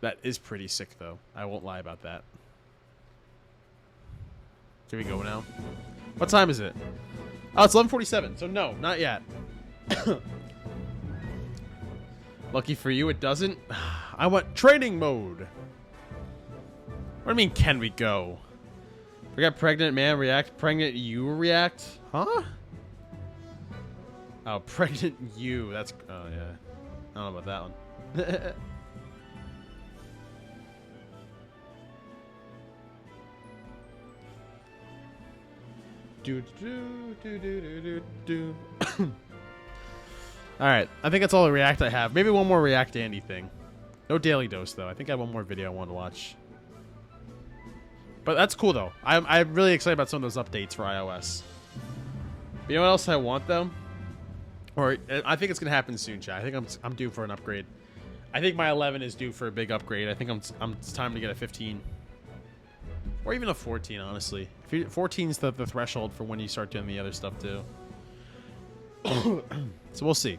A: That is pretty sick, though. I won't lie about that. Here we go now. What time is it? Oh, it's 11:47. So no, not yet. Lucky for you, it doesn't. I want training mode. What do you mean, can we go? Forget pregnant man react. Pregnant you react? Huh? Oh, pregnant you. That's... Oh, yeah. I don't know about that one. Alright, I think that's all the React I have. Maybe one more React Andy thing. No Daily Dose, though. I think I have one more video I want to watch. But that's cool, though. I'm really excited about some of those updates for iOS. But you know what else I want, though? Or I think it's going to happen soon, chat. I think I'm due for an upgrade. I think my 11 is due for a big upgrade. I think it's time to get a 15. Or even a 14, honestly. 14 is the threshold for when you start doing the other stuff, too. So we'll see.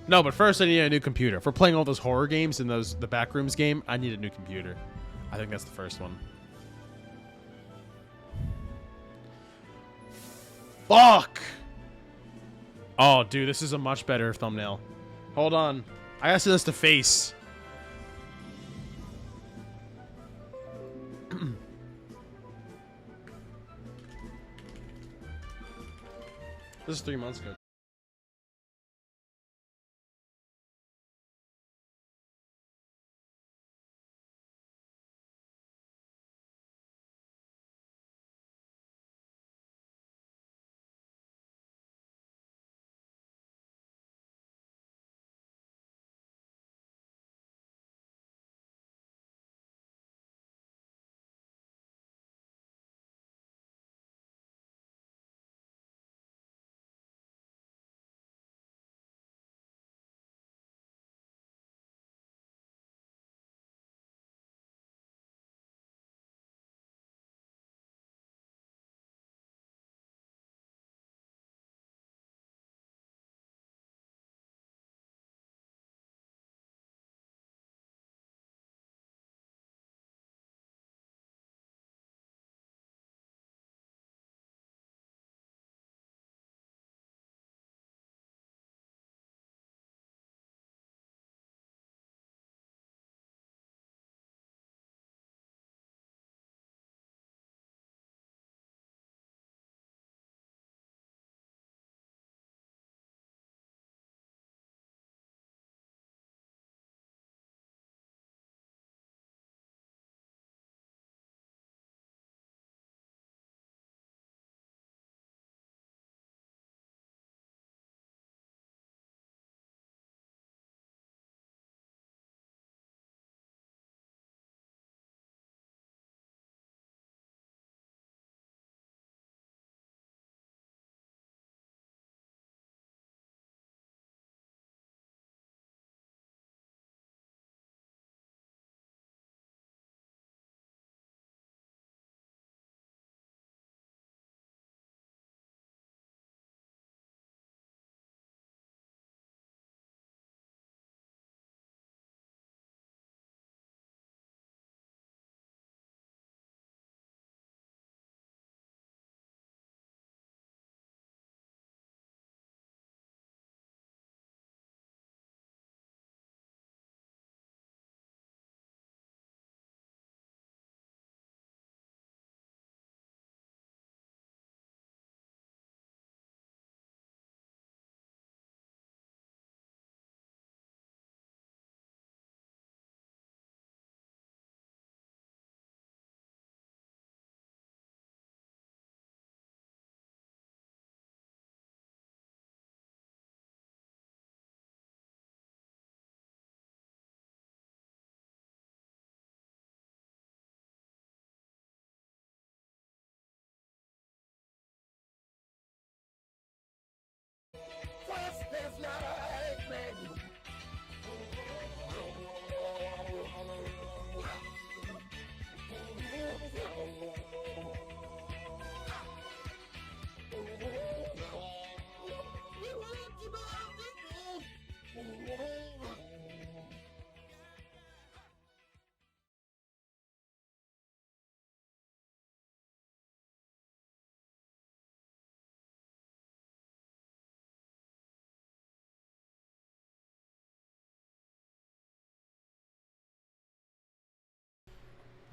A: No, but first I need a new computer. If we're playing all those horror games and the Backrooms game, I need a new computer. I think that's the first one. Fuck! Oh, dude, this is a much better thumbnail. Hold on. I gotta send this to Face. This is 3 months ago.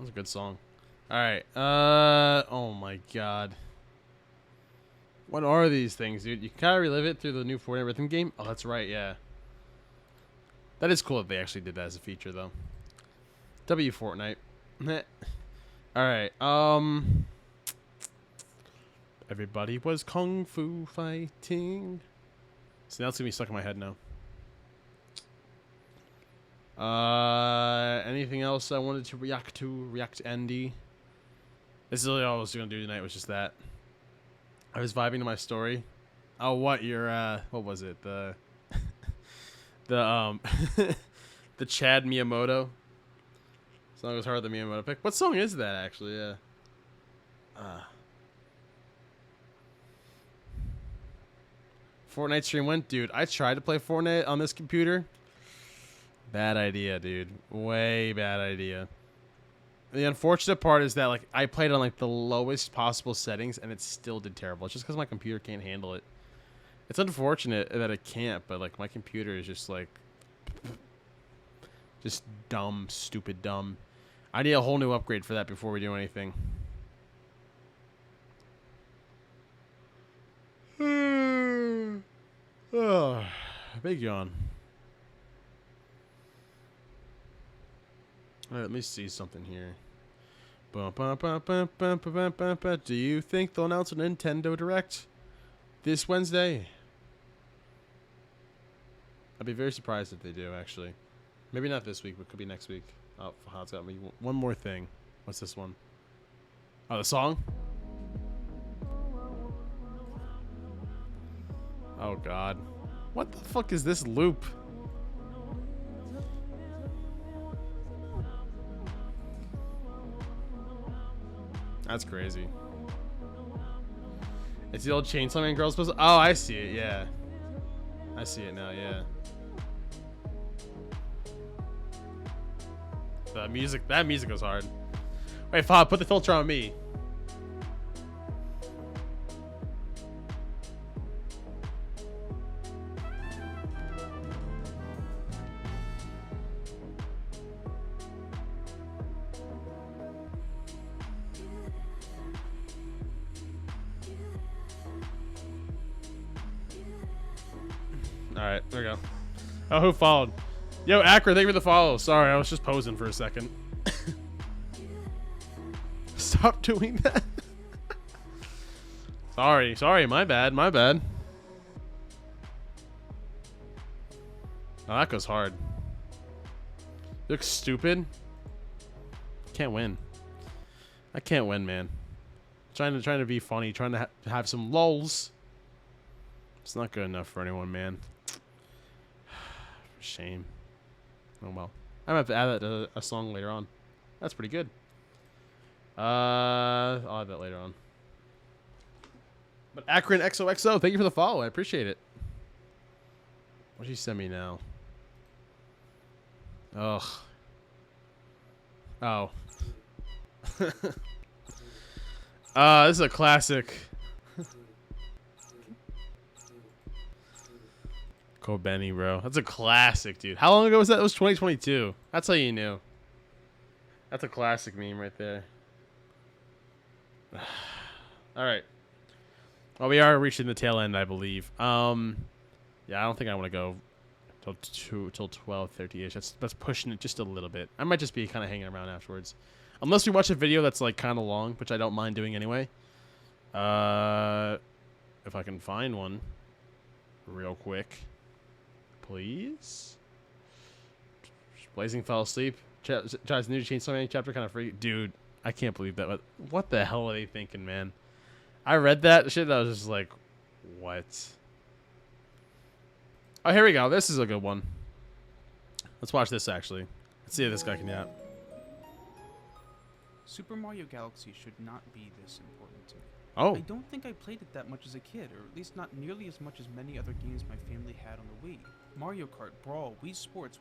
A: was a good song. All right. Oh my god. What are these things, dude? You can kind of relive it through the new Fortnite Rhythm game. Oh, that's right. Yeah. That is cool that they actually did that as a feature, though. W Fortnite. All right. Everybody was kung fu fighting. So now it's gonna be stuck in my head now. Anything else I wanted to react to Andy? This is really all I was gonna do tonight, was just that. I was vibing to my story. Oh, what what was it? The the Chad Miyamoto song was hard, the Miyamoto pick. What song is that actually? Yeah. Fortnite stream went, dude. I tried to play Fortnite on this computer. Bad idea, dude. Way bad idea. The unfortunate part is that like I played on like the lowest possible settings and it still did terrible. It's just because my computer can't handle it. It's unfortunate that it can't, but like my computer is just like just dumb, stupid dumb. I need a whole new upgrade for that before we do anything. Oh, big yawn. All right, let me see something here. Do you think they'll announce a Nintendo Direct this Wednesday? I'd be very surprised if they do, actually. Maybe not this week, but it could be next week. Oh, it's got me. One more thing. What's this one? Oh, the song? Oh, God. What the fuck is this loop? That's crazy. It's the old Chainsaw Man Girls puzzle. Oh, I see it. Yeah. I see it now. Yeah. That music goes hard. Wait, Fob, put the filter on me. Alright, there we go. Oh, who followed? Yo, Akron, thank you for the follow. Sorry, I was just posing for a second. Stop doing that. Sorry, my bad. Oh, that goes hard. You look stupid. Can't win. I can't win, man. Trying to be funny, trying to have some lulz. It's not good enough for anyone, man. Shame. Oh well. I might have to add that to a song later on. That's pretty good. I'll add that later on. But Akron XOXO, thank you for the follow. I appreciate it. What did you send me now? Ugh. Oh. This is a classic. Benny, bro. That's a classic, dude. How long ago was that? It was 2022. That's how you knew. That's a classic meme right there. All right. Well, we are reaching the tail end, I believe. Yeah, I don't think I want to go till 12:30ish. That's pushing it just a little bit. I might just be kind of hanging around afterwards, unless we watch a video that's like kind of long, which I don't mind doing anyway. If I can find one, real quick. Please. Blazing fell asleep. Tries new Chainsaw Man chapter kind of free. Dude, I can't believe that. What the hell are they thinking, man? I read that shit. I was just like, what? Oh, here we go. This is a good one. Let's watch this, actually. Let's see if this guy can yap.
T: Super Mario Galaxy should not be this important to me.
A: Oh.
T: I don't think I played it that much as a kid, or at least not nearly as much as many other games my family had on the Wii. Mario Kart, Brawl, Wii Sports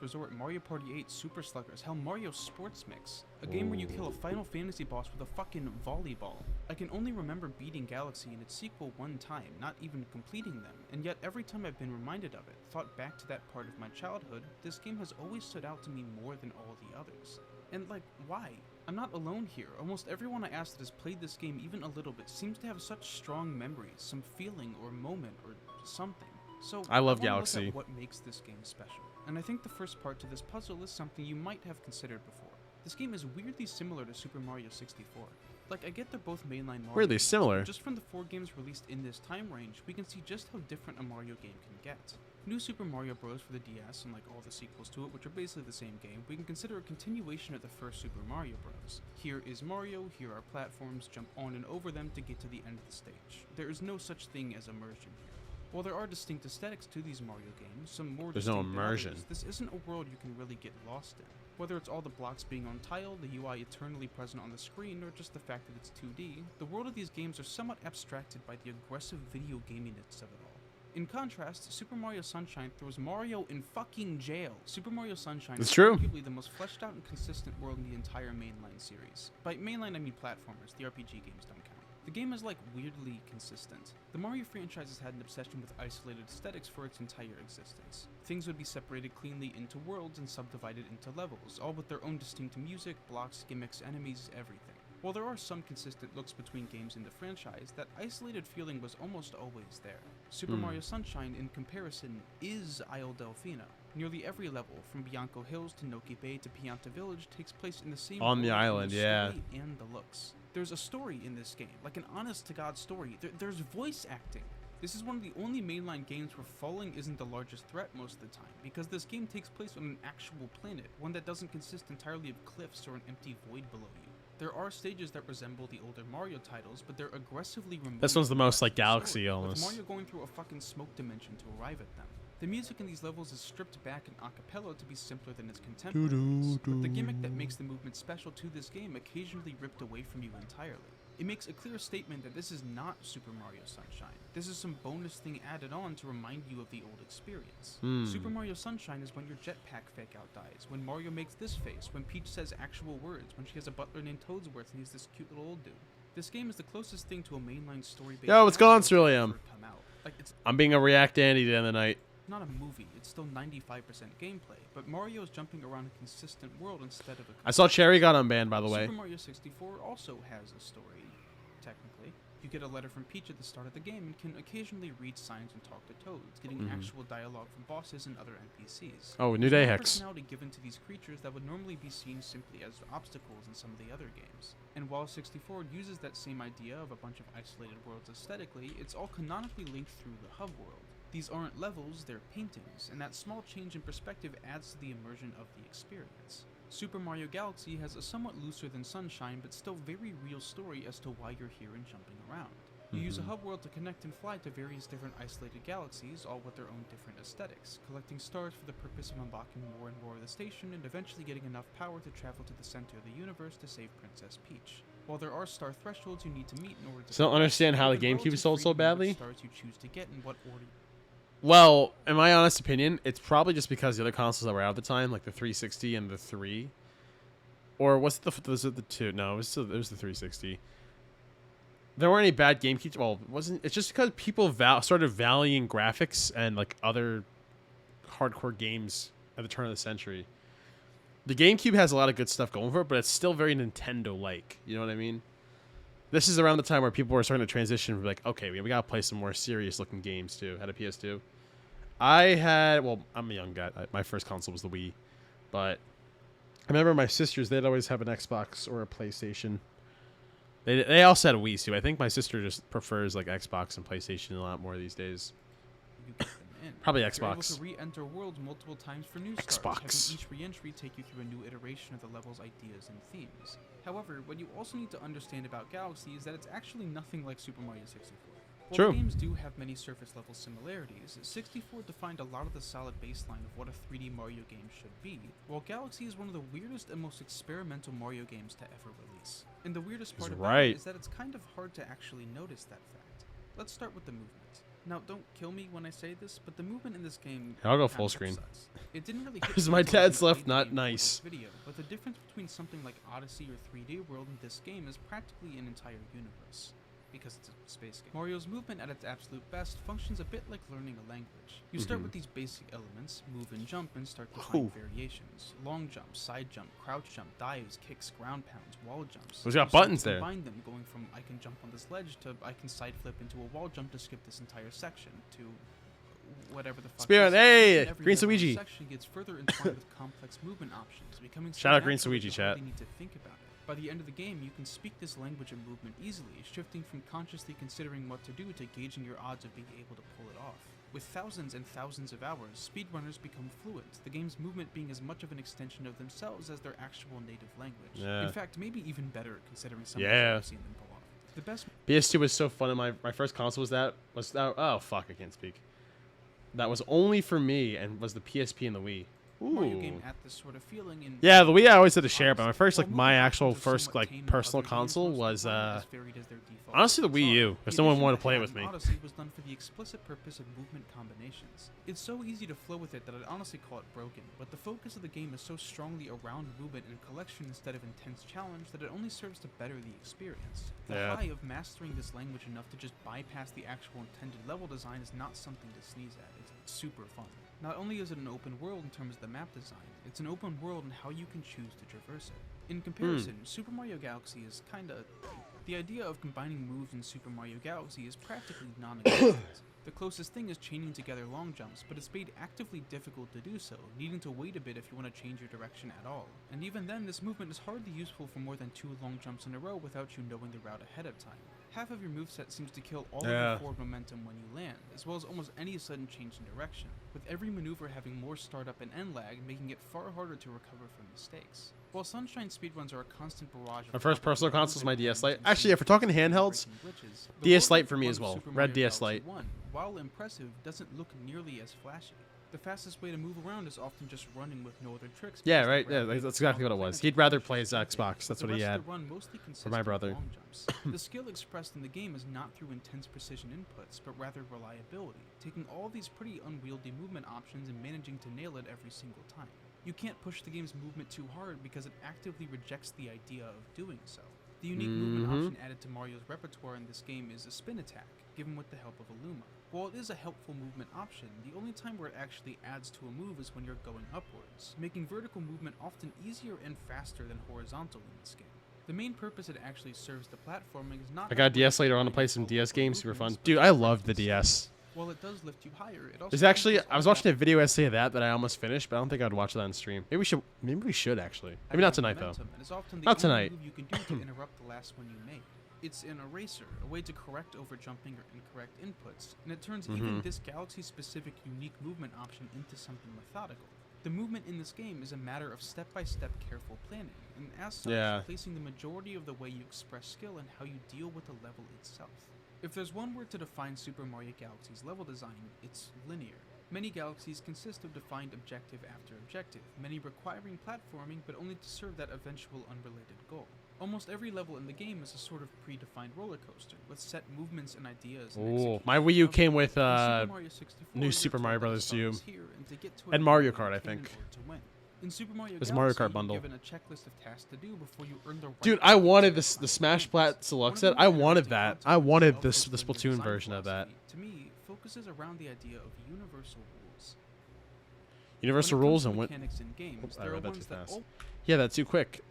T: Resort, Mario Party 8, Super Sluggers, hell, Mario Sports Mix. A game where you kill a Final Fantasy boss with a fucking volleyball. I can only remember beating Galaxy and its sequel one time, not even completing them, and yet every time I've been reminded of it, thought back to that part of my childhood, this game has always stood out to me more than all the others. And like, why? I'm not alone here. Almost everyone I asked that has played this game even a little bit seems to have such strong memories, some feeling or moment or something. So
A: I love
T: wanna
A: Galaxy.
T: Look at what makes this game special. And I think the first part to this puzzle is something you might have considered before. This game is weirdly similar to Super Mario 64. Like, I get they're both mainline Mario
A: Weirdly
T: games,
A: similar.
T: but just from the 4 games released in this time range, we can see just how different a Mario game can get. New Super Mario Bros. For the DS and like all the sequels to it, which are basically the same game, we can consider a continuation of the first Super Mario Bros. Here is Mario, here are platforms, jump on and over them to get to the end of the stage. There is no such thing as immersion here. While there are distinct aesthetics to these Mario games, some more
A: There's no
T: distinct than
A: immersion.
T: others, this isn't a world you can really get lost in. Whether it's all the blocks being on tile, the UI eternally present on the screen, or just the fact that it's 2D, the world of these games are somewhat abstracted by the aggressive video gaminess of it all. In contrast, Super Mario Sunshine throws Mario in fucking jail. Super Mario Sunshine
A: It's
T: is
A: true.
T: arguably the most fleshed out and consistent world in the entire mainline series. By mainline I mean platformers, the RPG games don't count. The game is like weirdly consistent. The Mario franchise has had an obsession with isolated aesthetics for its entire existence. Things would be separated cleanly into worlds and subdivided into levels, all with their own distinct music, blocks, gimmicks, enemies, everything. While there are some consistent looks between games in the franchise, that isolated feeling was almost always there. Super Mario Sunshine, in comparison, is Isle Delfino. Nearly every level, from Bianco Hills to Noki Bay to Pianta Village, takes place in the same
A: On the
T: world in
A: island,
T: the
A: yeah.
T: story and the looks. There's a story in this game, like an honest-to-God story. There's voice acting. This is one of the only mainline games where falling isn't the largest threat most of the time, because this game takes place on an actual planet, one that doesn't consist entirely of cliffs or an empty void below you. There are stages that resemble the older Mario titles, but they're aggressively removed.
A: This one's the
T: from
A: most
T: the
A: like
T: rest of the
A: Galaxy
T: story,
A: almost.
T: With Mario going through a fucking smoke dimension to arrive at them. The music in these levels is stripped back in a cappella to be simpler than its contemporaries, but the gimmick that makes the movement special to this game occasionally ripped away from you entirely. It makes a clear statement that this is not Super Mario Sunshine. This is some bonus thing added on to remind you of the old experience. Super Mario Sunshine is when your jetpack fake-out dies, when Mario makes this face, when Peach says actual words, when she has a butler named Toadsworth and he's this cute little old dude. This game is the closest thing to a mainline story-based
A: Yo, what's going on,
T: Mario game
A: Ceruleum?
T: to ever come out. Like, it's
A: I'm being a React Andy the other night.
T: not a movie, it's still 95% gameplay, but Mario is jumping around a consistent world instead of a...
A: I saw Cherry got unbanned, by the way.
T: Super Mario 64 also has a story, technically. You get a letter from Peach at the start of the game and can occasionally read signs and talk to Toads, getting actual dialogue from bosses and other NPCs.
A: Oh, New
T: There's
A: Day
T: more
A: Hex.
T: personality given to these creatures that would normally be seen simply as obstacles in some of the other games. And while 64 uses that same idea of a bunch of isolated worlds aesthetically, it's all canonically linked through the hub world. These aren't levels, they're paintings, and that small change in perspective adds to the immersion of the experience. Super Mario Galaxy has a somewhat looser than Sunshine, but still very real story as to why you're here and jumping around. You use a hub world to connect and fly to various different isolated galaxies, all with their own different aesthetics, collecting stars for the purpose of unlocking more and more of the station, and eventually getting enough power to travel to the center of the universe to save Princess Peach. While there are star thresholds you need to meet in order to...
A: So I don't understand how the
T: progress,
A: GameCube sold so
T: relative freedom in
A: badly.
T: which stars you choose to get and what order...
A: Well, in my honest opinion, it's probably just because the other consoles that were out at the time, like the 360 and the 3, or was it the 2? No, it was the 360. There weren't any bad GameCube. Well, it's just because people started valuing graphics and like other hardcore games at the turn of the century. The GameCube has a lot of good stuff going for it, but it's still very Nintendo-like. You know what I mean? This is around the time where people were starting to transition from like, okay, we gotta play some more serious-looking games too. Had a PS2. I'm a young guy. My first console was the Wii, but I remember my sisters. They'd always have an Xbox or a PlayStation. They also had a Wii too. I think my sister just prefers like Xbox and PlayStation a lot more these days. Probably
T: You're able
A: Xbox.
T: to re-enter worlds multiple times for new stars,
A: Xbox.
T: having each re-entry take you through a new iteration of the level's ideas and themes. However, what you also need to understand about Galaxy is that it's actually nothing like Super Mario 64. While
A: True.
T: the games do have many surface-level similarities, 64 defined a lot of the solid baseline of what a 3D Mario game should be, while Galaxy is one of the weirdest and most experimental Mario games to ever release. And the weirdest part
A: He's
T: about
A: right.
T: it is that it's kind of hard to actually notice that fact. Let's start with the movement. Now, don't kill me when I say this, but the movement in this game
A: I'll go
T: kind
A: full
T: of
A: screen.
T: sucks. It didn't really hit
A: Because
T: me
A: my
T: until I
A: dad's
T: played
A: left
T: the
A: not
T: game for
A: nice.
T: this video, but the difference between something like Odyssey or 3D World and this game is practically an entire universe. because it's a space game. Mario's movement at its absolute best functions a bit like learning a language. You start with these basic elements, move and jump, and start to find variations. Long jump, side jump, crouch jump, dives, kicks, ground pounds, wall jumps.
A: Those got
T: You start to
A: buttons there.
T: combine them, going from I can jump on this ledge to I can side flip into a wall jump to skip this entire section to whatever the fuck.
A: Spirit,
T: is.
A: hey,
T: And every
A: Green
T: level or
A: Suigi.
T: section gets further entwined with complex movement options, becoming so
A: Shout out Green
T: natural that
A: Suigi,
T: you
A: chat.
T: hardly need to think about it. By the end of the game, you can speak this language of movement easily, shifting from consciously considering what to do to gauging your odds of being able to pull it off. With thousands and thousands of hours, speedrunners become fluent, the game's movement being as much of an extension of themselves as their actual native language.
A: Yeah.
T: In fact, maybe even better considering some
A: Yeah.
T: I've seen them pull off. The best
A: PS2 was so fun, and my first console was that. Oh, fuck, I can't speak. That was only for me, and was the PSP and the Wii.
T: Mario
A: Ooh.
T: game had this sort of feeling in
A: Yeah, the Wii I always had to share, but my first, like, my actual first, like, personal console was, honestly, the Wii U, because no one wanted to play it with me.
T: Odyssey was done for the explicit purpose of movement combinations. It's so easy to flow with it that I'd honestly call it broken, but the focus of the game is so strongly around movement and collection instead of intense challenge that it only serves to better the experience. The
A: Yeah.
T: high of mastering this language enough to just bypass the actual intended level design is not something to sneeze at. It's super fun. Not only is it an open world in terms of the map design, it's an open world in how you can choose to traverse it. In comparison, Super Mario Galaxy is kinda... The idea of combining moves in Super Mario Galaxy is practically non-existent. The closest thing is chaining together long jumps, but it's made actively difficult to do so, needing to wait a bit if you want to change your direction at all. And even then, this movement is hardly useful for more than 2 long jumps in a row without you knowing the route ahead of time. Half of your moveset seems to kill all of your forward momentum when you land, as well as almost any sudden change in direction, with every maneuver having more startup and end lag, making it far harder to recover from mistakes. While Sunshine speedruns are a constant barrage of
A: My first personal console is my DS Lite. Actually, if we're talking handhelds, DS Lite for me as well. Red DS Lite.
T: While impressive, doesn't look nearly as flashy. The fastest way to move around is often just running with no other tricks.
A: Yeah, right. Yeah, that's exactly what it was. He'd rather play his Xbox. That's what he had. For my brother.
T: The skill expressed in the game is not through intense precision inputs, but rather reliability, taking all these pretty unwieldy movement options and managing to nail it every single time. You can't push the game's movement too hard because it actively rejects the idea of doing so. The unique movement option added to Mario's repertoire in this game is a spin attack, given with the help of Illuma. While it is a helpful movement option, the only time where it actually adds to a move is when you're going upwards, making vertical movement often easier and faster than horizontal in this game. The main purpose it actually serves to platforming is not...
A: I got a DS later on to play some DS games. Super fun. Dude, I loved the DS.
T: While it does lift you higher, it also...
A: There's actually... I was watching a video essay of that I almost finished, but I don't think I'd watch that on stream. Maybe we should actually. Maybe not tonight, though. Not tonight.
T: You can do to interrupt the last one you made. It's an eraser, a way to correct overjumping or incorrect inputs, and it turns even this galaxy-specific unique movement option into something methodical. The movement in this game is a matter of step-by-step careful planning, and as such, placing the majority of the way you express skill and how you deal with the level itself. If there's one word to define Super Mario Galaxy's level design, it's linear. Many galaxies consist of defined objective after objective, many requiring platforming but only to serve that eventual unrelated goal. Almost every level in the game is a sort of predefined roller coaster, with set movements and ideas.
A: Ooh, my Wii U came with New Super Mario Bros. U and Mario Kart, I think.
T: In Super Mario
A: It was a Mario
T: Galaxy,
A: Kart bundle.
T: you're given a checklist of tasks to do before you earn the right
A: Dude, I wanted the Smash Plat Deluxe set. I wanted that. I wanted the Splatoon version of that.
T: To me, focuses around the idea of universal rules.
A: Universal rules and what?
T: Mechanics in games,
A: Oops, I
T: there are
A: read that
T: ones
A: too
T: that
A: fast. Yeah, that's too quick.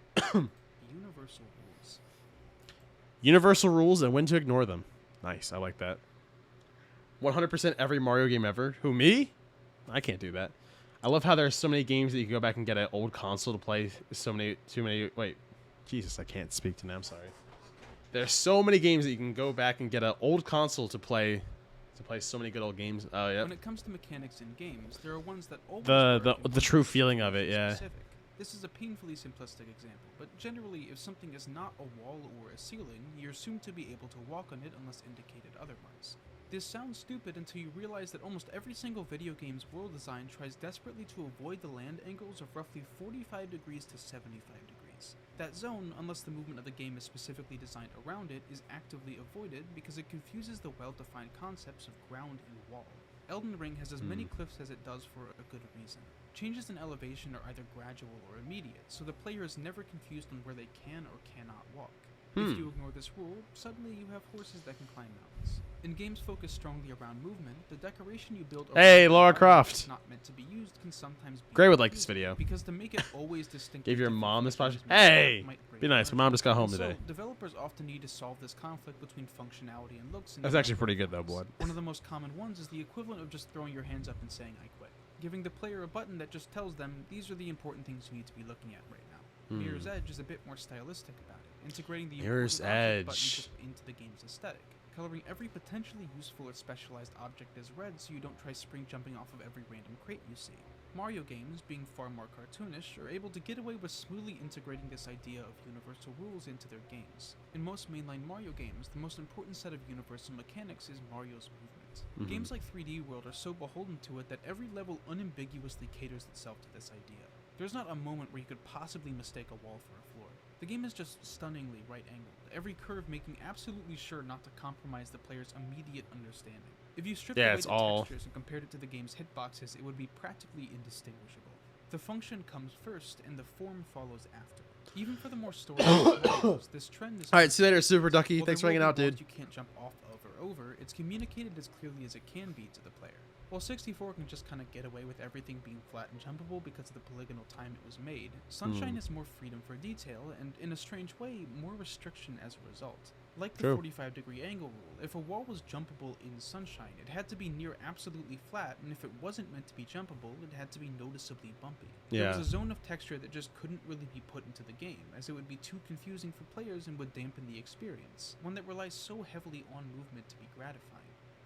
T: Universal rules.
A: Universal rules and when to ignore them. Nice, I like that. 100% every Mario game ever. Who, me? I can't do that. I love how there's so many games that you can go back and get an old console to play. Too many. Wait, Jesus, I can't speak to now. I'm sorry. There's so many games that you can go back and get an old console to play so many good old games. Oh yeah.
T: When it comes to mechanics in games, there are ones that always
A: the true feeling of it, yeah.
T: specific. This is a painfully simplistic example, but generally, if something is not a wall or a ceiling, you're assumed to be able to walk on it unless indicated otherwise. This sounds stupid until you realize that almost every single video game's world design tries desperately to avoid the land angles of roughly 45 degrees to 75 degrees. That zone, unless the movement of the game is specifically designed around it, is actively avoided because it confuses the well-defined concepts of ground and wall. Elden Ring has as many cliffs as it does for a good reason. Changes in elevation are either gradual or immediate, so the player is never confused on where they can or cannot walk. If you ignore this rule, suddenly you have horses that can climb mountains. In games focused strongly around movement, the decoration you build
A: Hey, Lara Croft.
T: not meant to be used can sometimes be
A: Gray would like this video.
T: because to make it always distinct.
A: Give your mom this project. Hey, be nice. My mom just got home today.
T: So, developers often need to solve this conflict between functionality and looks.
A: That's actually pretty good though, Blood.
T: One of the most common ones is the equivalent of just throwing your hands up and saying "I quit," giving the player a button that just tells them these are the important things you need to be looking at right now. Mirror's Edge is a bit more stylistic about it, integrating the
A: Mirror's
T: important object
A: Edge
T: button into the game's aesthetic, coloring every potentially useful or specialized object as red so you don't try spring jumping off of every random crate you see. Mario games, being far more cartoonish, are able to get away with smoothly integrating this idea of universal rules into their games. In most mainline Mario games, the most important set of universal mechanics is Mario's movement. Games like 3D World are so beholden to it that every level unambiguously caters itself to this idea. There's not a moment where you could possibly mistake a wall for a floor. The game is just stunningly right-angled, every curve making absolutely sure not to compromise the player's immediate understanding. If you stripped away the textures and compared it to the game's hitboxes, it would be practically indistinguishable. The function comes first, and the form follows after. Even for the more story-driven levels, this trend is...
A: Alright, see you later, Super Ducky.
T: While
A: Thanks for
T: there
A: hanging
T: will
A: out,
T: be walls
A: dude.
T: You can't jump off of or over, it's communicated as clearly as it can be to the player. While 64 can just kind of get away with everything being flat and jumpable because of the polygonal time it was made, Sunshine has more freedom for detail and, in a strange way, more restriction as a result. Like the 45-degree angle rule, if a wall was jumpable in Sunshine, it had to be near absolutely flat, and if it wasn't meant to be jumpable, it had to be noticeably bumpy. There was a zone of texture that just couldn't really be put into the game, as it would be too confusing for players and would dampen the experience, one that relies so heavily on movement to be gratifying.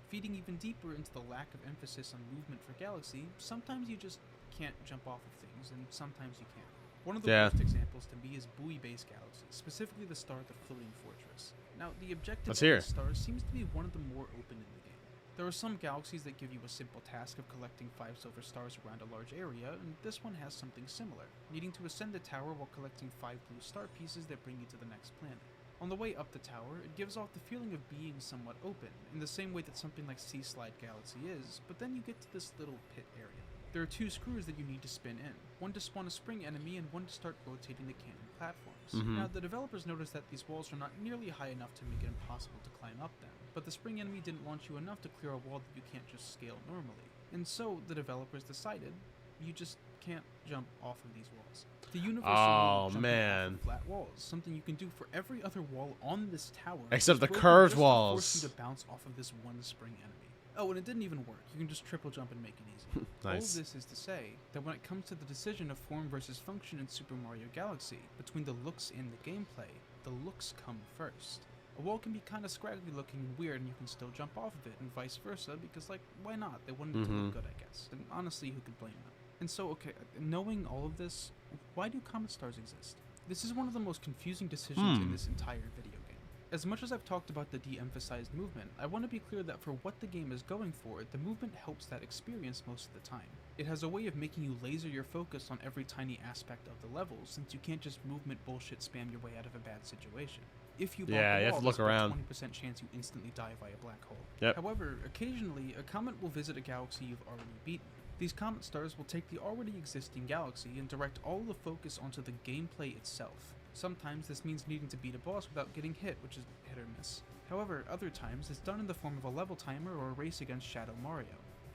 T: Feeding even deeper into the lack of emphasis on movement for Galaxy, sometimes you just can't jump off of things, and sometimes you can. One of the worst examples to me is Buoy Base Galaxy, specifically the star at the Floating Fortress. Now, the objective of this star seems to be one of the more open in the game. There are some galaxies that give you a simple task of collecting 5 silver stars around a large area, and this one has something similar, needing to ascend a tower while collecting 5 blue star pieces that bring you to the next planet. On the way up the tower, it gives off the feeling of being somewhat open, in the same way that something like Sea Slide Galaxy is, but then you get to this little pit area. There are 2 screws that you need to spin in, one to spawn a spring enemy and one to start rotating the cannon platforms. Now, the developers noticed that these walls are not nearly high enough to make it impossible to climb up them, but the spring enemy didn't launch you enough to clear a wall that you can't just scale normally. And so, the developers decided, you just can't jump off of these walls. The universal rule of jumping off of flat walls, something you can do for every other wall on this tower,
A: except the
T: broken
A: curved
T: just to
A: walls.
T: force you to bounce off of this one spring enemy. Oh, and it didn't even work. You can just triple jump and make it easy.
A: Nice.
T: All of this is to say that when it comes to the decision of form versus function in Super Mario Galaxy, between the looks and the gameplay, the looks come first. A wall can be kind of scraggly looking and weird, and you can still jump off of it, and vice versa, because, like, why not? They wanted it to look good, I guess. And honestly, who could blame them? And so, okay, knowing all of this, why do Comet Stars exist? This is one of the most confusing decisions in this entire video game. As much as I've talked about the de-emphasized movement, I want to be clear that for what the game is going for, the movement helps that experience most of the time. It has a way of making you laser your focus on every tiny aspect of the level, since you can't just movement bullshit spam your way out of a bad situation. If you bump a
A: you have
T: wall,
A: to look
T: there's
A: around.
T: a 20% chance you instantly die via black hole.
A: Yep.
T: However, occasionally, a comet will visit a galaxy you've already beaten. These comet stars will take the already existing galaxy and direct all the focus onto the gameplay itself. Sometimes this means needing to beat a boss without getting hit, which is hit or miss. However, other times it's done in the form of a level timer or a race against Shadow Mario.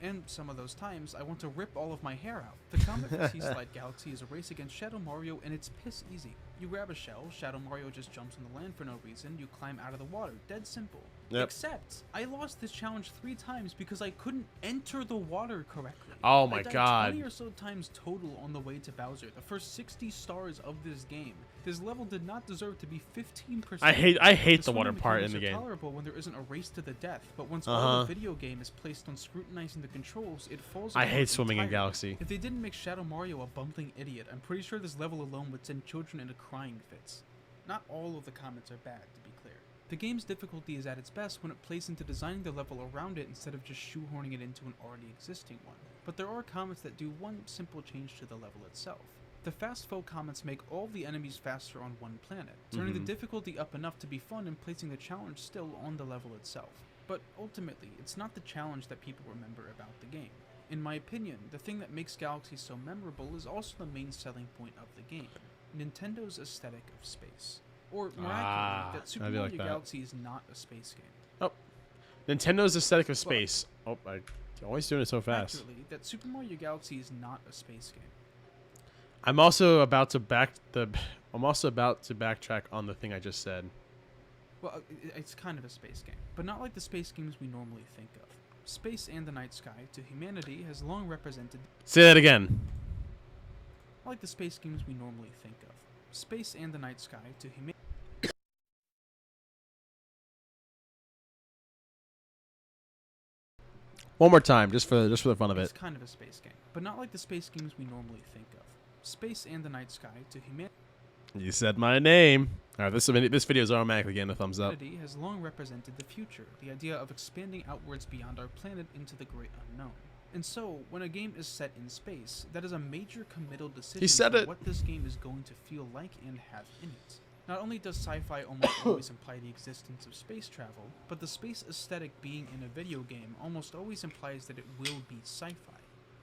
T: And some of those times, I want to rip all of my hair out. The Comet for Sea Slide Galaxy is a race against Shadow Mario, and it's piss easy. You grab a shell, Shadow Mario just jumps on the land for no reason, you climb out of the water, dead simple.
A: Yep.
T: Except, I lost this challenge 3 times because I couldn't enter the water correctly.
A: Oh my
T: I died
A: god.
T: 20 or so times total on the way to Bowser, the first 60 stars of this game. This level did not deserve to be 15%.
A: I hate the
T: swimming
A: water part in
T: mechanics
A: the
T: are
A: game.
T: tolerable when there isn't a race to the death, but once all the video game is placed on scrutinizing the controls, it falls
A: I
T: apart
A: hate swimming in
T: entirely.
A: Galaxy.
T: If they didn't make Shadow Mario a bumbling idiot, I'm pretty sure this level alone would send children into crying fits. Not all of the comments are bad, to be clear. The game's difficulty is at its best when it plays into designing the level around it instead of just shoehorning it into an already existing one. But there are comments that do one simple change to the level itself. The fast foe comments make all the enemies faster on one planet, turning the difficulty up enough to be fun and placing the challenge still on the level itself. But ultimately, it's not the challenge that people remember about the game. In my opinion, the thing that makes Galaxy so memorable is also the main selling point of the game, Nintendo's aesthetic of space. Or more accurately, that Super
A: I do
T: Mario
A: like that.
T: Galaxy is not a space game.
A: Oh, Nintendo's aesthetic of space. Oh, I'm always doing it so fast.
T: Accurately, that Super Mario Galaxy is not a space game.
A: I'm also about to backtrack on the thing I just said.
T: Well, it's kind of a space game, but not like the space games we normally think of. Space and the night sky to humanity has long represented.
A: Say that again.
T: Not like the space games we normally think of. Space and the night sky to humanity.
A: One more time, just for the fun of it.
T: It's kind of a space game, but not like the space games we normally think of. Space and the night sky to humanity.
A: You said my name. All right, this video is automatically getting a thumbs up.
T: Humanity has long represented the future, the idea of expanding outwards beyond our planet into the great unknown. And so, when a game is set in space, that is a major committal decision for what this game is going to feel like and have in it. Not only does sci-fi almost always imply the existence of space travel, but the space aesthetic being in a video game almost always implies that it will be sci-fi.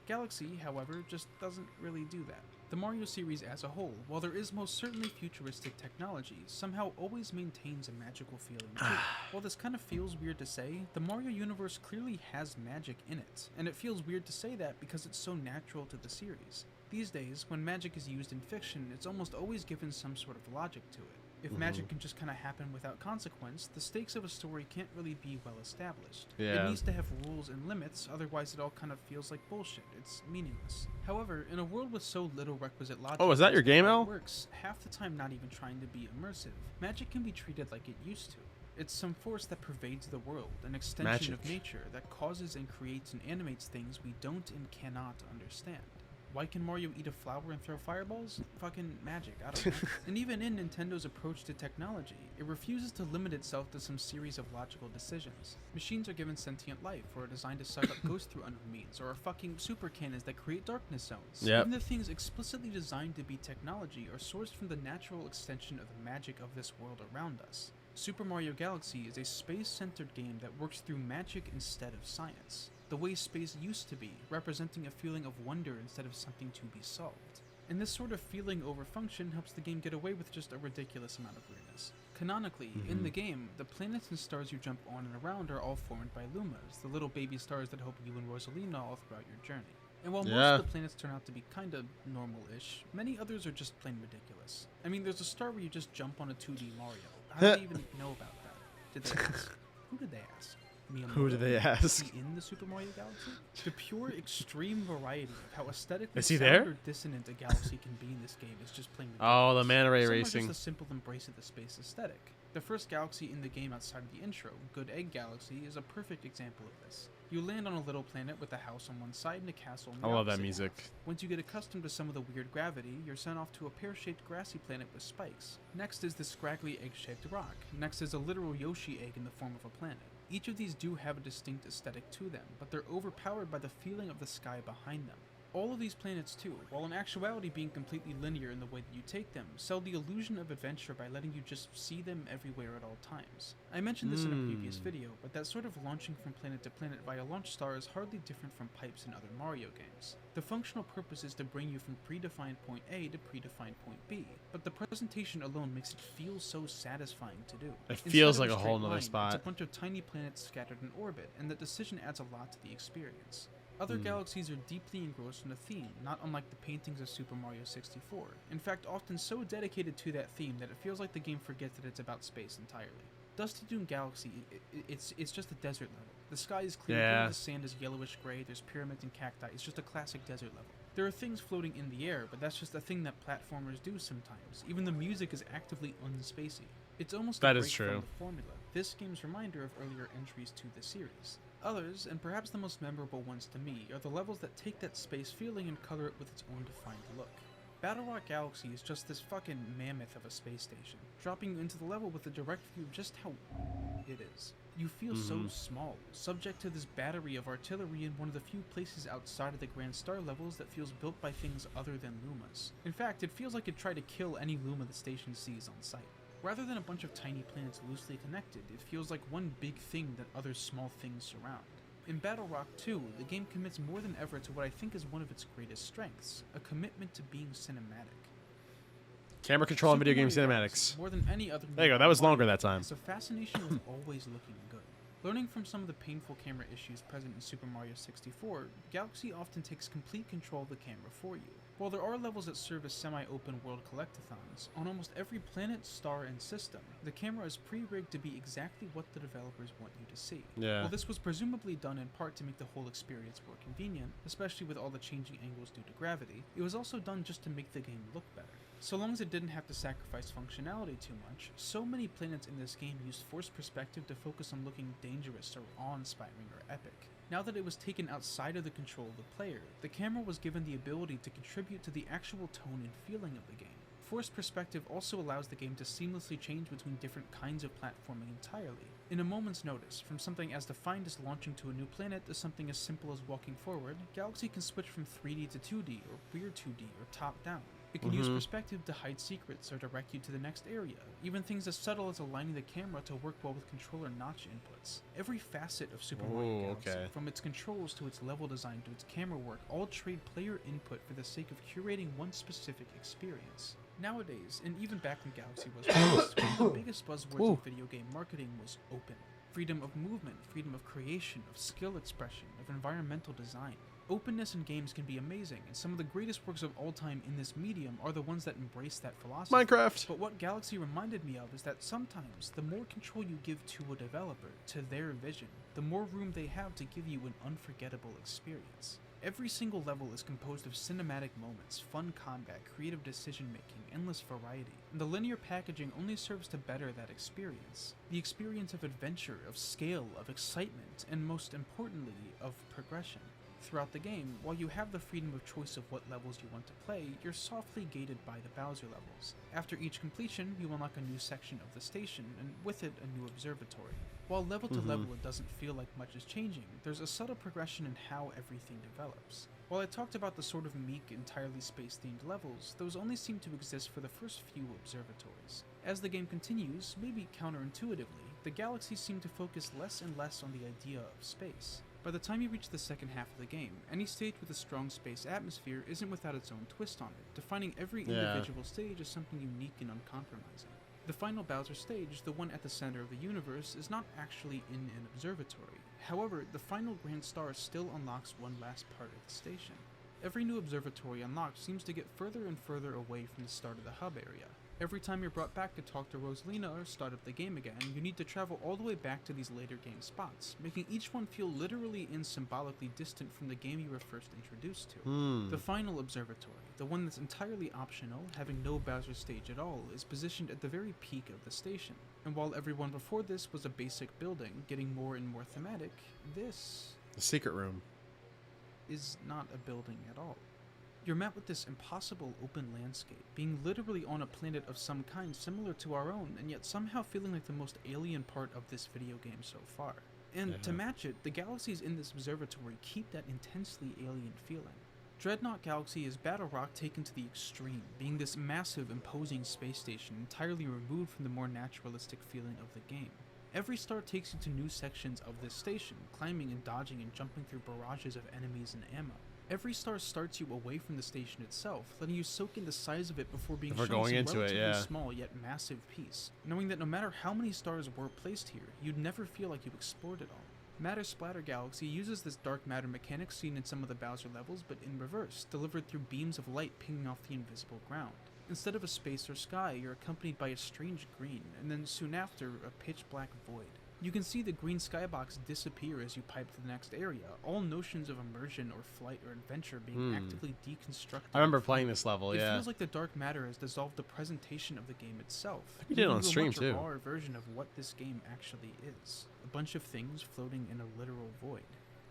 T: Galaxy, however, just doesn't really do that. The Mario series as a whole, while there is most certainly futuristic technology, somehow always maintains a magical feeling too. While this kind of feels weird to say, the Mario universe clearly has magic in it, and it feels weird to say that because it's so natural to the series. These days, when magic is used in fiction, it's almost always given some sort of logic to it. If magic can just kind of happen without consequence, the stakes of a story can't really be well established.
A: Yeah.
T: It needs to have rules and limits, otherwise it all kind of feels like bullshit. It's meaningless. However, in a world with so little requisite logic,
A: Oh, is that your game, Al?
T: works, half the time not even trying to be immersive, magic can be treated like it used to. It's some force that pervades the world, an extension of nature that causes and creates and animates things we don't and cannot understand. Why can Mario eat a flower and throw fireballs? Fucking magic, I don't know. And even in Nintendo's approach to technology, it refuses to limit itself to some series of logical decisions. Machines are given sentient life, or are designed to suck up ghosts through unknown means, or are fucking super cannons that create darkness zones.
A: Yep.
T: Even the things explicitly designed to be technology are sourced from the natural extension of the magic of this world around us. Super Mario Galaxy is a space-centered game that works through magic instead of science. The way space used to be, representing a feeling of wonder instead of something to be solved. And this sort of feeling over function helps the game get away with just a ridiculous amount of weirdness. Canonically, in the game, the planets and stars you jump on and around are all formed by Lumas, the little baby stars that help you and Rosalina all throughout your journey. And while most of the planets turn out to be kinda normal-ish, many others are just plain ridiculous. I mean, there's a star where you just jump on a 2D Mario. How do they even know about that? Did they ask? Who did they ask?
A: Who did they ask?
T: In the Super Mario Galaxy? The pure extreme variety of how aesthetically
A: Is he
T: sound
A: there?
T: or dissonant a galaxy can be in this game is just plain ridiculous.
A: Oh, the Manta Ray
T: Some
A: racing.
T: are just a simple embrace of the space aesthetic. The first galaxy in the game outside of the intro, Good Egg Galaxy, is a perfect example of this. You land on a little planet with a house on one side and a castle on the
A: I love that
T: opposite
A: music.
T: half. Once you get accustomed to some of the weird gravity, you're sent off to a pear-shaped grassy planet with spikes. Next is this scraggly egg-shaped rock. Next is a literal Yoshi egg in the form of a planet. Each of these do have a distinct aesthetic to them, but they're overpowered by the feeling of the sky behind them. All of these planets too, while in actuality being completely linear in the way that you take them, sell the illusion of adventure by letting you just see them everywhere at all times. I mentioned this in a previous video, but that sort of launching from planet to planet via launch star is hardly different from pipes in other Mario games. The functional purpose is to bring you from predefined point A to predefined point B, but the presentation alone makes it feel so satisfying to do.
A: It
T: Instead
A: feels
T: of
A: like a
T: straight
A: whole nother
T: line,
A: spot.
T: It's a bunch of tiny planets scattered in orbit, and that decision adds a lot to the experience. Other
A: Hmm.
T: galaxies are deeply engrossed in a theme, not unlike the paintings of Super Mario 64. In fact, often so dedicated to that theme that it feels like the game forgets that it's about space entirely. Dusty Dune Galaxy, it's just a desert level. The sky is clear,
A: Yeah.
T: the sand is yellowish gray, there's pyramids and cacti, it's just a classic desert level. There are things floating in the air, but that's just a thing that platformers do sometimes. Even the music is actively unspacey. It's almost
A: That
T: a
A: is
T: break
A: true.
T: from the formula. This game's reminder of earlier entries to the series. Others, and perhaps the most memorable ones to me, are the levels that take that space feeling and color it with its own defined look. Battle Rock Galaxy is just this fucking mammoth of a space station, dropping you into the level with a direct view of just how it is. You feel so small, subject to this battery of artillery in one of the few places outside of the Grand Star levels that feels built by things other than Lumas. In fact, it feels like it'd try to kill any Luma the station sees on sight. Rather than a bunch of tiny planets loosely connected, it feels like one big thing that other small things surround. In Battle Rock 2, the game commits more than ever to what I think is one of its greatest strengths, a commitment to being cinematic.
A: Camera control and video game
T: Super Mario
A: cinematics.
T: Galaxy, more than any other
A: There you go.
T: game
A: That was
T: Mario
A: longer that
T: game,
A: time.
T: has a fascination with always looking good. Learning from some of the painful camera issues present in Super Mario 64, Galaxy often takes complete control of the camera for you. While there are levels that serve as semi-open world collectathons, on almost every planet, star, and system, the camera is pre-rigged to be exactly what the developers want you to see.
A: Yeah.
T: While this was presumably done in part to make the whole experience more convenient, especially with all the changing angles due to gravity, it was also done just to make the game look better. So long as it didn't have to sacrifice functionality too much, so many planets in this game used forced perspective to focus on looking dangerous or awe-inspiring or epic. Now that it was taken outside of the control of the player, the camera was given the ability to contribute to the actual tone and feeling of the game. Forced perspective also allows the game to seamlessly change between different kinds of platforming entirely, in a moment's notice, from something as defined as launching to a new planet to something as simple as walking forward. Galaxy can switch from 3D to 2D, or weird 2D, or top-down. It can use perspective to hide secrets or direct you to the next area, even things as subtle as aligning the camera to work well with controller notch inputs. Every facet of Super Mario Galaxy, from its controls to its level design to its camera work, all trade player input for the sake of curating one specific experience. Nowadays, and even back when Galaxy was released, one of the biggest buzzwords in video game marketing was open. Freedom of movement, freedom of creation, of skill expression, of environmental design. Openness in games can be amazing, and some of the greatest works of all time in this medium are the ones that embrace that philosophy.
A: Minecraft!
T: But what Galaxy reminded me of is that sometimes, the more control you give to a developer, to their vision, the more room they have to give you an unforgettable experience. Every single level is composed of cinematic moments, fun combat, creative decision-making, endless variety, and the linear packaging only serves to better that experience. The experience of adventure, of scale, of excitement, and most importantly, of progression. Throughout the game, while you have the freedom of choice of what levels you want to play, you're softly gated by the Bowser levels. After each completion, you unlock a new section of the station, and with it, a new observatory. While level to level it doesn't feel like much is changing, there's a subtle progression in how everything develops. While I talked about the sort of meek, entirely space-themed levels, those only seem to exist for the first few observatories. As the game continues, maybe counterintuitively, the galaxies seem to focus less and less on the idea of space. By the time you reach the second half of the game, any stage with a strong space atmosphere isn't without its own twist on it, defining every individual stage as something unique and uncompromising. The final Bowser stage, the one at the center of the universe, is not actually in an observatory. However, the final Grand Star still unlocks one last part of the station. Every new observatory unlocked seems to get further and further away from the start of the hub area. Every time you're brought back to talk to Rosalina or start up the game again, you need to travel all the way back to these later game spots, making each one feel literally and symbolically distant from the game you were first introduced to. The final observatory, the one that's entirely optional, having no Bowser stage at all, is positioned at the very peak of the station. And while everyone before this was a basic building, getting more and more thematic, this...
A: The secret room.
T: ...is not a building at all. You're met with this impossible open landscape, being literally on a planet of some kind similar to our own, and yet somehow feeling like the most alien part of this video game so far. And to match it, the galaxies in this observatory keep that intensely alien feeling. Dreadnought Galaxy is Battle Rock taken to the extreme, being this massive, imposing space station entirely removed from the more naturalistic feeling of the game. Every star takes you to new sections of this station, climbing and dodging and jumping through barrages of enemies and ammo. Every star starts you away from the station itself, letting you soak in the size of it before being shown
A: going
T: some
A: into it,
T: relatively small yet massive piece, knowing that no matter how many stars were placed here, you'd never feel like you explored it all. Matter Splatter Galaxy uses this dark matter mechanic seen in some of the Bowser levels, but in reverse, delivered through beams of light pinging off the invisible ground. Instead of a space or sky, you're accompanied by a strange green, and then soon after, a pitch black void. You can see the green skybox disappear as you pipe to the next area, all notions of immersion or flight or adventure being actively deconstructed.
A: I remember playing this level,
T: It
A: yeah.
T: feels like the dark matter has dissolved the presentation of the game itself.
A: You did it on
T: giving you a
A: stream,
T: much
A: too.
T: rawer version of what this game actually is. A bunch of things floating in a literal void.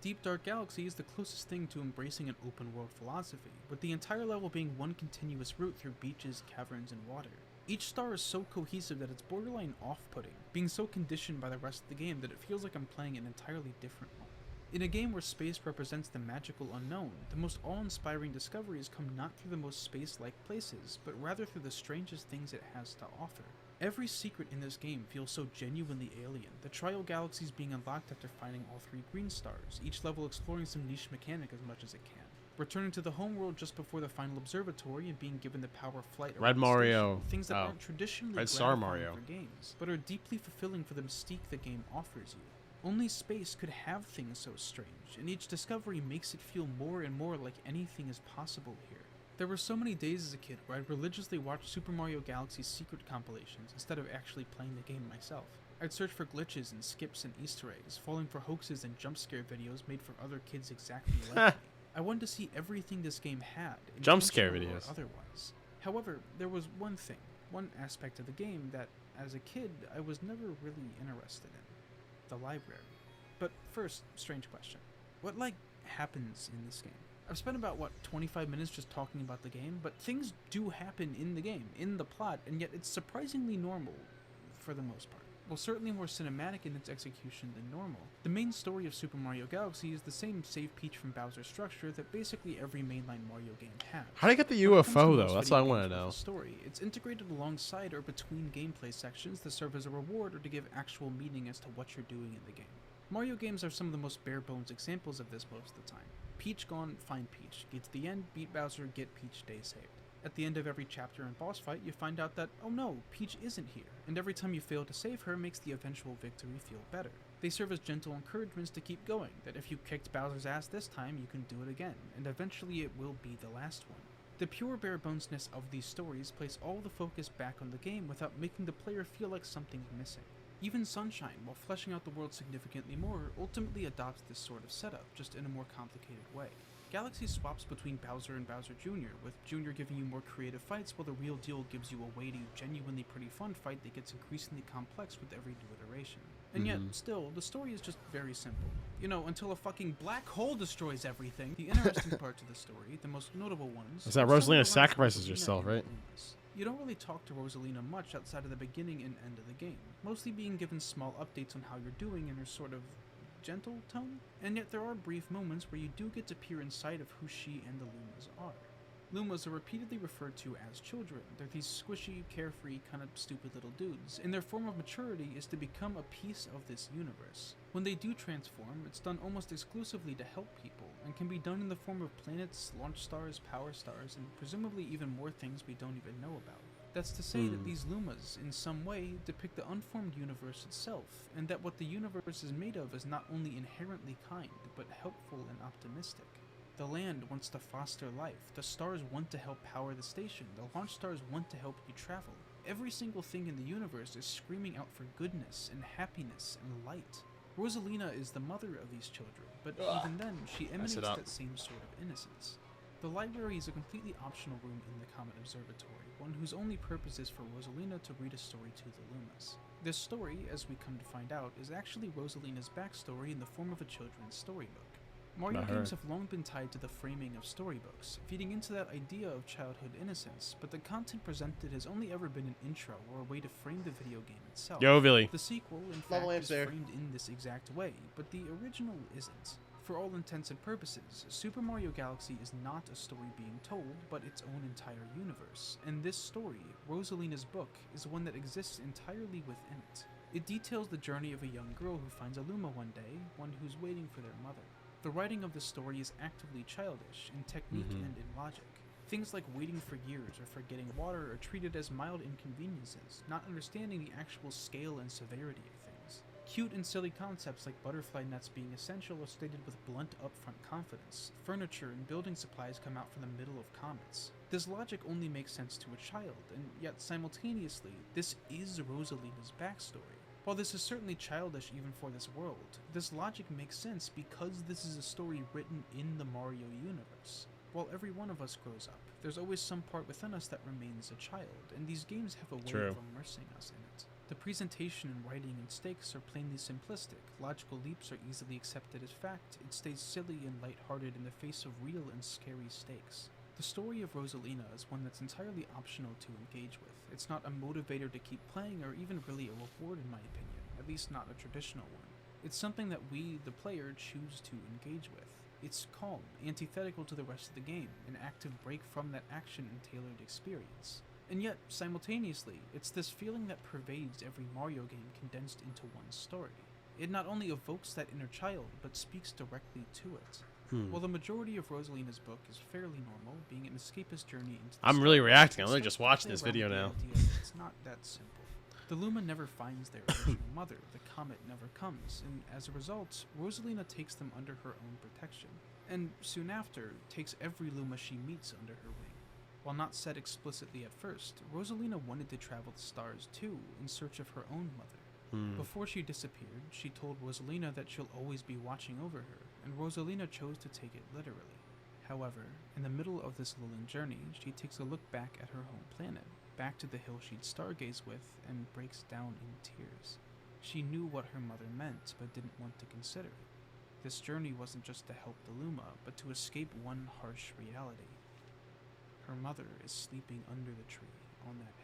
T: Deep Dark Galaxy is the closest thing to embracing an open world philosophy, with the entire level being one continuous route through beaches, caverns, and water. Each star is so cohesive that it's borderline off-putting, being so conditioned by the rest of the game that it feels like I'm playing an entirely different one. In a game where space represents the magical unknown, the most awe-inspiring discoveries come not through the most space-like places, but rather through the strangest things it has to offer. Every secret in this game feels so genuinely alien, the trial galaxies being unlocked after finding all 3 green stars, each level exploring some niche mechanic as much as it can. returning to the homeworld just before the final observatory and being given the power of flight
A: Red
T: around the
A: Mario.
T: station, things that
A: Oh.
T: aren't traditionally
A: Red Star
T: gratifying
A: Mario.
T: for games, but are deeply fulfilling for the mystique the game offers you. Only space could have things so strange, and each discovery makes it feel more and more like anything is possible here. There were so many days as a kid where I'd religiously watch Super Mario Galaxy's secret compilations instead of actually playing the game myself. I'd search for glitches and skips and Easter eggs, falling for hoaxes and jump scare videos made for other kids exactly like me. I wanted to see everything this game had,
A: Jump scare
T: intentional or
A: videos.
T: otherwise. However, there was one thing, one aspect of the game that, as a kid, I was never really interested in. The library. But first, strange question. What, happens in this game? I've spent about, 25 minutes just talking about the game, but things do happen in the game, in the plot, and yet it's surprisingly normal, for the most part. Well, certainly more cinematic in its execution than normal. The main story of Super Mario Galaxy is the same Save Peach from Bowser structure that basically every mainline Mario game has.
A: How do you get the
T: When it comes to
A: UFO,
T: most
A: though? That's what I
T: video
A: wanna
T: games with
A: know.
T: a story, it's integrated alongside or between gameplay sections that serve as a reward or to give actual meaning as to what you're doing in the game. Mario games are some of the most bare-bones examples of this most of the time. Peach gone, find Peach. Get to the end, beat Bowser, get Peach, day saved. At the end of every chapter and boss fight, you find out that, oh no, Peach isn't here, and every time you fail to save her makes the eventual victory feel better. They serve as gentle encouragements to keep going, that if you kicked Bowser's ass this time, you can do it again, and eventually it will be the last one. The pure bare-bonesness of these stories place all the focus back on the game without making the player feel like something's missing. Even Sunshine, while fleshing out the world significantly more, ultimately adopts this sort of setup, just in a more complicated way. Galaxy swaps between Bowser and Bowser Jr., with Jr. giving you more creative fights, while the real deal gives you a weighty, genuinely pretty fun fight that gets increasingly complex with every new iteration. And yet, still, the story is just very simple. You know, until a fucking black hole destroys everything. The interesting parts of the story, the most notable ones...
A: Is that
T: are centered
A: Rosalina
T: around
A: sacrifices
T: Rosalina
A: herself,
T: and
A: right?
T: Lumas. You don't really talk to Rosalina much outside of the beginning and end of the game, mostly being given small updates on how you're doing in her sort of gentle tone, and yet there are brief moments where you do get to peer inside of who she and the Lumas are. Lumas are repeatedly referred to as children. They're these squishy, carefree, kind of stupid little dudes, and their form of maturity is to become a piece of this universe. When they do transform, it's done almost exclusively to help people, and can be done in the form of planets, launch stars, power stars, and presumably even more things we don't even know about. That's to say that these Lumas, in some way, depict the unformed universe itself, and that what the universe is made of is not only inherently kind, but helpful and optimistic. The land wants to foster life, the stars want to help power the station, the launch stars want to help you travel. Every single thing in the universe is screaming out for goodness and happiness and light. Rosalina is the mother of these children, but even then, she emanates that same sort of innocence. The library is a completely optional room in the Comet Observatory, one whose only purpose is for Rosalina to read a story to the Lumas. This story, as we come to find out, is actually Rosalina's backstory in the form of a children's storybook. Mario games have long been tied to the framing of storybooks, feeding into that idea of childhood innocence, but the content presented has only ever been an intro or a way to frame the video game itself.
A: Yo, Billy.
T: The sequel, in fact, is framed in this exact way, but the original isn't. For all intents and purposes, Super Mario Galaxy is not a story being told, but its own entire universe, and this story, Rosalina's book, is one that exists entirely within it. It details the journey of a young girl who finds a Luma one day, one who's waiting for their mother. The writing of the story is actively childish in technique and in logic. Things like waiting for years or for getting water are treated as mild inconveniences, not understanding the actual scale and severity of things. Cute and silly concepts like butterfly nets being essential are stated with blunt upfront confidence. Furniture and building supplies come out from the middle of comets. This logic only makes sense to a child, and yet simultaneously, this is Rosalina's backstory. While this is certainly childish even for this world, this logic makes sense because this is a story written in the Mario universe. While every one of us grows up, there's always some part within us that remains a child, and these games have a way of immersing us in it. The presentation and writing and stakes are plainly simplistic, logical leaps are easily accepted as fact, it stays silly and lighthearted in the face of real and scary stakes. The story of Rosalina is one that's entirely optional to engage with. It's not a motivator to keep playing or even really a reward in my opinion, at least not a traditional one. It's something that we, the player, choose to engage with. It's calm, antithetical to the rest of the game, an active break from that action and tailored experience. And yet, simultaneously, it's this feeling that pervades every Mario game condensed into one story. It not only evokes that inner child, but speaks directly to it. While the majority of Rosalina's book is fairly normal, being an escapist journey into the
A: I'm really
T: Stargate,
A: reacting. I'm
T: it
A: really just
T: starts
A: watching
T: to
A: this
T: play
A: video
T: around
A: now.
T: with the idea that it's not that simple. The Luma never finds their original mother, the comet never comes, and as a result, Rosalina takes them under her own protection, and soon after, takes every Luma she meets under her wing. While not said explicitly at first, Rosalina wanted to travel the stars too, in search of her own mother. Before she disappeared, she told Rosalina that she'll always be watching over her, and Rosalina chose to take it literally. However, in the middle of this luring journey, she takes a look back at her home planet, back to the hill she'd stargaze with, and breaks down in tears. She knew what her mother meant, but didn't want to consider it. This journey wasn't just to help the Luma, but to escape one harsh reality. Her mother is sleeping under the tree on that hill.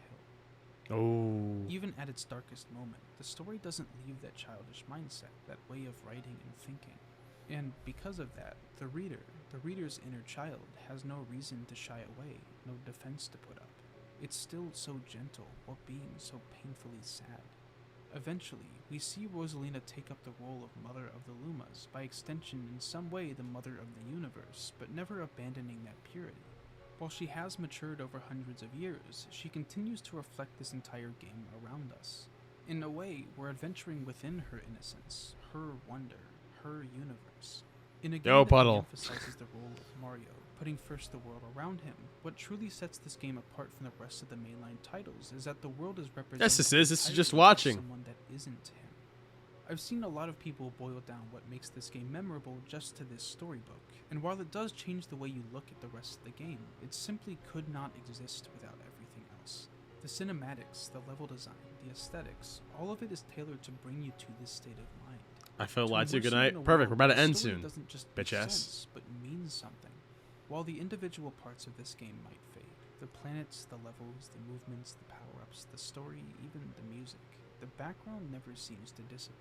A: Oh.
T: Even at its darkest moment, the story doesn't leave that childish mindset, that way of writing and thinking. And because of that, the reader's inner child, has no reason to shy away, no defense to put up. It's still so gentle while being so painfully sad. Eventually, we see Rosalina take up the role of Mother of the Lumas, by extension in some way the Mother of the Universe, but never abandoning that purity. While she has matured over hundreds of years, she continues to reflect this entire game around us. In a way, we're adventuring within her innocence, her wonder, her universe. In a game that
A: Puddle.
T: emphasizes the role of Mario, putting first the world around him, what truly sets this game apart from the rest of the mainline titles is that the world is represented
A: Yes, this is. This is just
T: entirely by
A: watching.
T: someone that isn't him. I've seen a lot of people boil down what makes this game memorable just to this storybook, and while it does change the way you look at the rest of the game, it simply could not exist without everything else. The cinematics, the level design, the aesthetics, all of it is tailored to bring you to this state of mind.
A: I feel
T: To
A: lied to you.
T: immerse
A: Good
T: you in
A: night.
T: a
A: Perfect. We're
T: world
A: about to
T: where the
A: end
T: story
A: soon.
T: doesn't just
A: Bitch
T: make
A: ass.
T: sense, but means something. While the individual parts of this game might fade, the planets, the levels, the movements, the power-ups, the story, even the music, the background never seems to dissipate.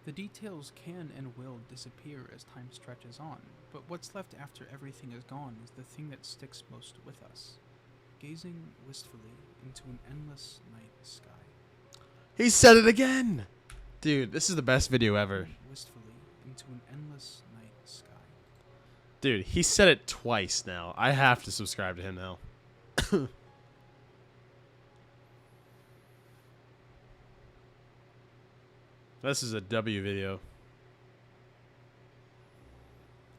T: The details can and will disappear as time stretches on, but what's left after everything is gone is the thing that sticks most with us, gazing wistfully into an endless night sky.
A: He said it again! Dude, this is the best video ever.
T: Wistfully into an endless night sky.
A: Dude, he said it twice now. I have to subscribe to him now. This is a W video.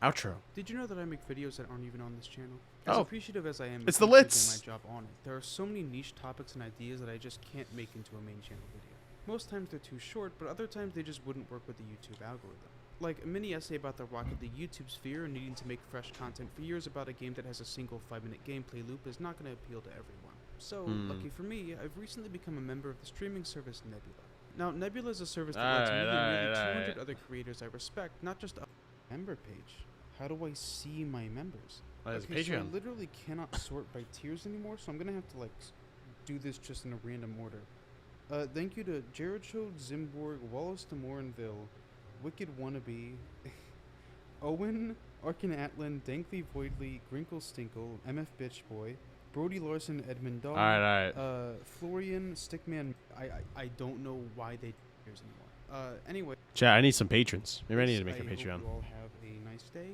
A: Outro.
T: Did you know that I make videos that aren't even on this channel? As
A: Oh.
T: appreciative as I am,
A: It's
T: of
A: the
T: actually
A: Lits.
T: doing my job on it, there are so many niche topics and ideas that I just can't make into a main channel video. Most times they're too short, but other times they just wouldn't work with the YouTube algorithm. Like a mini essay about the Rocket League YouTube sphere and needing to make fresh content for years about a game that has a single 5-minute gameplay loop is not going to appeal to everyone. So, lucky for me, I've recently become a member of the streaming service Nebula. Now, Nebula is a service that lets me and nearly 200 other creators I respect not just a member page. How do I see my members?
A: There's
T: Okay, so I
A: Patreon.
T: literally cannot sort by tiers anymore, so I'm gonna have to like do this just in a random order. Thank you to Jared Cho, Zimborg, Wallace de Morinville, Wicked Wannabe, Owen, Arkin Atlin, Dankly Voidly, Grinkle Stinkle, MF Bitch Boy, Brody Larson, Edmund Dog,
A: Alright.
T: Florian, Stickman. I don't know why they tiers anymore. Anyway.
A: Chat, I need some patrons. Maybe I need to
T: yes,
A: make a
T: hope
A: Patreon.
T: you all have a nice day.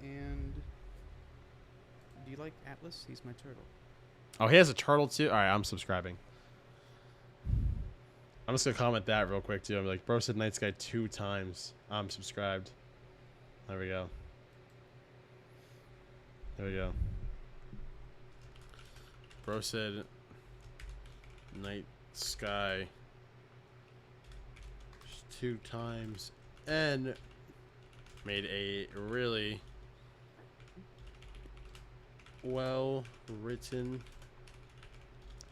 T: And do you like Atlas? He's my turtle.
A: Oh, he has a turtle too? Alright, I'm subscribing. I'm just gonna comment that real quick too. I'm like, bro said Night Sky 2 times. I'm subscribed. There we go. There we go. Bro said Night Sky 2 times and made a really well written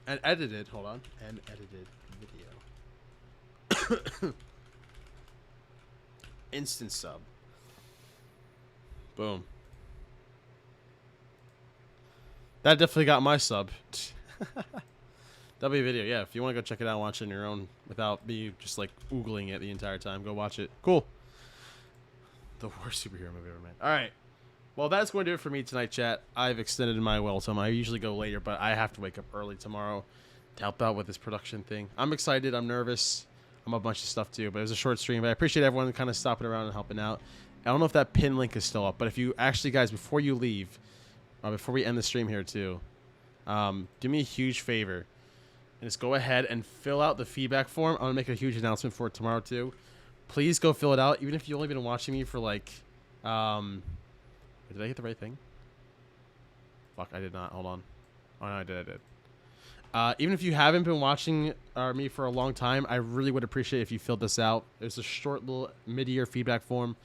A: and edited, hold on, and edited video. Instant sub. Boom. That definitely got my sub. W video, yeah. If you want to go check it out and watch it on your own without me just like oogling it the entire time, go watch it. Cool. The worst superhero movie ever made. Alright. Well, that's going to do it for me tonight, chat. I've extended my well time. I usually go later, but I have to wake up early tomorrow to help out with this production thing. I'm excited. I'm nervous. I'm a bunch of stuff too, but it was a short stream. But I appreciate everyone kind of stopping around and helping out. I don't know if that pin link is still up, but if you actually, guys, before you leave, before we end the stream here too, do me a huge favor and just go ahead and fill out the feedback form. I'm gonna make a huge announcement for it tomorrow too. Please go fill it out, even if you've only been watching me for like, did I hit the right thing? Fuck, I did not. Hold on. Oh no, I did. Even if you haven't been watching me for a long time, I really would appreciate if you filled this out. There's a short little mid-year feedback form.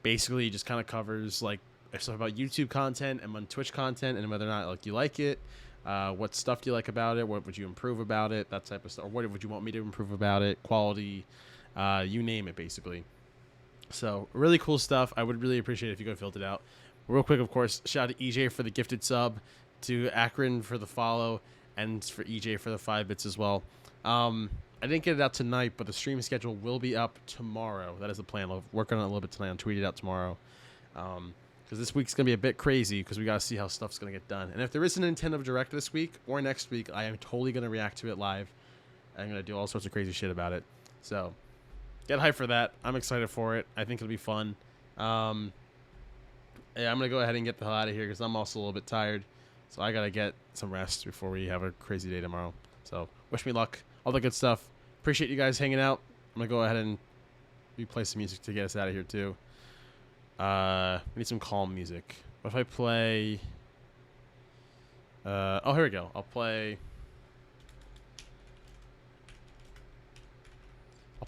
A: Basically, it just kind of covers like stuff about YouTube content and on Twitch content, and whether or not like you like it, what stuff do you like about it, what would you improve about it, that type of stuff, or what would you want me to improve about it, quality, you name it, basically. So really cool stuff. I would really appreciate it if you go filled it out. Real quick, of course, shout out to EJ for the gifted sub, to Akron for the follow, and for EJ for the 5 bits as well. I didn't get it out tonight, but the stream schedule will be up tomorrow. That is the plan. I'll work on it a little bit tonight and tweet it out tomorrow. Because this week's going to be a bit crazy because we got to see how stuff's going to get done. And if there is a Nintendo Direct this week or next week, I am totally going to react to it live. I'm going to do all sorts of crazy shit about it. So get hyped for that. I'm excited for it. I think it'll be fun. Yeah, I'm going to go ahead and get the hell out of here because I'm also a little bit tired. So I got to get some rest before we have a crazy day tomorrow. So wish me luck. All the good stuff. Appreciate you guys hanging out. I'm going to go ahead and replay some music to get us out of here too. We need some calm music. What if I play... oh, here we go. I'll play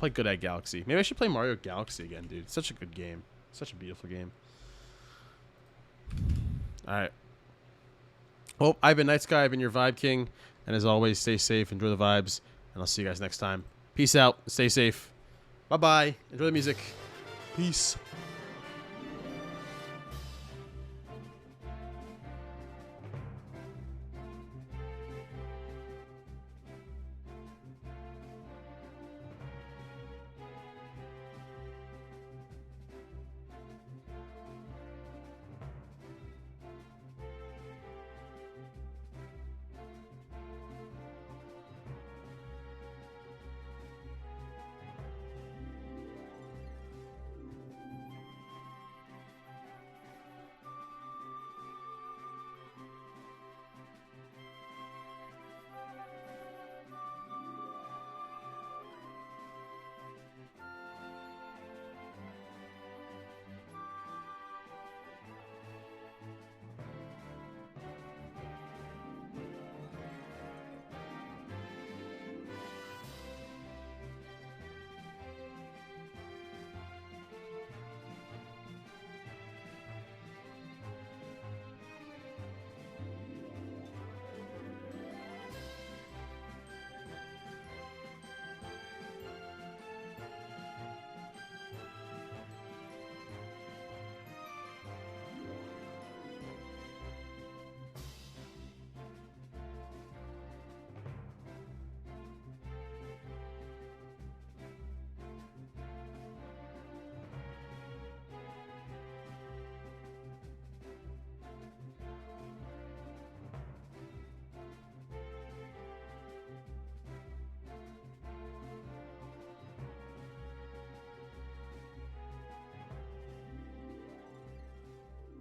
A: Good Egg Galaxy. Maybe I should play Mario Galaxy again, dude. It's such a good game. Such a beautiful game. Alright. Well, I've been Night Sky. I've been your Vibe King. And as always, stay safe. Enjoy the vibes. And I'll see you guys next time. Peace out. Stay safe. Bye-bye. Enjoy the music. Peace.